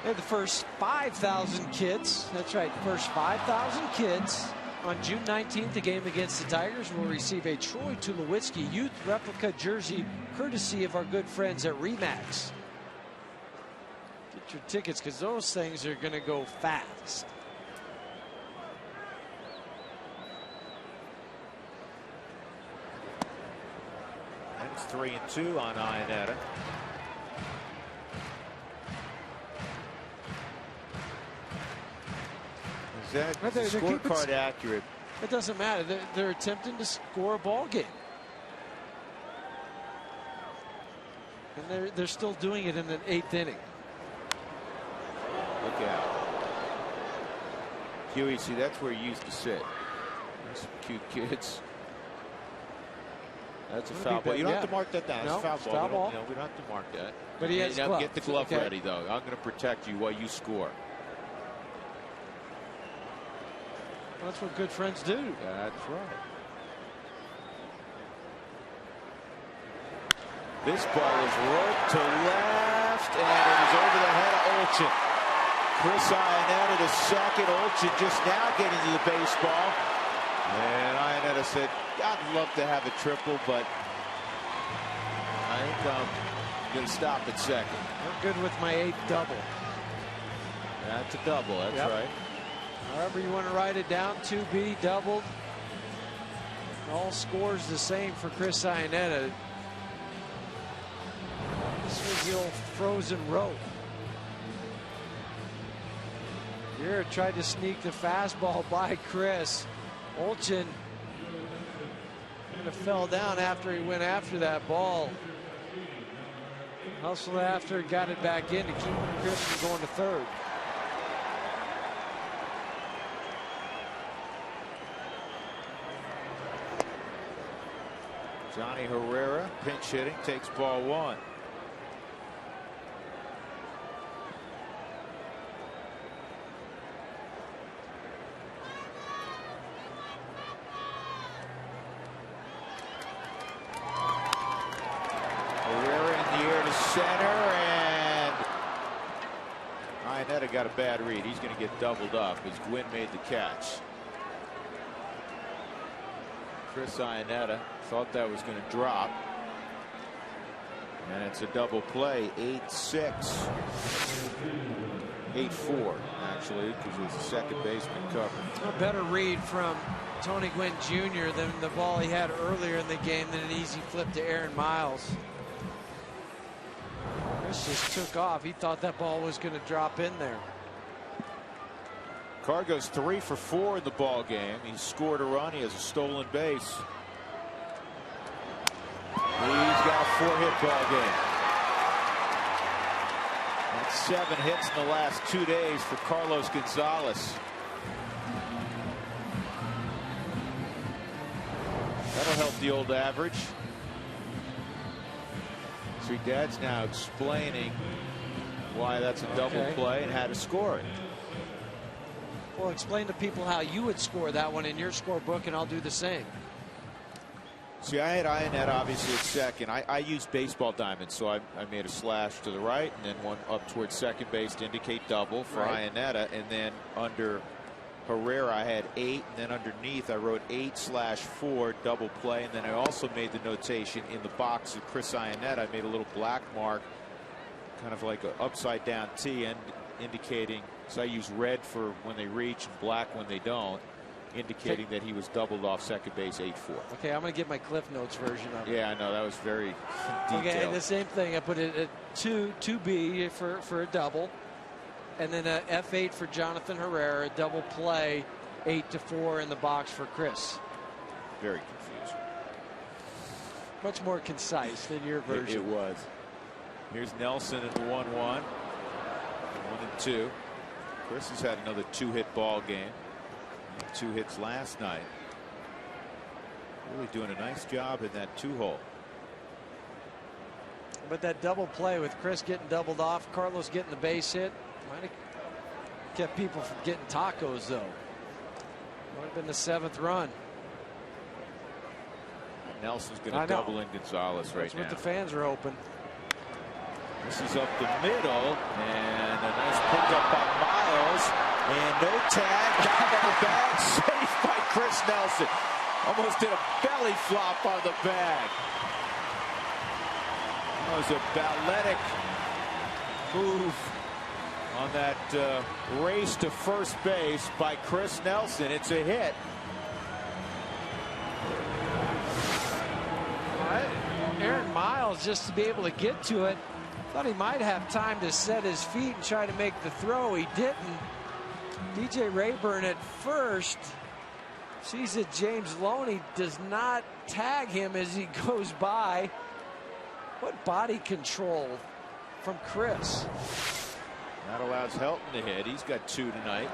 They're the first 5,000 kids. That's right, first 5,000 kids on June 19th. The game against the Tigers will receive a Troy Tulowitzki youth replica jersey courtesy of our good friends at Remax. Get your tickets because those things are going to go fast. It's 3-2 on Iannetta. Is that the scorecard accurate? It doesn't matter. They're attempting to score a ball game. And they're still doing it in the 8th inning. Look out. Huey, see, that's where he used to sit. There's some cute kids. That's a foul ball. You don't have to mark that down. No, it's a foul ball. ball. We don't have to mark that. But he has glove. Get the glove ready, though. I'm going to protect you while you score. That's what good friends do. That's right. This ball is roped to left, and it is over the head of Olchin. Chris Iannetta to second. Olchin just now getting to the baseball. And Iannetta said, I'd love to have a triple, but I think I'm going to stop at second. I'm good with my 8th double. That's a double. That's right. However you want to write it down, 2B doubled. All scores the same for Chris Iannetta. This was the old frozen rope. Guerra tried to sneak the fastball by Chris. Olchin kind of fell down after he went after that ball. Hustled after, got it back in to keep Chris from going to third. Johnny Herrera, pinch hitting, takes ball 1. Center, and Iannetta got a bad read. He's going to get doubled up as Gwynn made the catch. Chris Iannetta thought that was going to drop. And it's a double play, 8-6. 8-4, actually, because it was a second baseman cover. A better read from Tony Gwynn Jr. than the ball he had earlier in the game, than an easy flip to Aaron Miles. Chris just took off. He thought that ball was going to drop in there. Carr goes 3 for 4 in the ball game. He scored a run. He has a stolen base. He's got a 4-hit ball game. That's 7 hits in the last 2 days for Carlos Gonzalez. That'll help the old average. See, Dad's now explaining why that's a double play and how to score it. Well, explain to people how you would score that one in your scorebook, and I'll do the same. See, I had Iannetta obviously at second. I used baseball diamonds, so I made a slash to the right and then one up towards second base to indicate double for Iannetta. And then under Herrera, I had 8, and then underneath I wrote 8/4 double play. And then I also made the notation in the box of Chris Iannetta. I made a little black mark, kind of like an upside down T, and indicating. So I use red for when they reach and black when they don't, indicating that he was doubled off second base 8-4. Okay, I'm going to get my Cliff Notes version of it. Yeah, I know, that was very detailed. Okay, and the same thing. I put it at 2B for a double, and then a F8 for Jonathan Herrera, a double play, 8-4 in the box for Chris. Very confusing. Much more concise than your version. It was. Here's Nelson in the 1-1. 1 and 2. Chris has had another 2-hit ball game. 2 hits last night. Really doing a nice job in that 2-hole. But that double play with Chris getting doubled off, Carlos getting the base hit, might have kept people from getting tacos, though. Might have been the 7th run. Nelson's going to double in Gonzalez right now. That's what the fans are hoping. This is up the middle, and a nice pickup by Miles, and no tag. Got on the bag, safe by Chris Nelson. Almost did a belly flop on the bag. That was a balletic move on that race to first base by Chris Nelson. It's a hit. Aaron Miles, just to be able to get to it, thought he might have time to set his feet and try to make the throw. He didn't. DJ Rayburn at first sees that James Loney does not tag him as he goes by. What body control from Chris. That allows Helton to hit. He's got 2 tonight.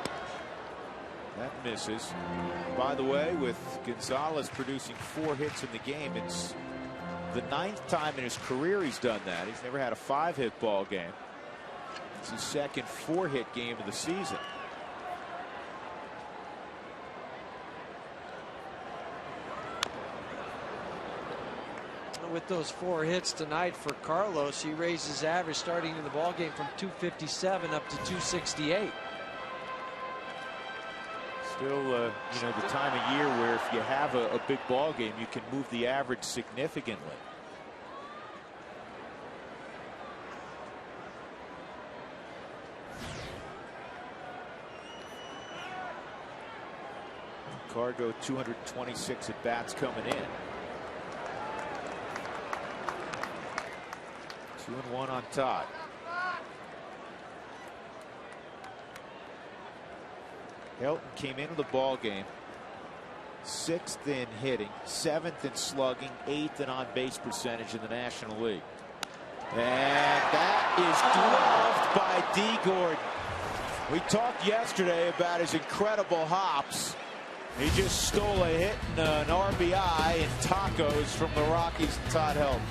That misses. By the way, with Gonzalez producing 4 hits in the game, it's the 9th time in his career he's done that. He's never had a 5-hit ball game. It's his second 4-hit game of the season. With those 4 hits tonight for Carlos, he raised his average starting in the ball game from 257 up to 268. Still, you know, the time of year where if you have a big ball game, you can move the average significantly. Cargo 226 at bats coming in. 2-1 on Todd. Helton came into the ball game 6th in hitting, 7th in slugging, 8th in on base percentage in the National League. And that is gloved by D. Gordon. We talked yesterday about his incredible hops. He just stole a hit and an RBI and tacos from the Rockies and Todd Helton.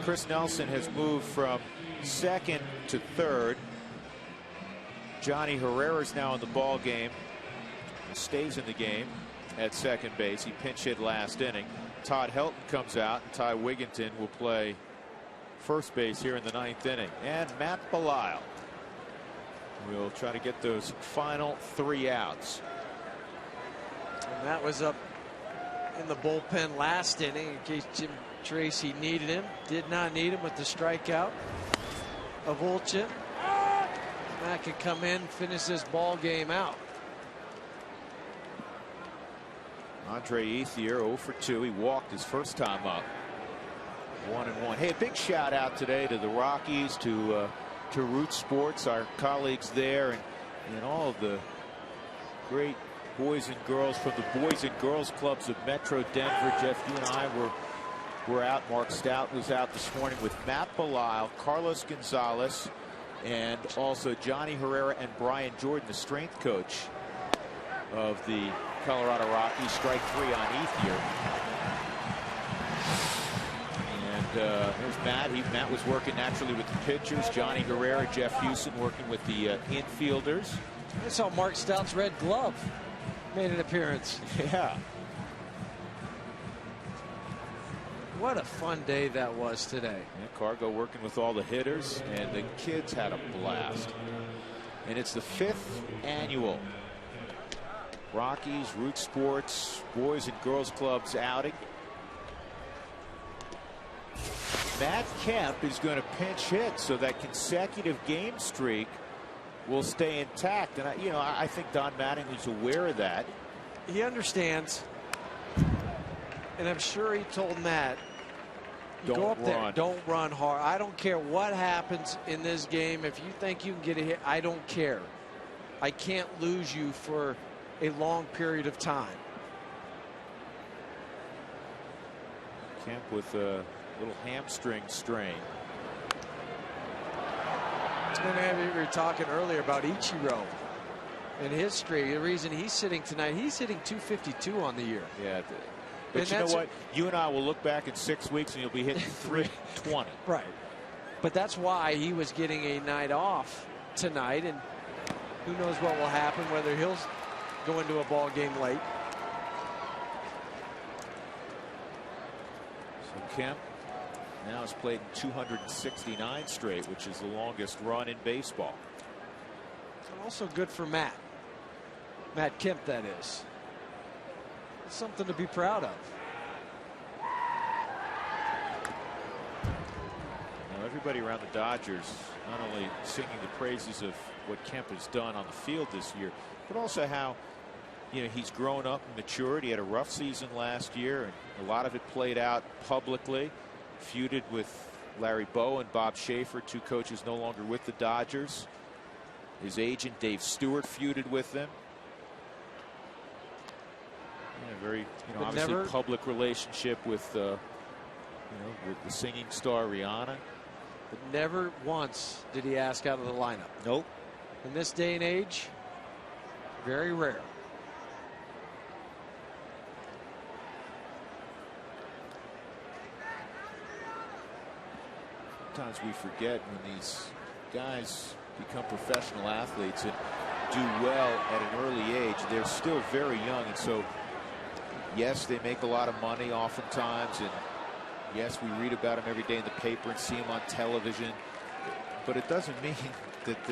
Chris Nelson has moved from second to third. Johnny Herrera's now in the ball game. He stays in the game at second base. He pinch hit last inning. Todd Helton comes out, and Ty Wigginton will play first base here in the 9th inning. And Matt Belisle will try to get those final 3 outs. And Matt was up in the bullpen last inning in case Jim Tracy needed him. Did not need him with the strikeout of Olchin. Matt can come in, finish this ball game out. Andre Ethier 0 for 2. He walked his first time up. 1-1. Hey, a big shout out today to the Rockies, to Root Sports, our colleagues there, and all of the great boys and girls from the Boys and Girls Clubs of Metro Denver. Jeff, you and I were out. Mark Stout was out this morning with Matt Belisle, Carlos Gonzalez, and also Johnny Herrera and Brian Jordan, the strength coach of the Colorado Rockies. Strike 3 on Ethier. And there's Matt. Matt was working naturally with the pitchers. Johnny Herrera, Jeff Houston working with the infielders. I saw Mark Stout's red glove made an appearance. Yeah. What a fun day that was today. Yeah, Cargo working with all the hitters, and the kids had a blast. And it's the 5th annual Rockies Root Sports Boys and Girls Clubs outing. Matt Kemp is going to pinch hit, so that consecutive game streak will stay intact. And I think Don Mattingly's aware of that. He understands, and I'm sure he told Matt, go up there, don't run hard. I don't care what happens in this game. If you think you can get a hit, I don't care. I can't lose you for a long period of time. Kemp with a little hamstring strain. And we were talking earlier about Ichiro and his streak. The reason he's sitting tonight, he's hitting 252 on the year. Yeah. But you know what? You and I will look back in 6 weeks and you'll be hitting 320. Right. But that's why he was getting a night off tonight. And who knows what will happen, whether he'll go into a ball game late. So Kemp now has played in 269 straight, which is the longest run in baseball. And also good for Matt. Matt Kemp, that is. It's something to be proud of. Now everybody around the Dodgers not only singing the praises of what Kemp has done on the field this year, but also how he's grown up and matured. He had a rough season last year, and a lot of it played out publicly. Feuded with Larry Bow and Bob Schaefer, 2 coaches no longer with the Dodgers. His agent Dave Stewart feuded with them. Very obviously public relationship with with the singing star Rihanna. But never once did he ask out of the lineup. Nope. In this day and age, very rare. Sometimes we forget when these guys become professional athletes and do well at an early age, they're still very young. And so, yes, they make a lot of money oftentimes, and yes, we read about them every day in the paper and see them on television, but it doesn't mean that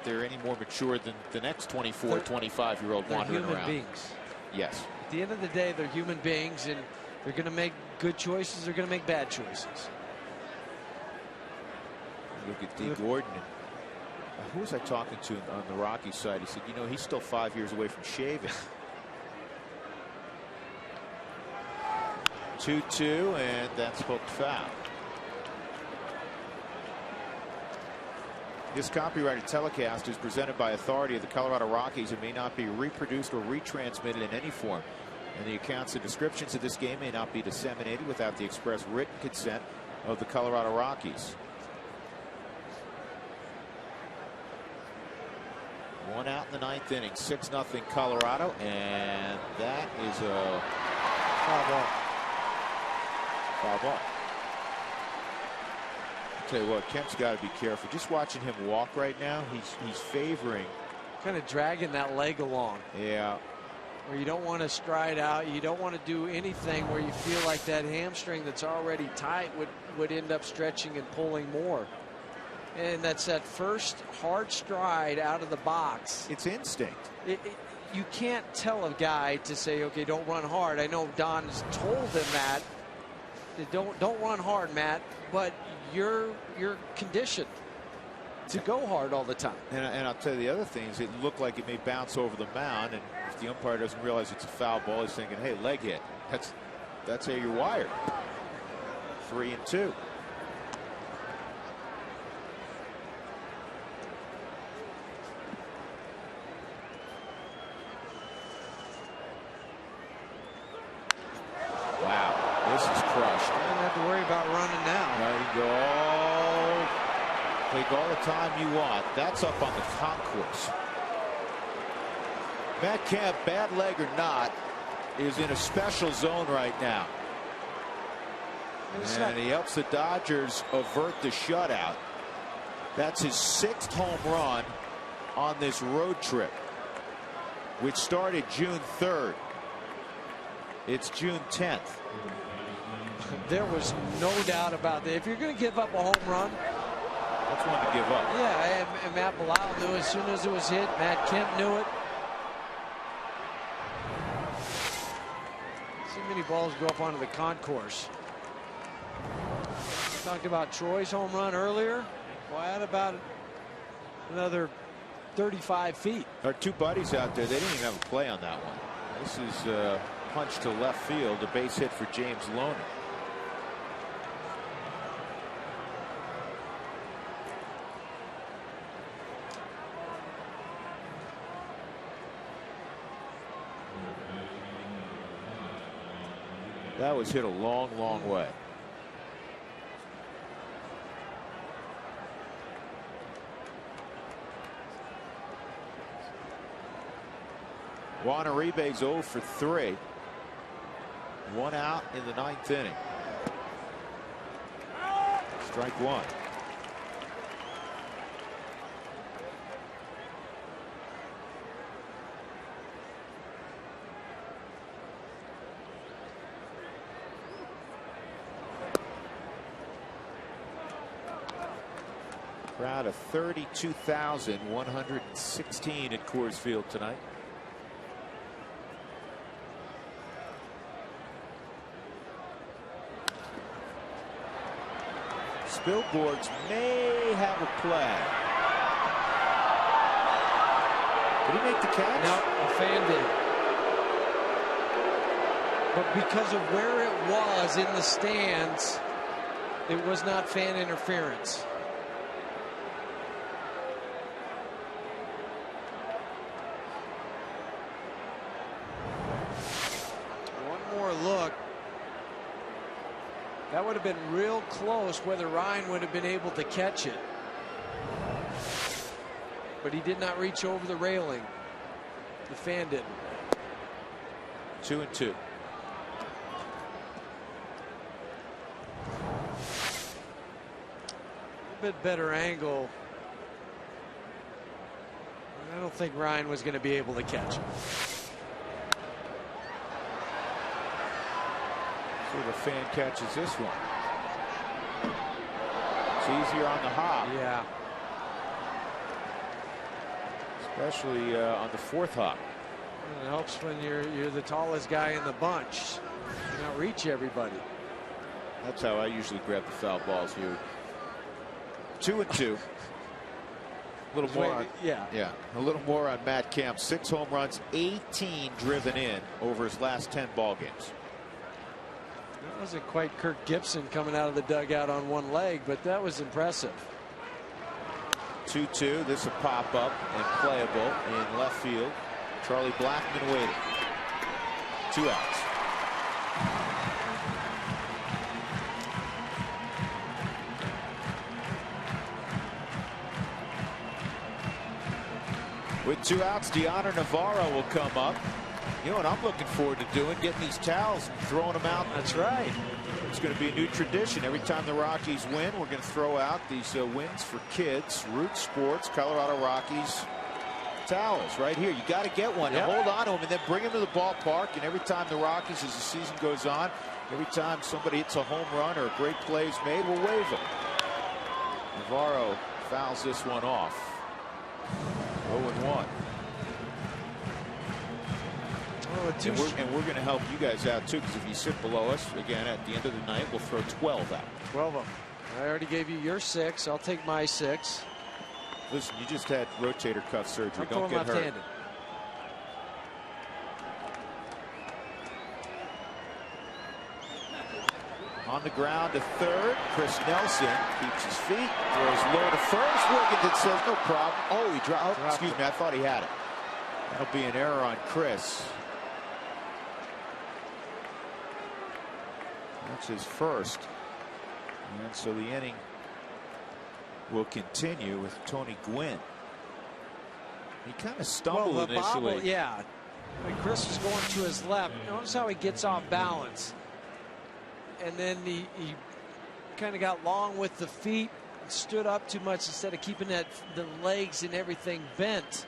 they're any more mature than the next 24, 25-year-old wandering around. They're human beings. Yes. At the end of the day, they're human beings, and they're going to make good choices. They're going to make bad choices. Look at Dee Gordon. Who was I talking to on the Rocky side? He said, he's still 5 years away from shaving. 2-2, and that's hooked foul. This copyrighted telecast is presented by authority of the Colorado Rockies and may not be reproduced or retransmitted in any form. And the accounts and descriptions of this game may not be disseminated without the express written consent of the Colorado Rockies. 1 out in the 9th inning, 6-0 Colorado, and that is a foul ball. Tell you what, Kemp's got to be careful. Just watching him walk right now, he's favoring. Kind of dragging that leg along. Yeah. Where you don't want to stride out. You don't want to do anything where you feel like that hamstring that's already tight would end up stretching and pulling more. And that's that first hard stride out of the box. It's instinct. You can't tell a guy to say, okay, don't run hard. I know Don's told him that. Don't run hard, Matt, but you're conditioned to go hard all the time. And I'll tell you the other thing is it looked like it may bounce over the mound, and if the umpire doesn't realize it's a foul ball, he's thinking, hey, leg hit. That's how you're wired. 3-2. This is crushed. You don't have to worry about running now. There you go. Take all the time you want. That's up on the concourse. Matt Kemp, bad leg or not, is in a special zone right now. And he helps the Dodgers avert the shutout. That's his 6th home run on this road trip, which started June 3rd. It's June 10th. There was no doubt about that. If you're going to give up a home run, that's one to give up. Yeah, and Matt Bilal knew as soon as it was hit. Matt Kemp knew it. See many balls go up onto the concourse. Talked about Troy's home run earlier. Well, at about another 35 feet. Our two buddies out there, they didn't even have a play on that one. This is punch to left field, a base hit for James Loney. That was hit a long, long way. Juan Uribe's 0 for 3. 1 out in the 9th inning. Strike 1. Crowd of 32,116 at Coors Field tonight. Billboards may have a play. Did he make the catch? No, a fan did. But because of where it was in the stands, it was not fan interference. One more look. That would have been real close whether Ryan would have been able to catch it. But he did not reach over the railing. The fan didn't. 2-2. A bit better angle. I don't think Ryan was going to be able to catch it. See if a fan catches this one. It's easier on the hop. Yeah. Especially on the 4th hop. It helps when you're the tallest guy in the bunch. You don't reach everybody. That's how I usually grab the foul balls here. 2-2. A little more on, yeah, a little more on Matt Kemp. 6 home runs, 18 driven in over his last 10 ball games. That wasn't quite Kirk Gibson coming out of the dugout on one leg, but that was impressive. 2-2. This will pop up and playable in left field. Charlie Blackmon waiting. 2 outs. With 2 outs, Deoner Navarro will come up. You know what I'm looking forward to doing? Getting these towels and throwing them out. That's right. It's going to be a new tradition. Every time the Rockies win, we're going to throw out these wins for kids. Root Sports, Colorado Rockies towels right here. You got to get one. Yep. Hold on to them and then bring them to the ballpark. And every time the Rockies, as the season goes on, every time somebody hits a home run or a great play is made, we'll wave them. Navarro fouls this one off. 0-1. And we're going to help you guys out too, because if you sit below us again at the end of the night, we'll throw 12 out. 12 of them. I already gave you your 6. I'll take my 6. Listen, you just had rotator cuff surgery. I'm Don't get hurt. left-handed. On the ground to third. Chris Nelson keeps his feet, throws low to first. Wigginton says no problem. Oh, he dropped. Excuse me, I thought he had it. That'll be an error on Chris. That's his first. And so the inning will continue with Tony Gwynn. He kind of stumbled initially. Bobble, yeah. When Chris was going to his left, notice how he gets off balance. And then he kind of got long with the feet, stood up too much instead of keeping the legs and everything bent.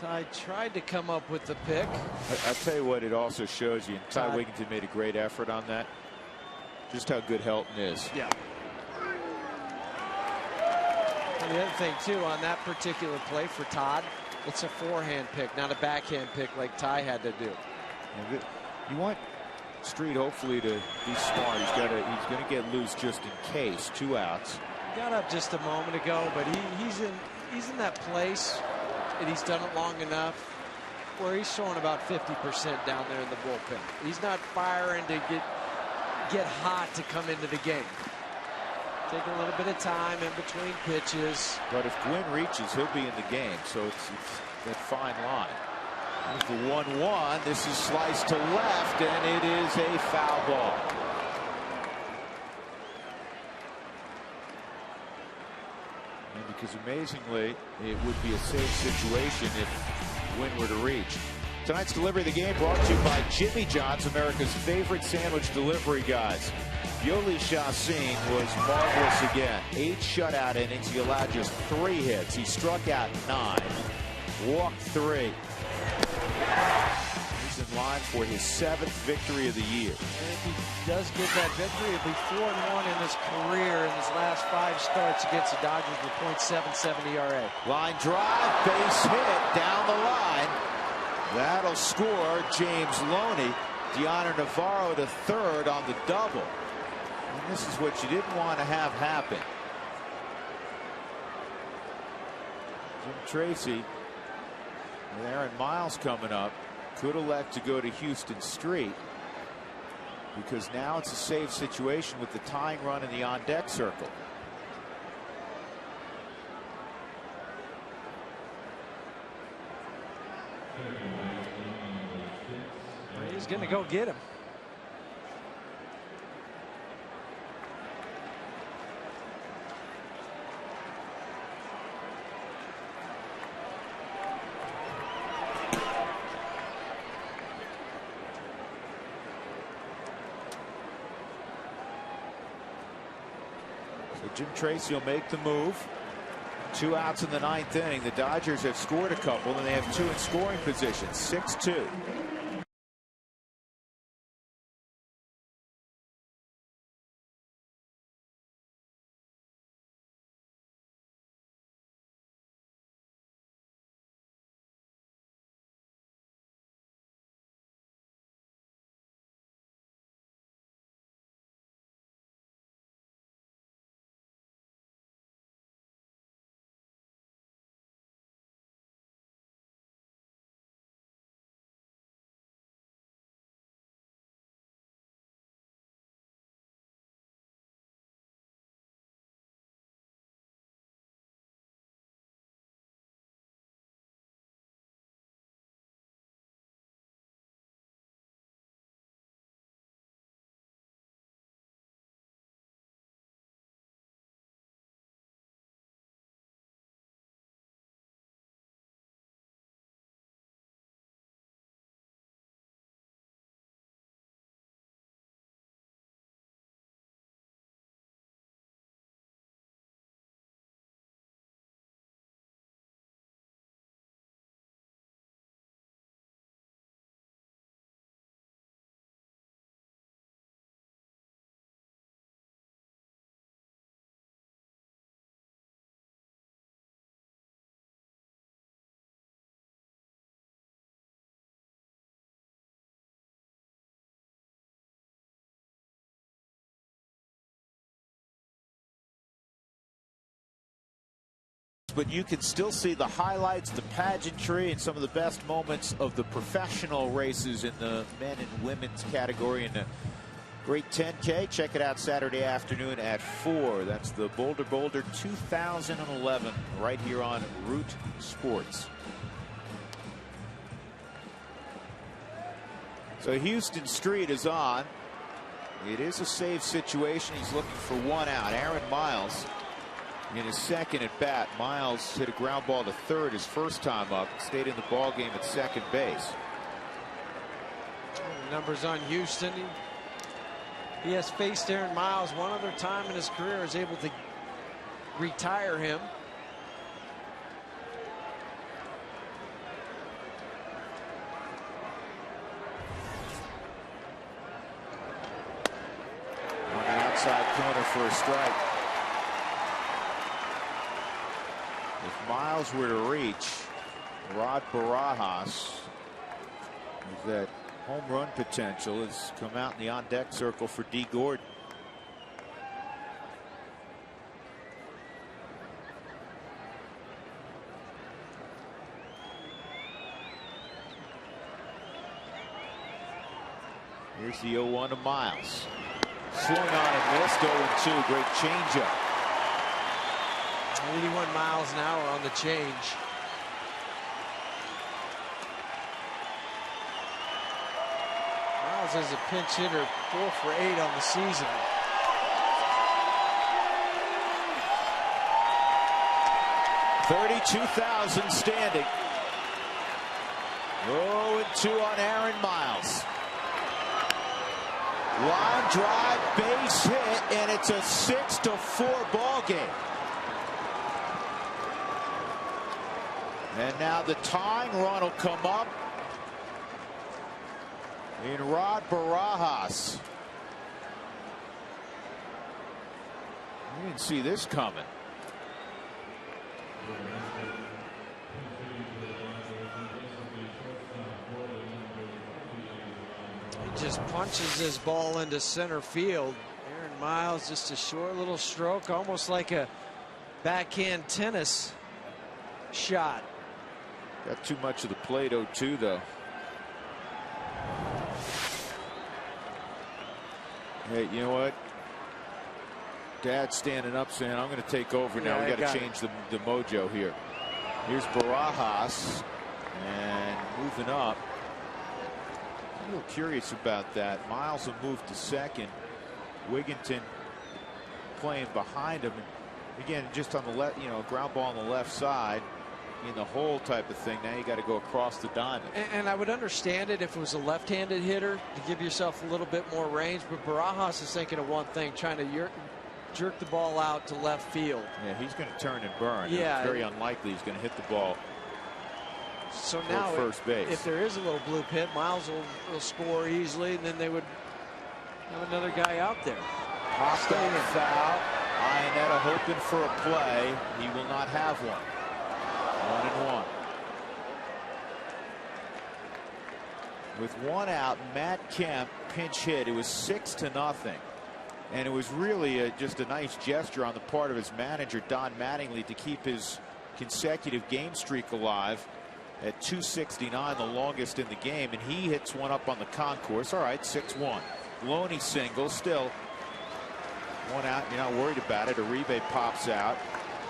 Ty tried to come up with the pick. I'll tell you what, it also shows you, and Ty Wigginton made a great effort on that, just how good Helton is. Yeah. And the other thing, too, on that particular play for Todd, it's a forehand pick, not a backhand pick like Ty had to do. You want Street hopefully to be smart. He's going to get loose just in case. 2 outs. He got up just a moment ago, but he's in that place. And he's done it long enough where he's showing about 50% down there in the bullpen. He's not firing to get hot to come into the game. Taking a little bit of time in between pitches. But if Gwynn reaches, he'll be in the game. So it's that fine line. Here's the 1-1. This is sliced to left, and it is a foul ball. Because amazingly, it would be a safe situation if Gwynn were to reach. Tonight's delivery of the game brought to you by Jimmy John's, America's favorite sandwich delivery guys. Yoli Chassin was marvelous again. 8 shutout innings. He allowed just 3 hits. He struck out 9, walked 3. He's in line for his 7th victory of the year. And if he does get that victory, it'll be 4-1 in his career in his last 5 starts against the Dodgers with .77 ERA. Line drive, base hit down the line. That'll score James Loney. Deoner Navarro to third on the double. And this is what you didn't want to have happen. Jim Tracy with Aaron Miles coming up could elect to go to Houston Street, because now it's a safe situation with the tying run in the on-deck circle. He's going to go get him. So Jim Tracy will make the move. 2 outs in the 9th inning. The Dodgers have scored a couple, and they have 2 in scoring position. 6-2. but you can still see the highlights, the pageantry, and some of the best moments of the professional races in the men and women's category in the Great 10K. Check it out Saturday afternoon at 4. That's the Boulder 2011 right here on Root Sports. So Houston Street is on. It is a save situation. He's looking for one out. Aaron Miles in his second at bat. Miles hit a ground ball to third his first time up. Stayed in the ball game at second base. Numbers on Houston. He has faced Aaron Miles one other time in his career, is able to retire him. On the outside corner for a strike. If Miles were to reach, Rod Barajas, that home run potential has come out in the on deck circle for D. Gordon. Here's the 0-1 to Miles. Swung on and missed. 0-2. Great changeup. 81 miles an hour on the change. Miles is a pinch hitter, 4 for 8 on the season. $32,000 standing. 0-2 on Aaron Miles. Line drive, base hit, and it's a 6-4 ball game. And now the tying run will come up in Rod Barajas. You didn't see this coming. He just punches his ball into center field. Aaron Miles, just a short little stroke, almost like a backhand tennis shot. Got too much of the plate. 0-2 though. Hey, you know what? Dad's standing up saying, I'm going to take over now. We got to change the mojo here. Here's Barajas and moving up. I'm a little curious about that. Miles will move to second. Wigginton playing behind him. And again, just on the left, you know, ground ball on the left side in the hole type of thing. Now you got to go across the diamond. And I would understand it if it was a left-handed hitter to give yourself a little bit more range. But Barajas is thinking of one thing, trying to jerk the ball out to left field. Yeah, he's going to turn and burn. Yeah, it's very unlikely he's going to hit the ball. So now, first base. If there is a little blue pit, Miles will score easily, and then they would have another guy out there. Hostile foul. Iannetta hoping for a play. He will not have one. 1-1. With one out, Matt Kemp pinch hit. It was 6-0. And it was really just a nice gesture on the part of his manager, Don Mattingly, to keep his consecutive game streak alive at 269, the longest in the game. And he hits one up on the concourse. All right, 6-1. Loney single, still one out. You're not worried about it. Uribe pops out.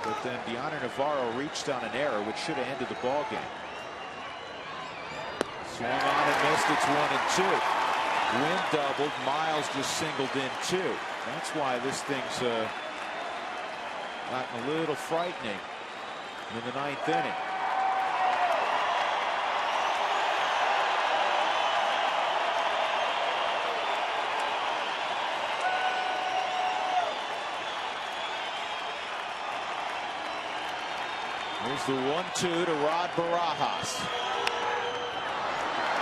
But then Deoner Navarro reached on an error, which should have ended the ball game. Swung on and missed. It's 1-2. Wynn doubled. Miles just singled in 2. That's why this thing's gotten a little frightening in the 9th inning. Here's the 1-2 to Rod Barajas.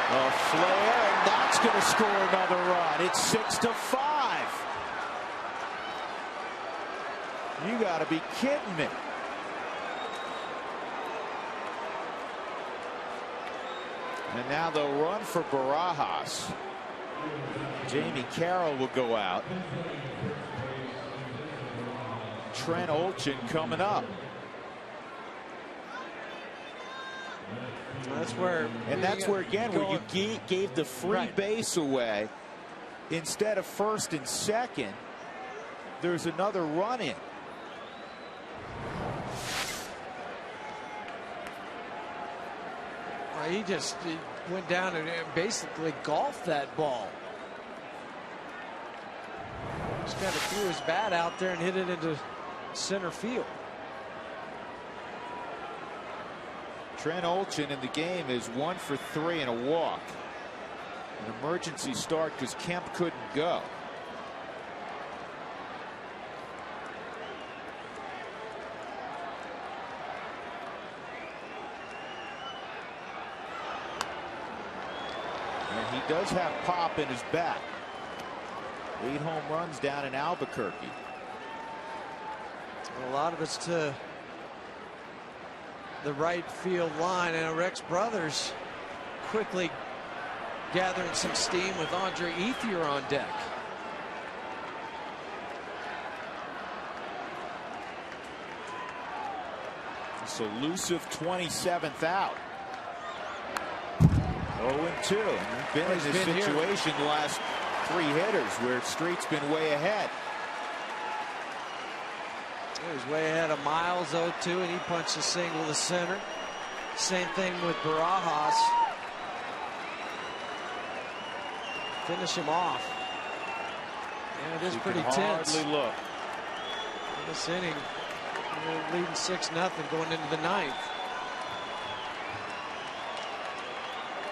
A flare, and that's going to score another run. It's 6-5. You got to be kidding me. And now they'll run for Barajas. Jamie Carroll will go out. Trent Olchin coming up. That's where again where you gave the free base away instead of first and second. There's another run in. He went down and basically golfed that ball. Just kind of threw his bat out there and hit it into center field. Trent Olchin in the game is 1 for 3 and a walk. An emergency start because Kemp couldn't go. And he does have pop in his bat. 8 home runs down in Albuquerque. A lot of it's to the right field line, and Rex Brothers quickly gathering some steam with Andre Ethier on deck. This elusive 27th out. 0-2. We've been in this situation the last 3 hitters where Street's been way ahead. He was way ahead of Miles, 0-2, and he punched a single to center. Same thing with Barajas. Finish him off. Yeah, it is pretty tense. Hardly look. In this inning, we're leading 6-0 going into the 9th.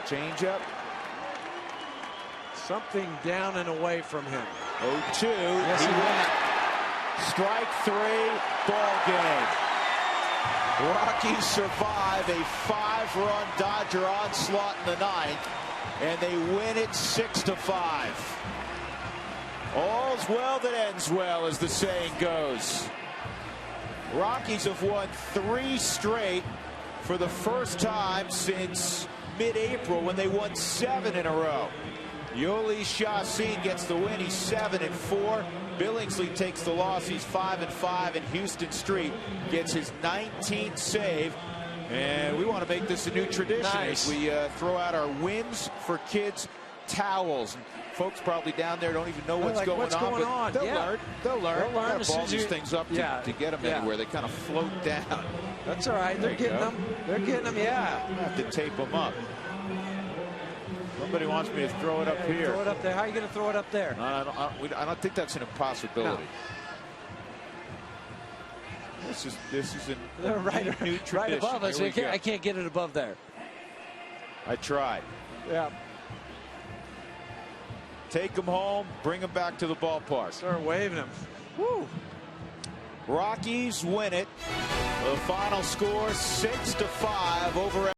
Changeup. Something down and away from him. 0-2. Yes, he went. Strike 3, ball game. Rockies survive a 5-run Dodger onslaught in the 9th, and they win it 6-5. All's well that ends well, as the saying goes. Rockies have won 3 straight for the first time since mid-April when they won 7 in a row. Yoli Chacin gets the win. He's 7-4. Billingsley takes the loss. He's 5-5. And Houston Street gets his 19th save. And we want to make this a new tradition as we throw out our wins for kids towels. And folks probably down there don't even know what's going on. They'll learn. They'll learn. Gotta ball these things up to get them anywhere. They kind of float down. That's all right. They're getting them. They're getting them. Yeah. I have to tape them up. Somebody wants me to throw it up here. Throw it up there. How are you going to throw it up there? I don't think that's an impossibility. No. This is a new tradition. Right above us. I can't get it above there. I tried. Yeah. Take them home. Bring them back to the ballpark. Start waving them. Woo. Rockies win it. The final score 6-5 over.